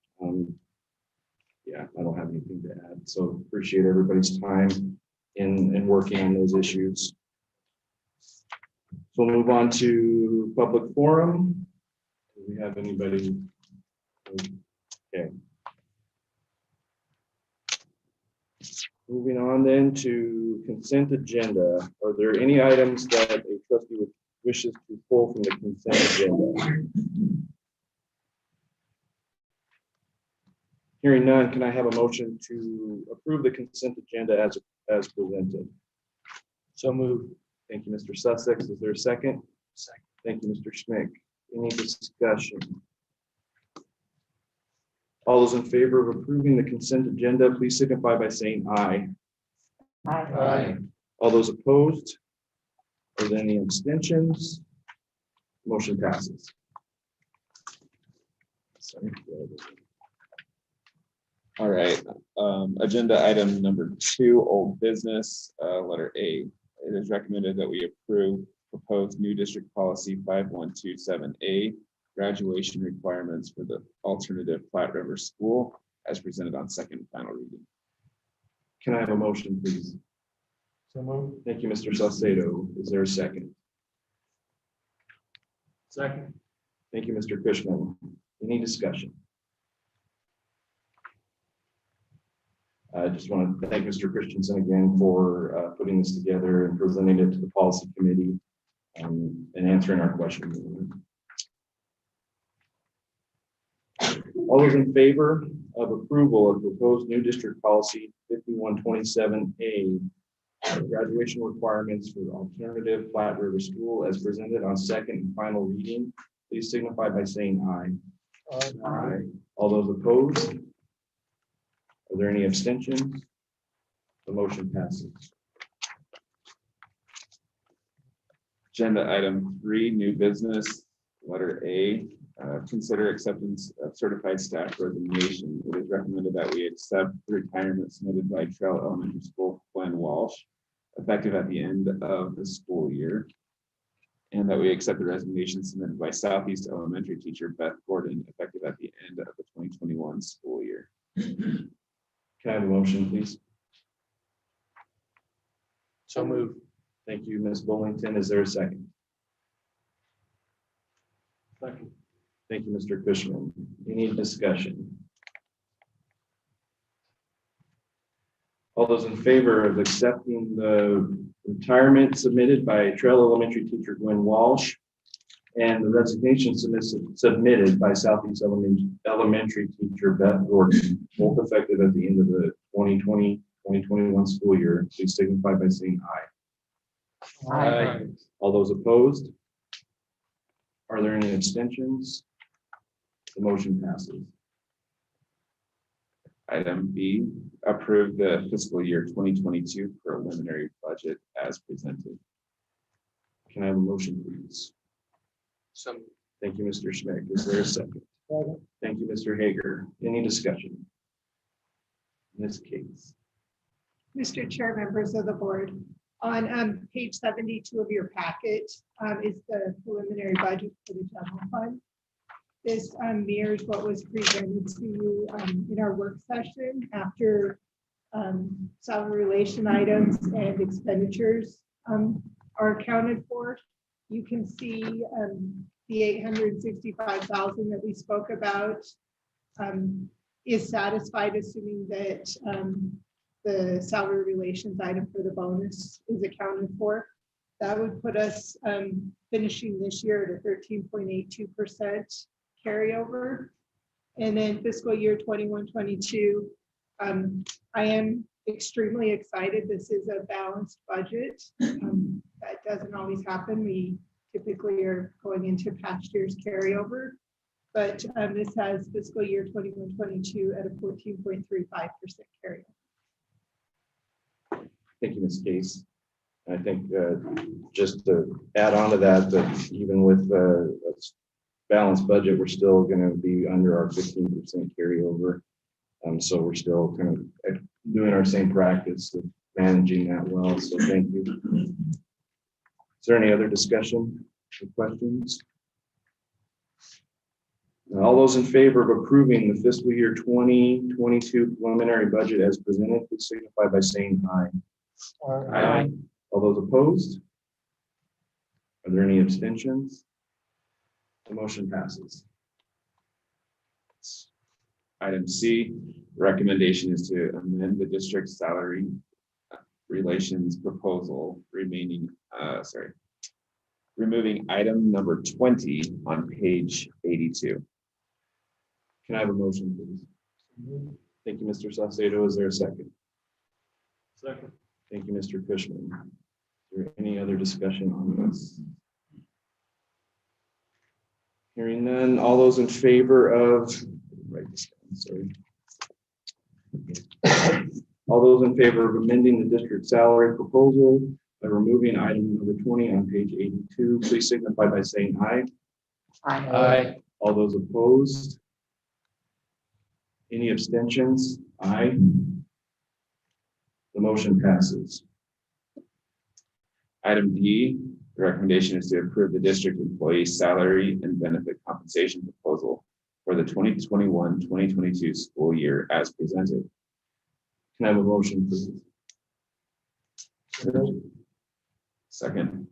Yeah, I don't have anything to add. So appreciate everybody's time in working on those issues. So we'll move on to public forum. Do we have anybody? Okay. Moving on then to consent agenda. Are there any items that a trustee wishes to pull from the consent agenda? Hearing none, can I have a motion to approve the consent agenda as presented? So moved. Thank you, Mr. Sussex. Is there a second? Second. Thank you, Mr. Schmick. Any discussion? All those in favor of approving the consent agenda, please signify by saying aye. Aye. All those opposed? Are there any abstentions? Motion passes. All right, agenda item number 2, old business, letter A. It is recommended that we approve proposed new district policy 5127A, graduation requirements for the alternative Platte River School as presented on second and final reading. Can I have a motion, please? So moved. Thank you, Mr. Salcedo. Is there a second? Second. Thank you, Mr. Cushman. Any discussion? I just want to thank Mr. Christensen again for putting this together and presenting it to the policy committee and answering our questions. All those in favor of approval of proposed new district policy 5127A, graduation requirements for alternative Platte River School as presented on second and final reading, please signify by saying aye. Aye. All those opposed? Are there any abstentions? The motion passes. Agenda item 3, new business, letter A, consider acceptance of certified staff resignation. It is recommended that we accept the retirement submitted by Trail Elementary School Glenn Walsh, effective at the end of the school year, and that we accept the resignation submitted by Southeast Elementary teacher Beth Gordon, effective at the end of the 2021 school year. Can I have a motion, please? So moved. Thank you, Ms. Bullington. Is there a second? Second. Thank you, Mr. Cushman. Any discussion? All those in favor of accepting the retirement submitted by Trail Elementary teacher Gwen Walsh and the resignation submitted by Southeast Elementary teacher Beth Gordon, both effective at the end of the 2020-2021 school year, please signify by saying aye. Aye. All those opposed? Are there any abstentions? The motion passes. Item B, approve the fiscal year 2022 preliminary budget as presented. Can I have a motion, please? Thank you, Mr. Schmidt. Is there a second? Thank you, Mr. Hager. Any discussion? Ms. Case. Mr. Chair, members of the board, on page 72 of your packet is the preliminary budget for the general fund. This mirrors what was presented to you in our work session after salary relation items and expenditures are accounted for. You can see the $865,000 that we spoke about is satisfied, assuming that the salary relations item for the bonus is accounted for. That would put us finishing this year at a 13.82% carryover. And then fiscal year 21-22, I am extremely excited. This is a balanced budget. That doesn't always happen. We typically are going into past year's carryover, but this has fiscal year 21-22 at a 14.35% carryover. Thank you, Ms. Case. I think just to add on to that, that even with a balanced budget, we're still going to be under our 15% carryover. So we're still kind of doing our same practice of managing that well. So thank you. Is there any other discussion or questions? All those in favor of approving the fiscal year 2022 preliminary budget as presented, please signify by saying aye. Aye. All those opposed? Are there any abstentions? The motion passes. Item C, recommendation is to amend the district's salary relations proposal removing item number 20 on page 82. Can I have a motion, please? Thank you, Mr. Saucedo. Is there a second? Second. Thank you, Mr. Cushman. Is there any other discussion on this? Hearing none, all those in favor of, write this down, sorry. All those in favor of amending the district salary proposal by removing item number 20 on page 82, please signify by saying aye. Aye. Aye. All those opposed? Any abstentions? Aye. The motion passes. Item D, the recommendation is to approve the district employee salary and benefit compensation proposal for the 2021-2022 school year as presented. Can I have a motion, please? Second.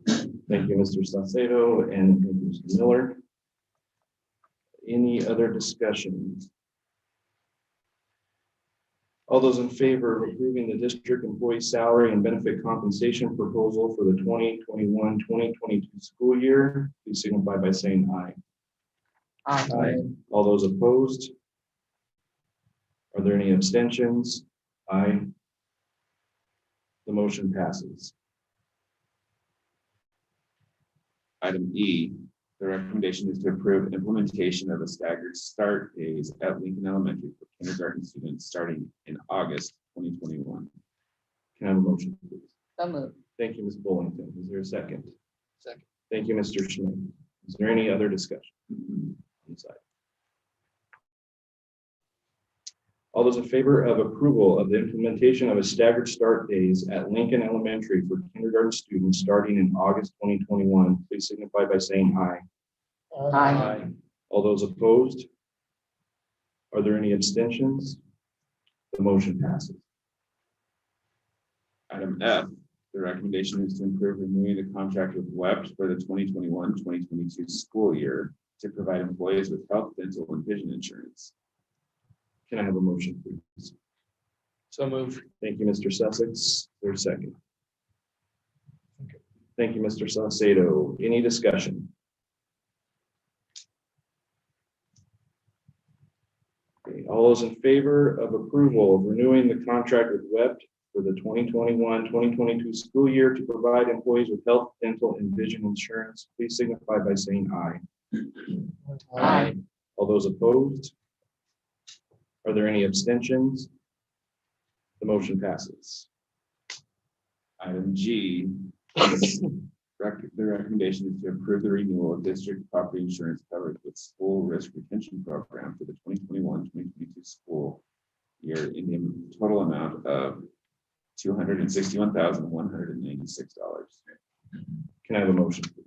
Thank you, Mr. Saucedo, and thank you, Mr. Miller. Any other discussions? All those in favor of approving the district employee salary and benefit compensation proposal for the 2021-2022 school year, please signify by saying aye. Aye. All those opposed? Are there any abstentions? Aye. The motion passes. Item E, the recommendation is to approve implementation of a staggered start days at Lincoln Elementary for kindergarten students starting in August 2021. Can I have a motion, please? So moved. Thank you, Ms. Bullington. Is there a second? Second. Thank you, Mr. Schmidt. Is there any other discussion on the side? All those in favor of approval of the implementation of a staggered start days at Lincoln Elementary for kindergarten students starting in August 2021, please signify by saying aye. Aye. All those opposed? Are there any abstentions? The motion passes. Item F, the recommendation is to approve renewing the contract with WEPT for the 2021-2022 school year to provide employees with health, dental, and vision insurance. Can I have a motion, please? So moved. Thank you, Mr. Sussex. There's a second. Thank you, Mr. Saucedo. Any discussion? Okay, all those in favor of approval of renewing the contract with WEPT for the 2021-2022 school year to provide employees with health, dental, and vision insurance, please signify by saying aye. Aye. All those opposed? Are there any abstentions? The motion passes. Item G, The recommendation is to approve the renewal of district property insurance coverage with school risk retention program for the 2021-2022 school year in the total amount of $261,196. Can I have a motion, please?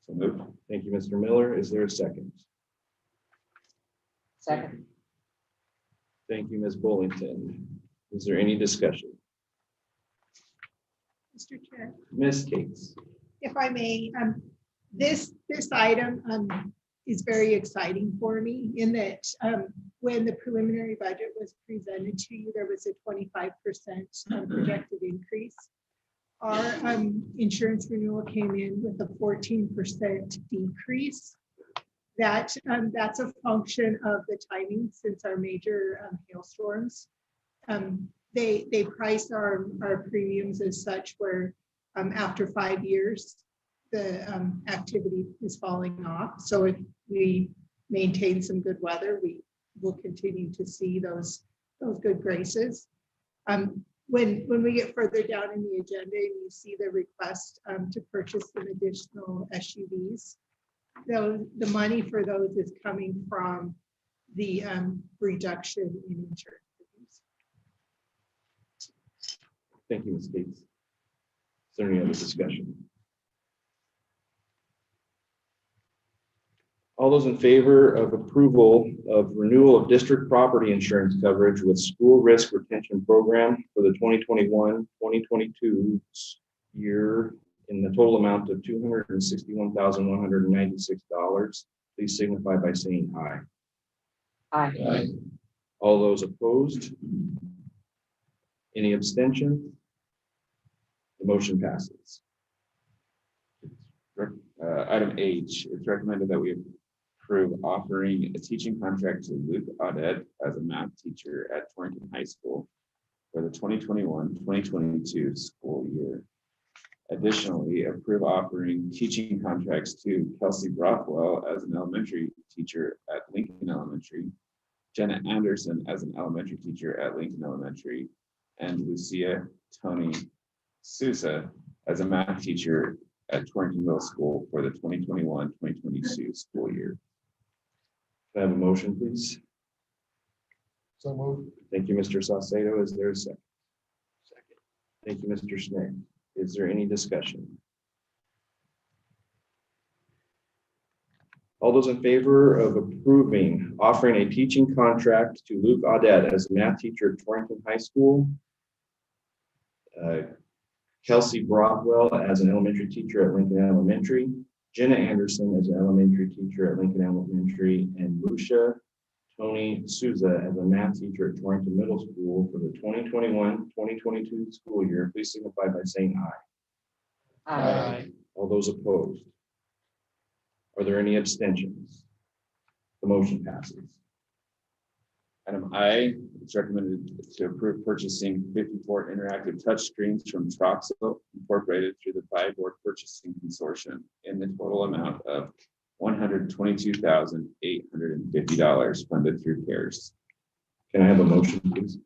So moved. Thank you, Mr. Miller. Is there a second? Second. Thank you, Ms. Bullington. Is there any discussion? Mr. Chair, Ms. Cates? if I may, this item is very exciting for me in that when the preliminary budget was presented to you, there was a 25% projected increase. Our insurance renewal came in with a 14% decrease. That's a function of the timing since our major hailstorms. They price our premiums as such where after 5 years, the activity is falling off. So if we maintain some good weather, we will continue to see those good graces. When we get further down in the agenda and you see the request to purchase some additional SUVs, the money for those is coming from the reduction in insurance. Thank you, Ms. Cates. Is there any other discussion? All those in favor of approval of renewal of district property insurance coverage with school risk retention program for the 2021-2022 year in the total amount of $261,196, please signify by saying aye. Aye. All those opposed? Any abstentions? The motion passes. Item H, it's recommended that we approve offering a teaching contract to Luke Audet as a math teacher at Torrington High School for the 2021-2022 school year. Additionally, approve offering teaching contracts to Kelsey Brothwell as an elementary teacher at Lincoln Elementary, Jenna Anderson as an elementary teacher at Lincoln Elementary, and Lucia Tony Sousa as a math teacher at Torrington Middle School for the 2021-2022 school year. Can I have a motion, please? So moved. Thank you, Mr. Saucedo. Is there a second? Second. Thank you, Mr. Schneck. Is there any discussion? All those in favor of approving offering a teaching contract to Luke Audet as a math teacher at Torrington High School, Kelsey Brothwell as an elementary teacher at Lincoln Elementary, Jenna Anderson as an elementary teacher at Lincoln Elementary, and Lucia Tony Souza as a math teacher at Torrington Middle School for the 2021-2022 school year, please signify by saying aye. Aye. All those opposed? Are there any abstentions? The motion passes. Item I, it's recommended to approve purchasing 54 interactive touchscreens from Troxel Incorporated through the Buy Board Purchasing Consortium in the total amount of $122,850 funded through CARES. Can I have a motion, please?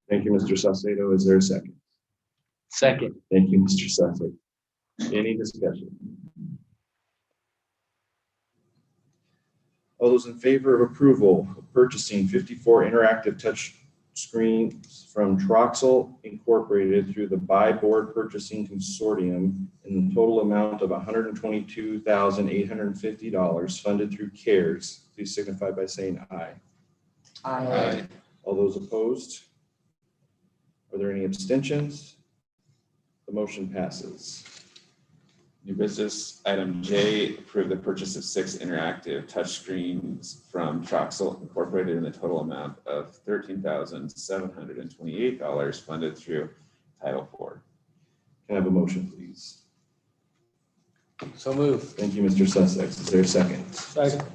Thank you, Mr. Saucedo. Is there a second? Second. Thank you, Mr. Suffolk. Any discussion? All those in favor of approval of purchasing 54 interactive touch screens from Troxel Incorporated through the Buy Board Purchasing Consortium in the total amount of $122,850 funded through CARES, please signify by saying aye. Aye. All those opposed? Are there any abstentions? The motion passes. New business, item J, approve the purchase of 6 interactive touchscreens from Troxel Incorporated in the total amount of $13,728 funded through Title IV. Can I have a motion, please? So moved. Thank you, Mr. Sussex. Is there a second? Second.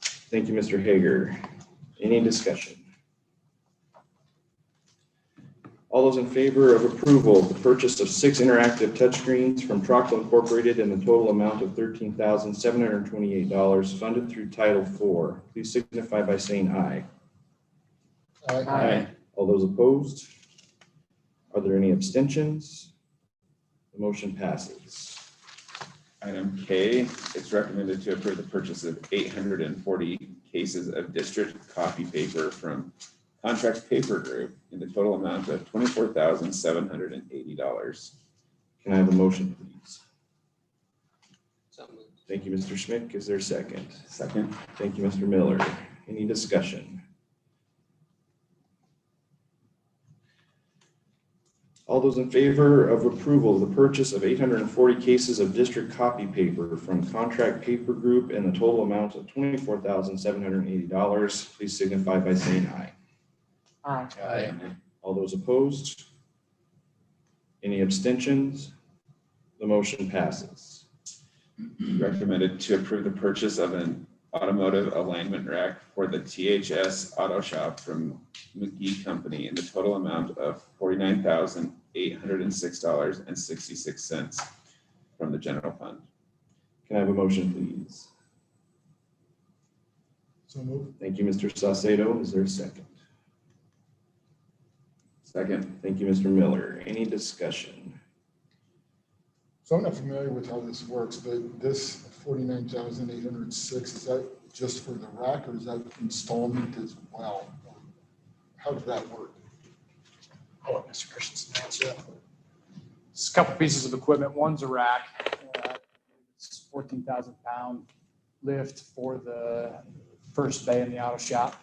Thank you, Mr. Hager. Any discussion? All those in favor of approval of the purchase of 6 interactive touchscreens from Troxel Incorporated in the total amount of $13,728 funded through Title IV, please signify by saying aye. Aye. All those opposed? Are there any abstentions? The motion passes. Item K, it's recommended to approve the purchase of 840 cases of district copy paper from Contract Paper Group in the total amount of $24,780. Can I have a motion, please? Thank you, Mr. Schmick. Is there a second? Second. Thank you, Mr. Miller. Any discussion? All those in favor of approval of the purchase of 840 cases of district copy paper from Contract Paper Group in the total amount of $24,780, please signify by saying aye. Aye. All those opposed? Any abstentions? The motion passes. Recommended to approve the purchase of an automotive alignment rack for the THS Auto Shop from McGee Company in the total amount of $49,806.66 from the general fund. Can I have a motion, please? So moved. Thank you, Mr. Saucedo. Is there a second? Second. Thank you, Mr. Miller. Any discussion? So I'm not familiar with how this works, but this 49,806, is that just for the rack or is that installment as well? How does that work? I'll let Mr. Christensen answer that. It's a couple pieces of equipment. One's a rack. It's 14,000 pound lift for the first bay in the auto shop.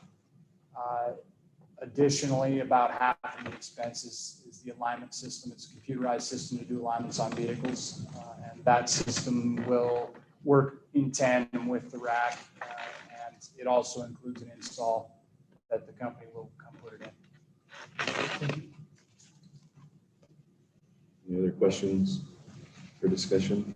Additionally, about half of the expense is the alignment system. It's a computerized system to do alignments on vehicles. And that system will work in tandem with the rack. And it also includes an install that the company will come put it in. Any other questions or discussion?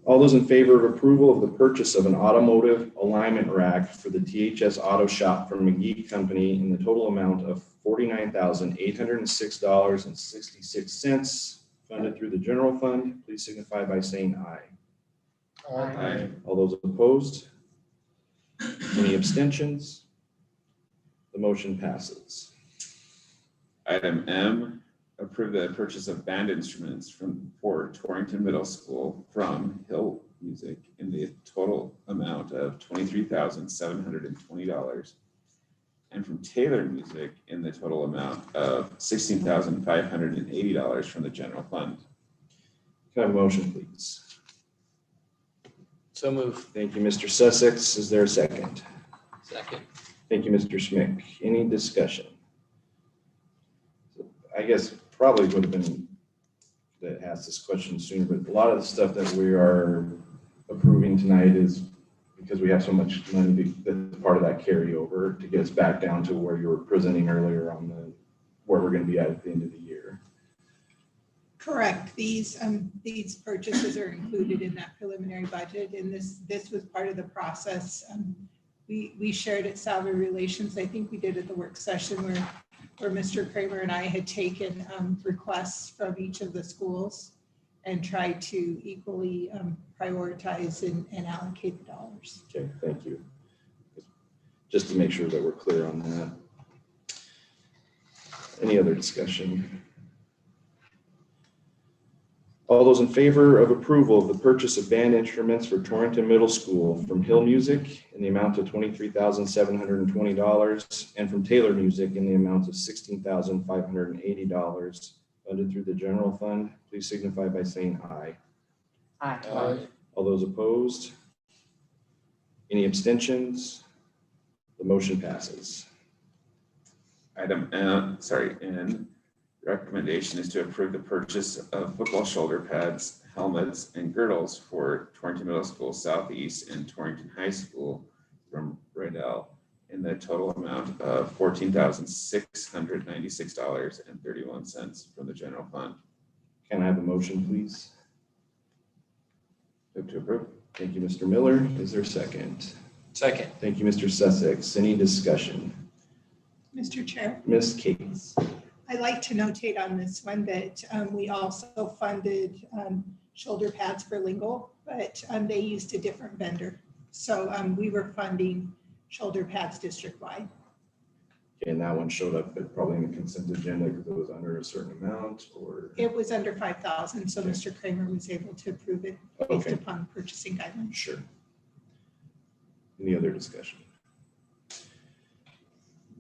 All those in favor of approval of the purchase of an automotive alignment rack for the THS Auto Shop from McGee Company in the total amount of $49,806.66 funded through the general fund, please signify by saying aye. Aye. All those opposed? Any abstentions? The motion passes. Item M, approve the purchase of band instruments for Torrington Middle School from Hill Music in the total amount of $23,720, and from Taylor Music in the total amount of $16,580 from the general fund. Can I have a motion, please? So move. Thank you, Mr. Sussex. Is there a second? Second. Thank you, Mr. Schmick. Any discussion? I guess probably would have been that asked this question sooner, but a lot of the stuff that we are approving tonight is because we have so much money that's part of that carryover to get us back down to where you were presenting earlier on where we're going to be at the end of the year. Correct. These purchases are included in that preliminary budget, and this was part of the process. We shared at Salary Relations. I think we did at the work session where Mr. Kramer and I had taken requests from each of the schools and tried to equally prioritize and allocate the dollars. Okay, thank you. Just to make sure that we're clear on that. Any other discussion? All those in favor of approval of the purchase of band instruments for Torrington Middle School from Hill Music in the amount of $23,720 and from Taylor Music in the amount of $16,580 funded through the general fund, please signify by saying aye. Aye. All those opposed? Any abstentions? The motion passes. Item N, recommendation is to approve the purchase of football shoulder pads, helmets, and girdles for Torrington Middle School Southeast and Torrington High School from Riddell in the total amount of $14,696.31 from the general fund. Can I have a motion, please? Move to approve. Thank you, Mr. Miller. Is there a second? Second. Thank you, Mr. Sussex. Any discussion? Mr. Chair. Ms. Cates. I'd like to notate on this one that we also funded shoulder pads for Lingle, but they used a different vendor. So we were funding shoulder pads district-wide. And that one showed up at probably in the consent agenda because it was under a certain amount or. It was under 5,000, so Mr. Kramer was able to approve it based Okay. upon purchasing guidelines. Sure. Any other discussion?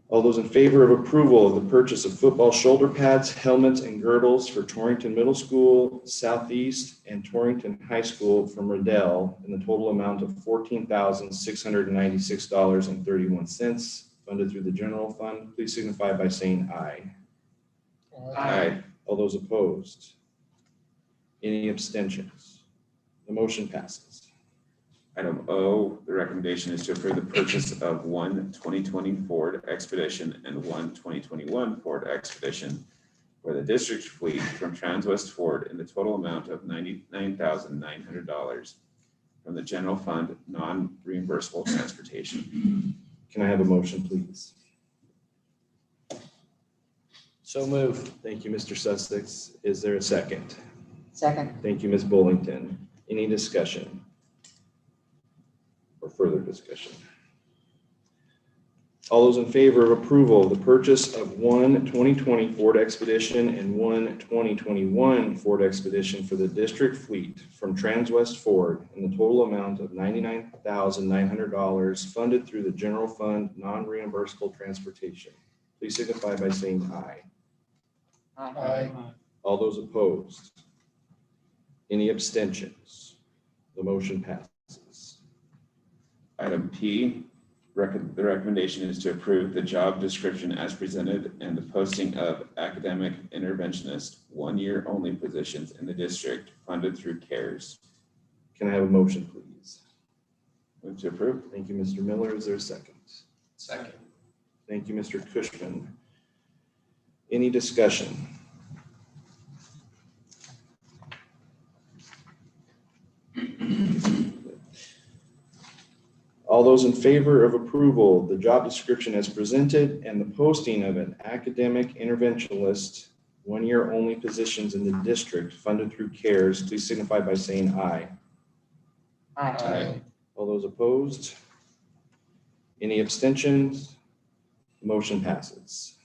All those in favor of approval of the purchase of football shoulder pads, helmets, and girdles for Torrington Middle School, Southeast, and Torrington High School from Riddell in the total amount of $14,696.31, funded through the general fund, please signify by saying aye. Aye. All those opposed? Any abstentions? The motion passes. Item O, the recommendation is to approve the purchase of one 2020 Ford Expedition and one 2021 Ford Expedition for the district fleet from Transwest Ford in the total amount of $99,900 from the general fund, non-reimbursable transportation. Can I have a motion, please? So move. Thank you, Mr. Sussex. Is there a second? Second. Thank you, Ms. Bullington. Any discussion? Or further discussion? All those in favor of approval of the purchase of one 2020 Ford Expedition and one 2021 Ford Expedition for the district fleet from Transwest Ford in the total amount of $99,900 funded through the general fund, non-reimbursable transportation, please signify by saying aye. Aye. All those opposed? Any abstentions? The motion passes. Item P, the recommendation is to approve the job description as presented and the posting of academic interventionist, 1 year only positions in the district funded through CARES. Can I have a motion, please? Move to approve. Thank you, Mr. Miller. Is there a second? Second. Thank you, Mr. Cushman. Any discussion? All those in favor of approval of the job description as presented and the posting of an academic interventionist, 1 year only positions in the district funded through CARES, please signify by saying aye. Aye. All those opposed? Any abstentions? Motion passes.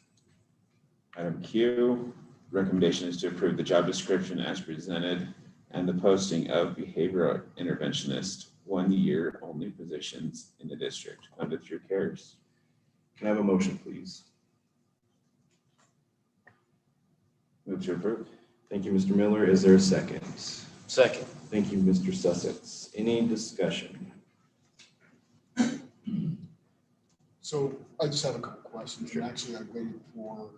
Item Q, recommendation is to approve the job description as presented and the posting of behavioral interventionist, 1 year only positions in the district funded through CARES. Can I have a motion, please? Move to approve. Thank you, Mr. Miller. Is there a second? Second. Thank you, Mr. Sussex. Any discussion? So I just have a couple questions, and actually I waited to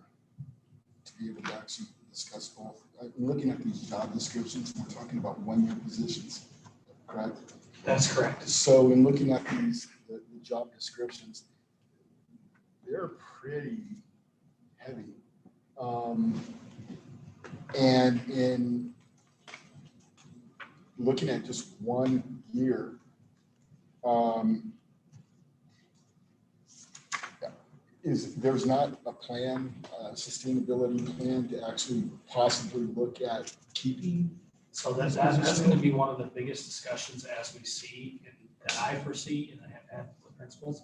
be able to actually discuss both. I'm looking at these job descriptions, and we're talking about 1 year positions, correct? That's correct. So in looking at these, the job descriptions, they're pretty heavy. And in looking at just 1 year, there's not a plan, sustainability plan to actually possibly look at keeping? So that's going to be one of the biggest discussions as we see and that I foresee and I have had with principals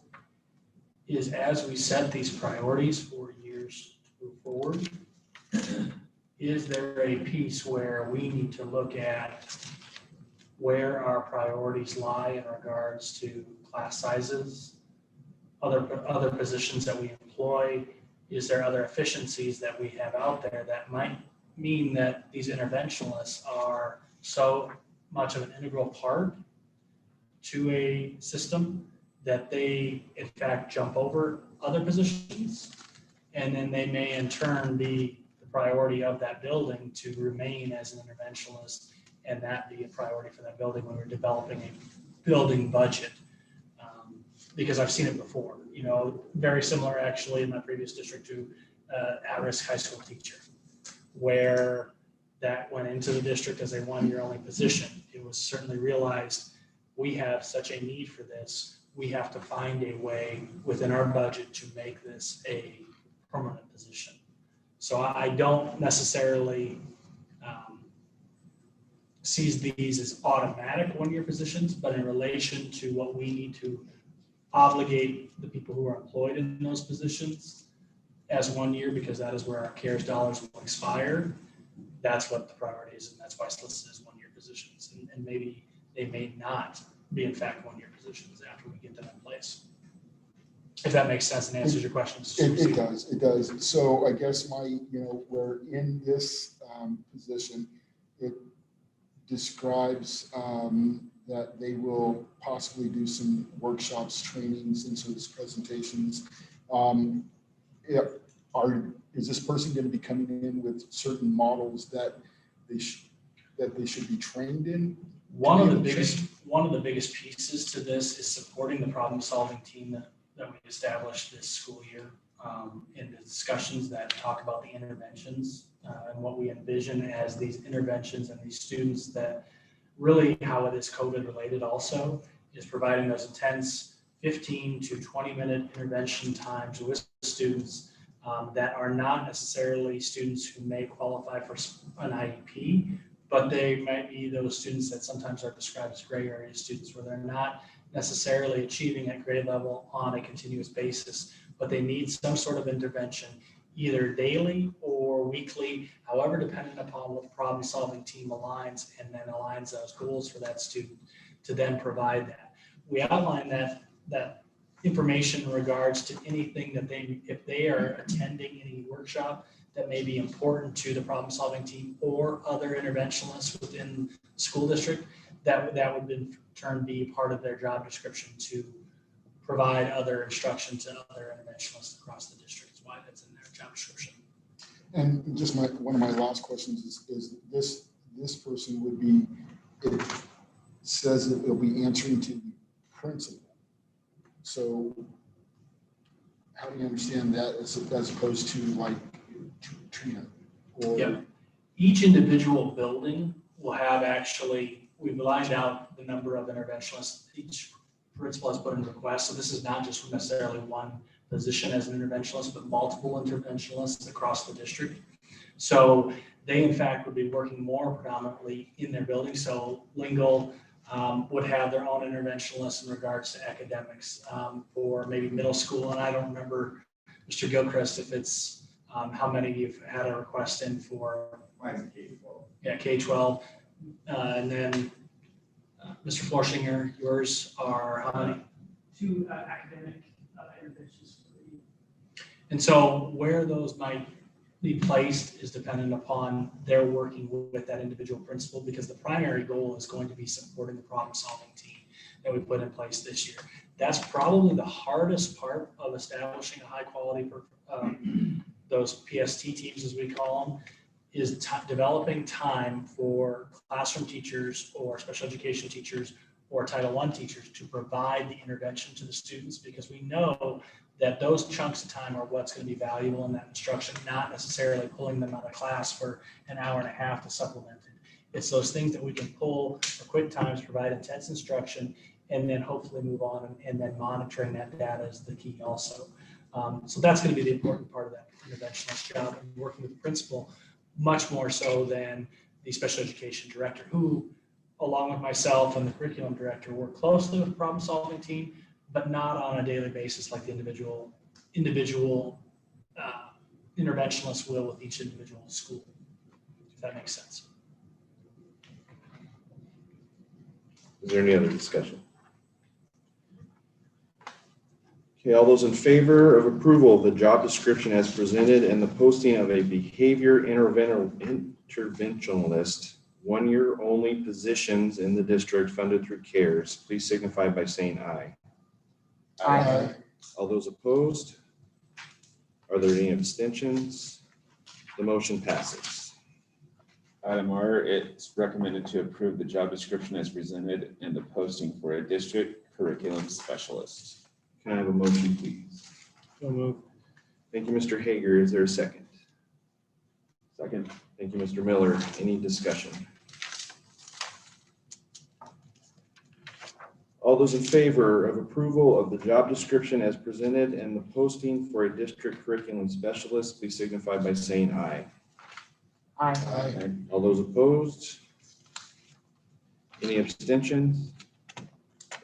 is as we set these priorities for years to move forward, is there a piece where we need to look at where our priorities lie in regards to class sizes, other positions that we employ? Is there other efficiencies that we have out there that might mean that these interventionalists are so much of an integral part to a system that they in fact jump over other positions, and then they may in turn be the priority of that building to remain as an interventionalist, and that be a priority for that building when we're developing a building budget. Because I've seen it before, very similar actually in my previous district to at-risk high school teacher, where that went into the district as a 1 year only position. It was certainly realized we have such a need for this. We have to find a way within our budget to make this a permanent position. So I don't necessarily sees these as automatic 1 year positions, but in relation to what we need to obligate the people who are employed in those positions, as 1 year because that is where our CARES dollars will expire. That's what the priority is, and that's why it's listed as 1 year positions. And maybe they may not be in fact 1 year positions after we get them in place. If that makes sense and answers your questions. It does. So I guess we're in this position, it describes that they will possibly do some workshops, trainings, and service presentations. Is this person going to be coming in with certain models that they should be trained in? One of the biggest pieces to this is supporting the problem-solving team that we established this school year in the discussions that talk about the interventions and what we envision as these interventions and these students that really how it is COVID related also is providing those intense 15 to 20 minute intervention times with students that are not necessarily students who may qualify for an IEP, but they might be those students that sometimes are described as gray area students where they're not necessarily achieving at grade level on a continuous basis, but they need some sort of intervention either daily or weekly, however, depending upon what the problem solving team aligns and then aligns those goals for that student to then provide that. We outline that information in regards to anything that if they are attending any workshop that may be important to the problem solving team or other interventionalists within the school district, that would in turn be part of their job description to provide other instruction to other interventionalists across the district. That's why that's in their job description. And just one of my last questions is this person would be, it says that it'll be answering to the principal. So how do you understand that as opposed to like Trina? Yep. Each individual building will have we've lined out the number of interventionalists each principal has put in request. So this is not just necessarily one position as an interventionalist, but multiple interventionalists across the district. So they in fact would be working more predominantly in their building. So Lingle would have their own interventionalists in regards to academics for maybe middle school. And I don't remember, Mr. Gilchrist, if it's how many you've had a request in for. Mine's K-12. Yeah, K-12. And then Mr. Florshinger, yours are how many? 2 academic interventions. And so where those might be placed is dependent upon their working with that individual principal, because the primary goal is going to be supporting the problem-solving team that we put in place this year. That's probably the hardest part of establishing a high-quality, those PST teams, as we call them, is developing time for classroom teachers or special education teachers or Title I teachers to provide the intervention to the students, because we know that those chunks of time are what's going to be valuable in that instruction, not necessarily pulling them out of class for an hour and a half to supplement it. It's those things that we can pull for quick times, provide intense instruction, and then hopefully move on and then monitoring that data is the key also. So that's going to be the important part of that interventionist job, and working with the principal much more so than the special education director, who, along with myself and the curriculum director, work closely with the problem solving team, but not on a daily basis like the individual interventionalists will with each individual school, if that makes sense. Is there any other discussion? Okay, all those in favor of approval of the job description as presented and the posting of a behavior interventionalist 1 year only positions in the district funded through CARES, please signify by saying aye. Aye. All those opposed? Are there any abstentions? The motion passes. Item R, it's recommended to approve the job description as presented and the posting for a district curriculum specialist. Can I have a motion, please? So move. Thank you, Mr. Hager. Is there a second? Second. Thank you, Mr. Miller. Any discussion? All those in favor of approval of the job description as presented and the posting for a district curriculum specialist, please signify by saying aye. Aye. Aye. All those opposed? Any abstentions?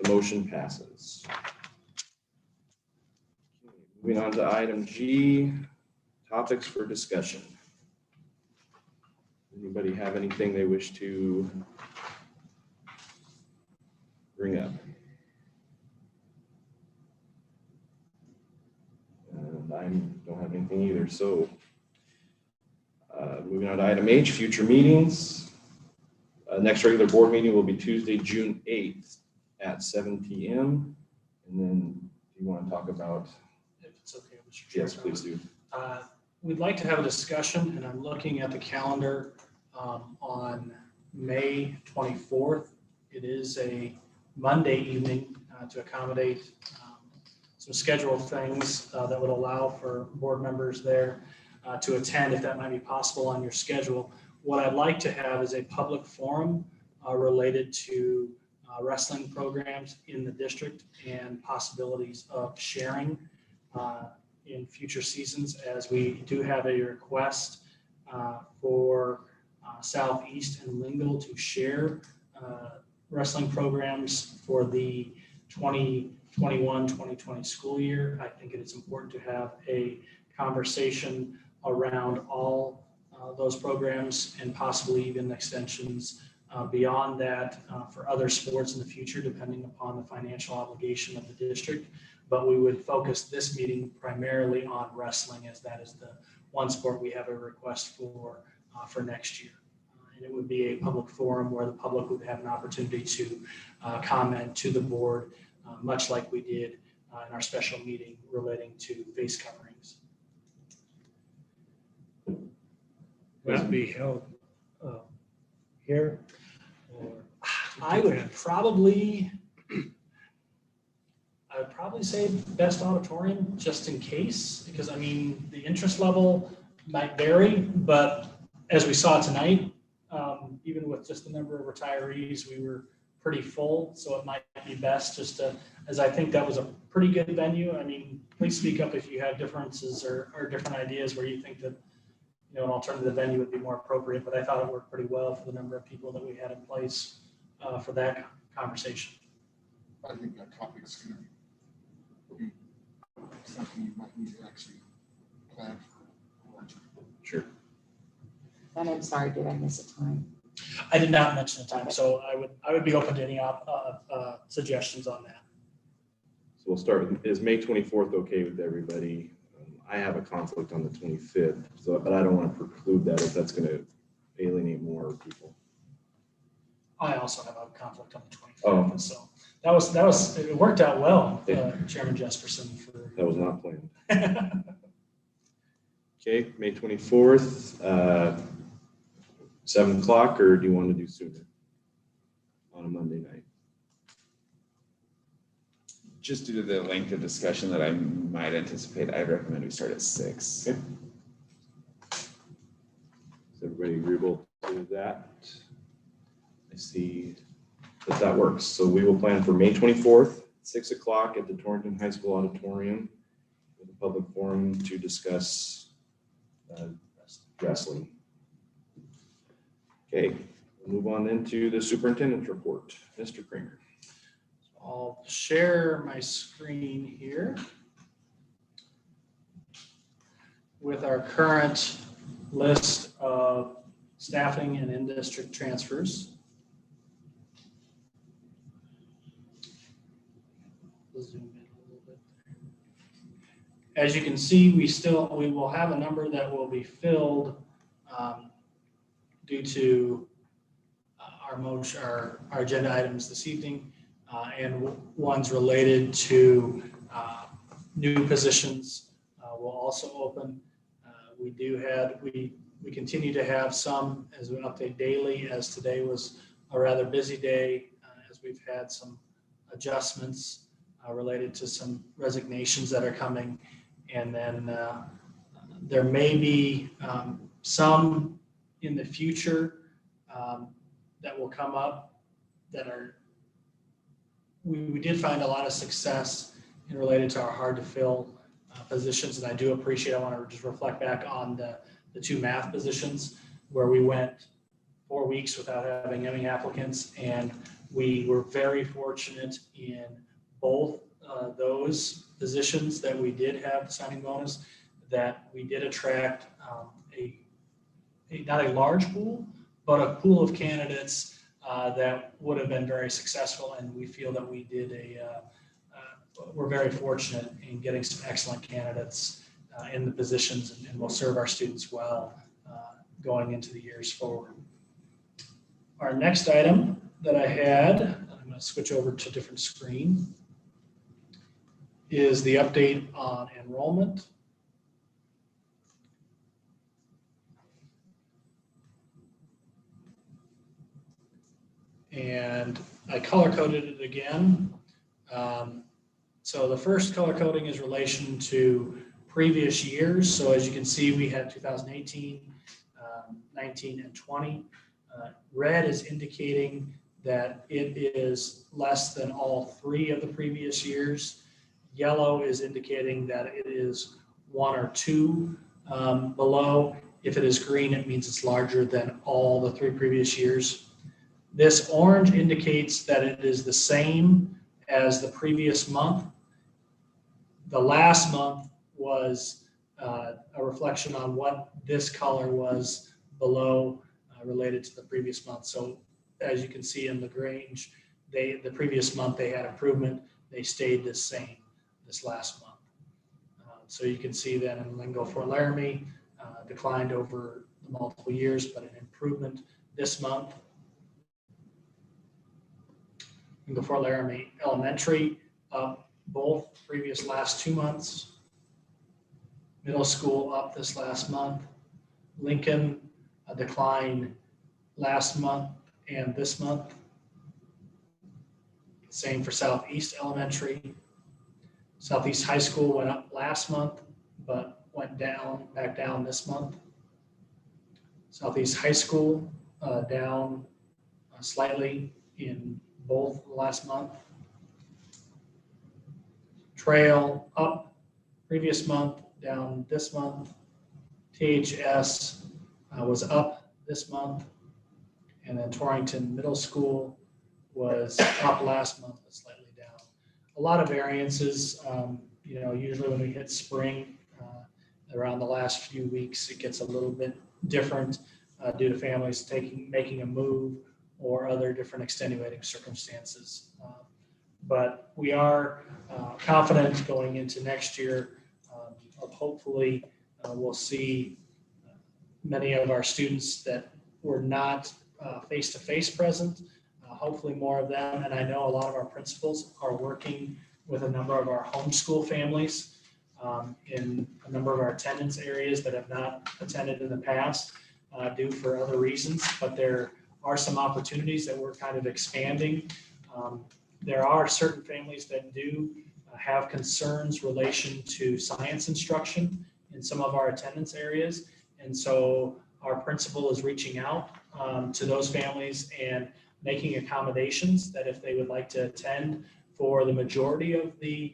The motion passes. Moving on to item G, topics for discussion. Anybody have anything they wish to bring up? And I don't have anything either, so moving on to item H, future meetings. Next regular board meeting will be Tuesday, June 8th at 7 p.m. And then do you want to talk about? If it's okay, Mr. Chair. Yes, please do. We'd like to have a discussion, and I'm looking at the calendar on May 24th. It is a Monday evening to accommodate some scheduled things that would allow for board members there to attend if that might be possible on your schedule. What I'd like to have is a public forum related to wrestling programs in the district and possibilities of sharing in future seasons, as we do have a request for Southeast and Lingle to share wrestling programs for the 2021-2020 school year. I think it is important to have a conversation around all those programs and possibly even extensions beyond that for other sports in the future, depending upon the financial obligation of the district. But we would focus this meeting primarily on wrestling, as that is the one sport we have a request for next year. And it would be a public forum where the public would have an opportunity to comment to the board, much like we did in our special meeting relating to face coverings. Will it be held here? Or I would probably say best auditorium, just in case, because I mean, the interest level might vary, but as we saw tonight, even with just the number of retirees, we were pretty full. So it might be best just to, as I think that was a pretty good venue. I mean, please speak up if you have differences or different ideas where you think that, you know, an alternative venue would be more appropriate, but I thought it worked pretty well for the number of people that we had in place for that conversation. I think that topic's going to be something you might need to actually plan for. Sure. And I'm sorry, did I miss a time? I did not mention the time, so I would be open to any suggestions on that. So we'll start with, is May 24th okay with everybody? I have a conflict on the 25th, so, but I don't want to preclude that if that's going to alienate more people. I also have a conflict on the 25th, Oh. so that was it worked out well, Chairman Jesperson. That was not planned. Okay, May 24th, 7 o'clock, or do you want to do sooner on a Monday night? Just due to the length of discussion that I might anticipate, I recommend we start at 6. Okay. Is everybody agreeable to that? I see that works. So we will plan for May 24th, 6 o'clock at the Torrington High School Auditorium with a public forum to discuss wrestling. Okay, we'll move on into the superintendent's report. Mr. Kramer. I'll share my screen here with our current list of staffing and in-district transfers. Zoom in a little bit. As you can see, we will have a number that will be filled due to our agenda items this evening. And ones related to new positions will also open. We continue to have some as we update daily, as today was a rather busy day as we've had some adjustments related to some resignations that are coming. And then there may be some in the future that will come up that are, we did find a lot of success in related to our hard to fill positions. And I do appreciate, I want to just reflect back on the 2 math positions where we went 4 weeks without having any applicants. And we were very fortunate in both those positions that we did have the signing bonus. that we did attract not a large pool, but a pool of candidates that would have been very successful. And we feel that we did we're very fortunate in getting some excellent candidates in the positions, and will serve our students well going into the years forward. Our next item that I had, I'm going to switch over to a different screen, is the update on enrollment. And I color coded it again. So the first color coding is relation to previous years. So as you can see, we had 2018, 19, and 20. Red is indicating that it is less than all 3 of the previous years. Yellow is indicating that it is 1 or 2 below. If it is green, it means it's larger than all the 3 previous years. This orange indicates that it is the same as the previous month. The last month was a reflection on what this color was below related to the previous month. So as you can see in Lagrange, the previous month they had improvement. They stayed the same this last month. So you can see that in Lingo Fort Laramie declined over the multiple years, but an improvement this month. Lingo Fort Laramie Elementary up both previous last 2 months. Middle school up this last month. Lincoln a decline last month and this month. Same for Southeast Elementary. Southeast High School went up last month, but went down, back down this month. Southeast High School down slightly in both last month. Trail up previous month, down this month. THS was up this month. And then Torrington Middle School was up last month, but slightly down. A lot of variances. Usually when we hit spring, around the last few weeks, it gets a little bit different due to families making a move or other different extenuating circumstances. But we are confident going into next year of hopefully we'll see many of our students that were not face-to-face present, hopefully more of them. And I know a lot of our principals are working with a number of our homeschool families in a number of our attendance areas that have not attended in the past due for other reasons, but there are some opportunities that we're kind of expanding. There are certain families that do have concerns relation to science instruction in some of our attendance areas. And so our principal is reaching out to those families and making accommodations that if they would like to attend for the majority of the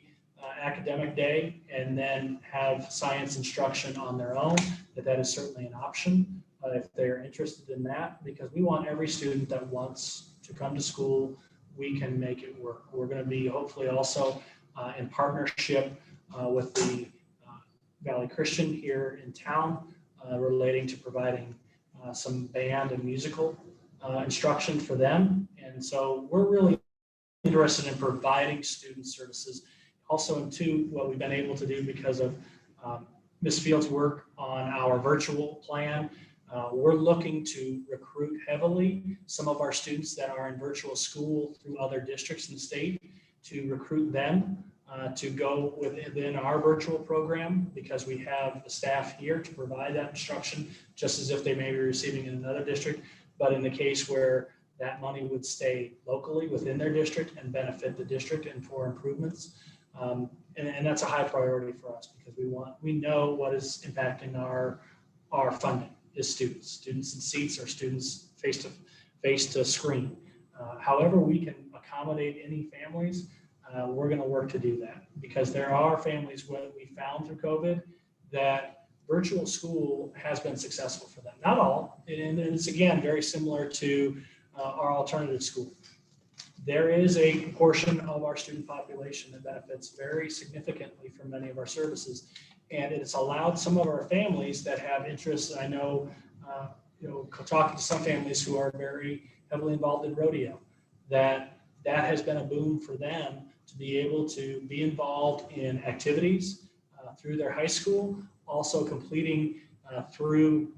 academic day and then have science instruction on their own, that is certainly an option if they're interested in that, because we want every student that wants to come to school, we can make it work. We're going to be hopefully also in partnership with the Valley Christian here in town relating to providing some band and musical instruction for them. And so we're really interested in providing student services. Also, too, what we've been able to do because of Ms. Fields' work on our virtual plan, we're looking to recruit heavily some of our students that are in virtual school through other districts in the state to recruit them to go within our virtual program, because we have the staff here to provide that instruction just as if they may be receiving in another district. But in the case where that money would stay locally within their district and benefit the district and for improvements. And that's a high priority for us, because we know what is impacting our funding is students in seats or students face to screen. However we can accommodate any families, we're going to work to do that, because there are families what we found through COVID that virtual school has been successful for them. Not all, and it's again very similar to our alternative school. there is a portion of our student population that benefits very significantly from many of our services. And it's allowed some of our families that have interests. I know, talking to some families who are very heavily involved in rodeo, that has been a boon for them to be able to be involved in activities through their high school, also completing through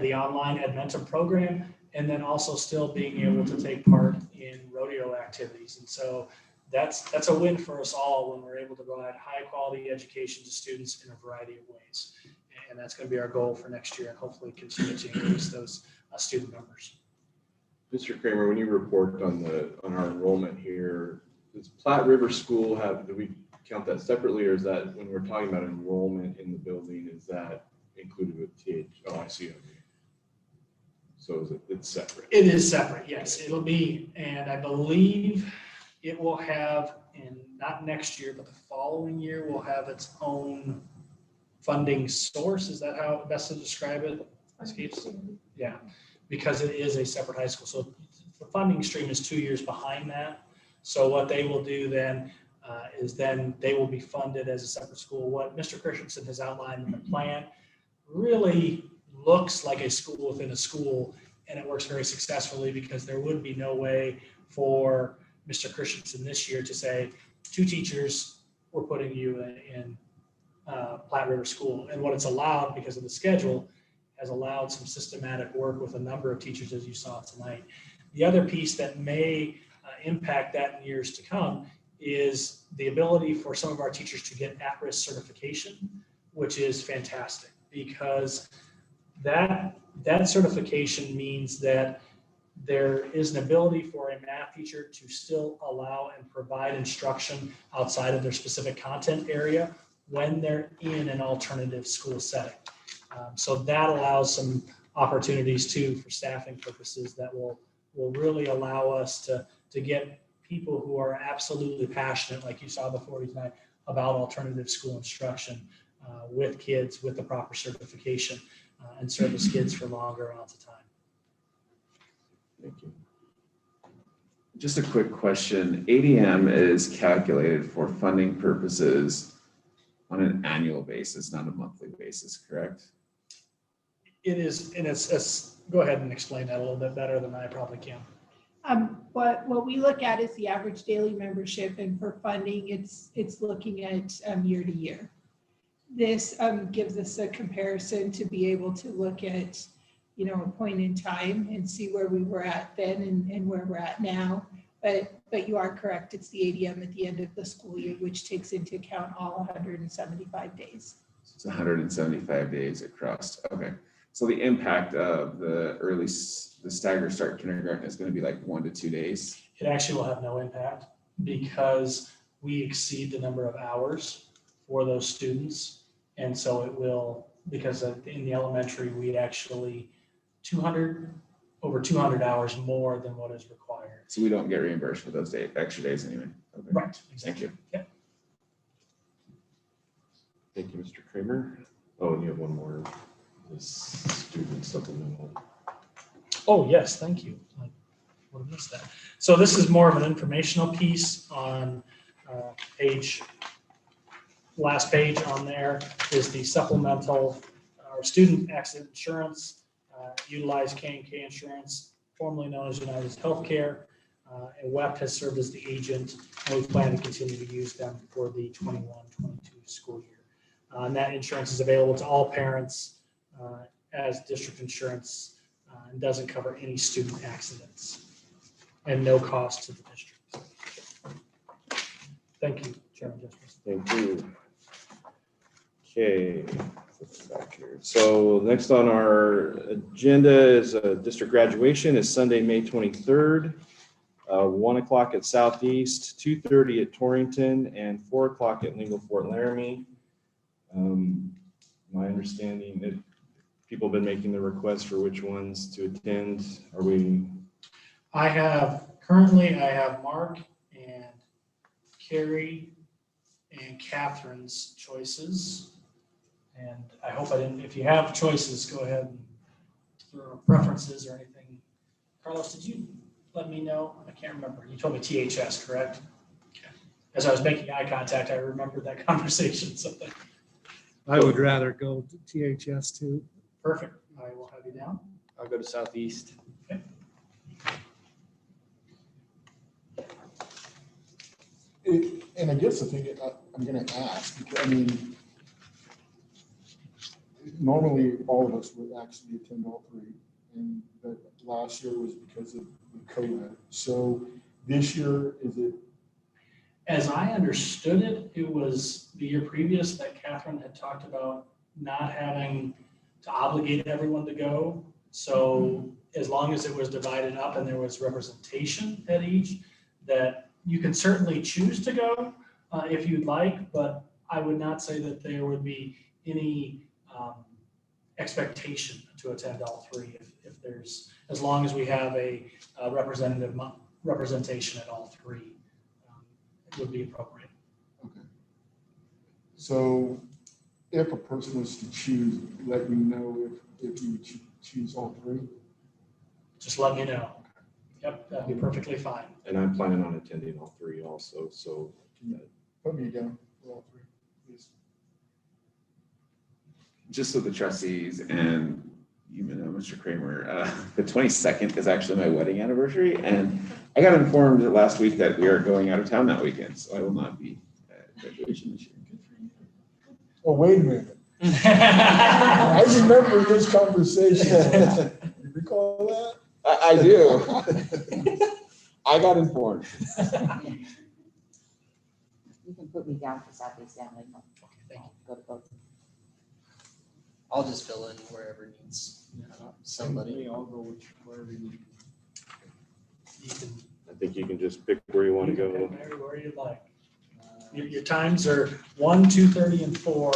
the online Edmentum program, and then also still being able to take part in rodeo activities. And so that's a win for us all when we're able to provide high quality education to students in a variety of ways. And that's going to be our goal for next year, and hopefully continue to increase those student numbers. Mr. Kramer, when you report on our enrollment here, does Platte River School do we count that separately, or is that when we're talking about enrollment in the building, is that included with TH? Oh, I see. So it's separate? It is separate, yes. It'll be, and I believe it will have, not next year, but the following year, will have its own funding source. Is that how best to describe it? Yeah, because it is a separate high school. So the funding stream is 2 years behind that. So what they will do then is then they will be funded as a separate school. What Mr. Christensen has outlined in the plan really looks like a school within a school, and it works very successfully because there would be no way for Mr. Christensen this year to say, 2 teachers, we're putting you in Platte River School. And what it's allowed, because of the schedule, has allowed some systematic work with a number of teachers, as you saw tonight. The other piece that may impact that in years to come is the ability for some of our teachers to get at-risk certification, which is fantastic, because that certification means that there is an ability for a math teacher to still allow and provide instruction outside of their specific content area when they're in an alternative school setting. So that allows some opportunities too for staffing purposes that will really allow us to get people who are absolutely passionate, like you saw before tonight, about alternative school instruction with kids with the proper certification and service kids for longer amounts of time. Thank you. Just a quick question. ADM is calculated for funding purposes on an annual basis, not a monthly basis, correct? It is, and it's go ahead and explain that a little bit better than I probably can. What we look at is the average daily membership, and for funding, it's looking at year to year. This gives us a comparison to be able to look at, a point in time and see where we were at then and where we're at now. But you are correct. It's the ADM at the end of the school year, which takes into account all 175 days. It's 175 days across. Okay. So the impact of the staggered start kindergarten is going to be like 1 to 2 days. It actually will have no impact because we exceed the number of hours for those students. And so it will, because in the elementary, we actually over 200 hours more than what is required. So we don't get reimbursed for those extra days anyway. Okay. Right, exactly. Thank you. Yeah. Thank you, Mr. Kramer. Oh, and you have one more, this student supplemental. Oh, yes, thank you. I would have missed that. So this is more of an informational piece on last page on there is the supplemental or student accident insurance, utilize K&K insurance, formerly known as United Healthcare. And WEP has served as the agent, and we plan to continue to use them for the 21-22 school year. And that insurance is available to all parents as district insurance and doesn't cover any student accidents and no cost to the district. Thank you, Chairman Justice. Thank you. Okay, back here. So next on our agenda is district graduation is Sunday, May 23rd, 1 o'clock at Southeast, 2:30 at Torrington, and 4 o'clock at Lingle Fort Laramie. My understanding that people have been making the request for which ones to attend. Are we? Currently I have Mark and Carrie and Catherine's choices. And I hope I didn't, if you have choices, go ahead and or preferences or anything. Carlos, did you let me know? I can't remember. You told me THS, correct? Okay. As I was making eye contact, I remembered that conversation, so thank you. I would rather go to THS too. Perfect. I will have you down. I'll go to Southeast. Okay. And I guess the thing I'm gonna ask, I mean, normally all of us would actually attend all three, and but last year was because of COVID. So this year, is it? As I understood it, it was the year previous that Catherine had talked about not having to obligate everyone to go. So as long as it was divided up and there was representation at each, that you can certainly choose to go if you'd like, but I would not say that there would be any expectation to attend all three if there's, as long as we have a representation at all three, it would be appropriate. Okay. So if a person was to choose, let me know if you would choose all three? Just let me know. Yep, that'd be perfectly fine. And I'm planning on attending all three also, so. Put me down for all three, please. Just so the trustees and even Mr. Kramer, the 22nd is actually my wedding anniversary, and I got informed last week that we are going out of town that weekend, so I will not be at graduation this year. Oh, wait a minute. I remember this conversation. You recall that? I do. I got informed. You can put me down for Southeast Family. Go to both. I'll just fill in wherever needs somebody. I'll go with wherever you need. I think you can just pick where you want to go. Where you'd like. Your times are 1, 2:30, and 4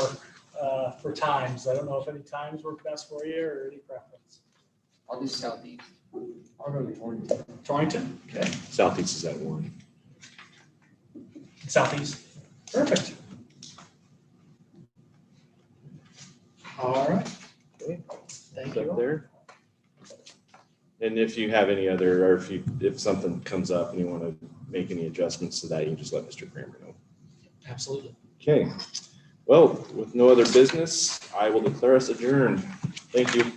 for times. I don't know if any times work best for you or any preference. I'll do Southeast. I'll go to Torrington. Torrington? Okay. Southeast is at 1. Southeast. Perfect. All right. Okay. Thank It's you. up there. And if you have any other, or if something comes up and you want to make any adjustments to that, you can just let Mr. Kramer know. Absolutely. Okay. Well, with no other business, I will declare us adjourned. Thank you.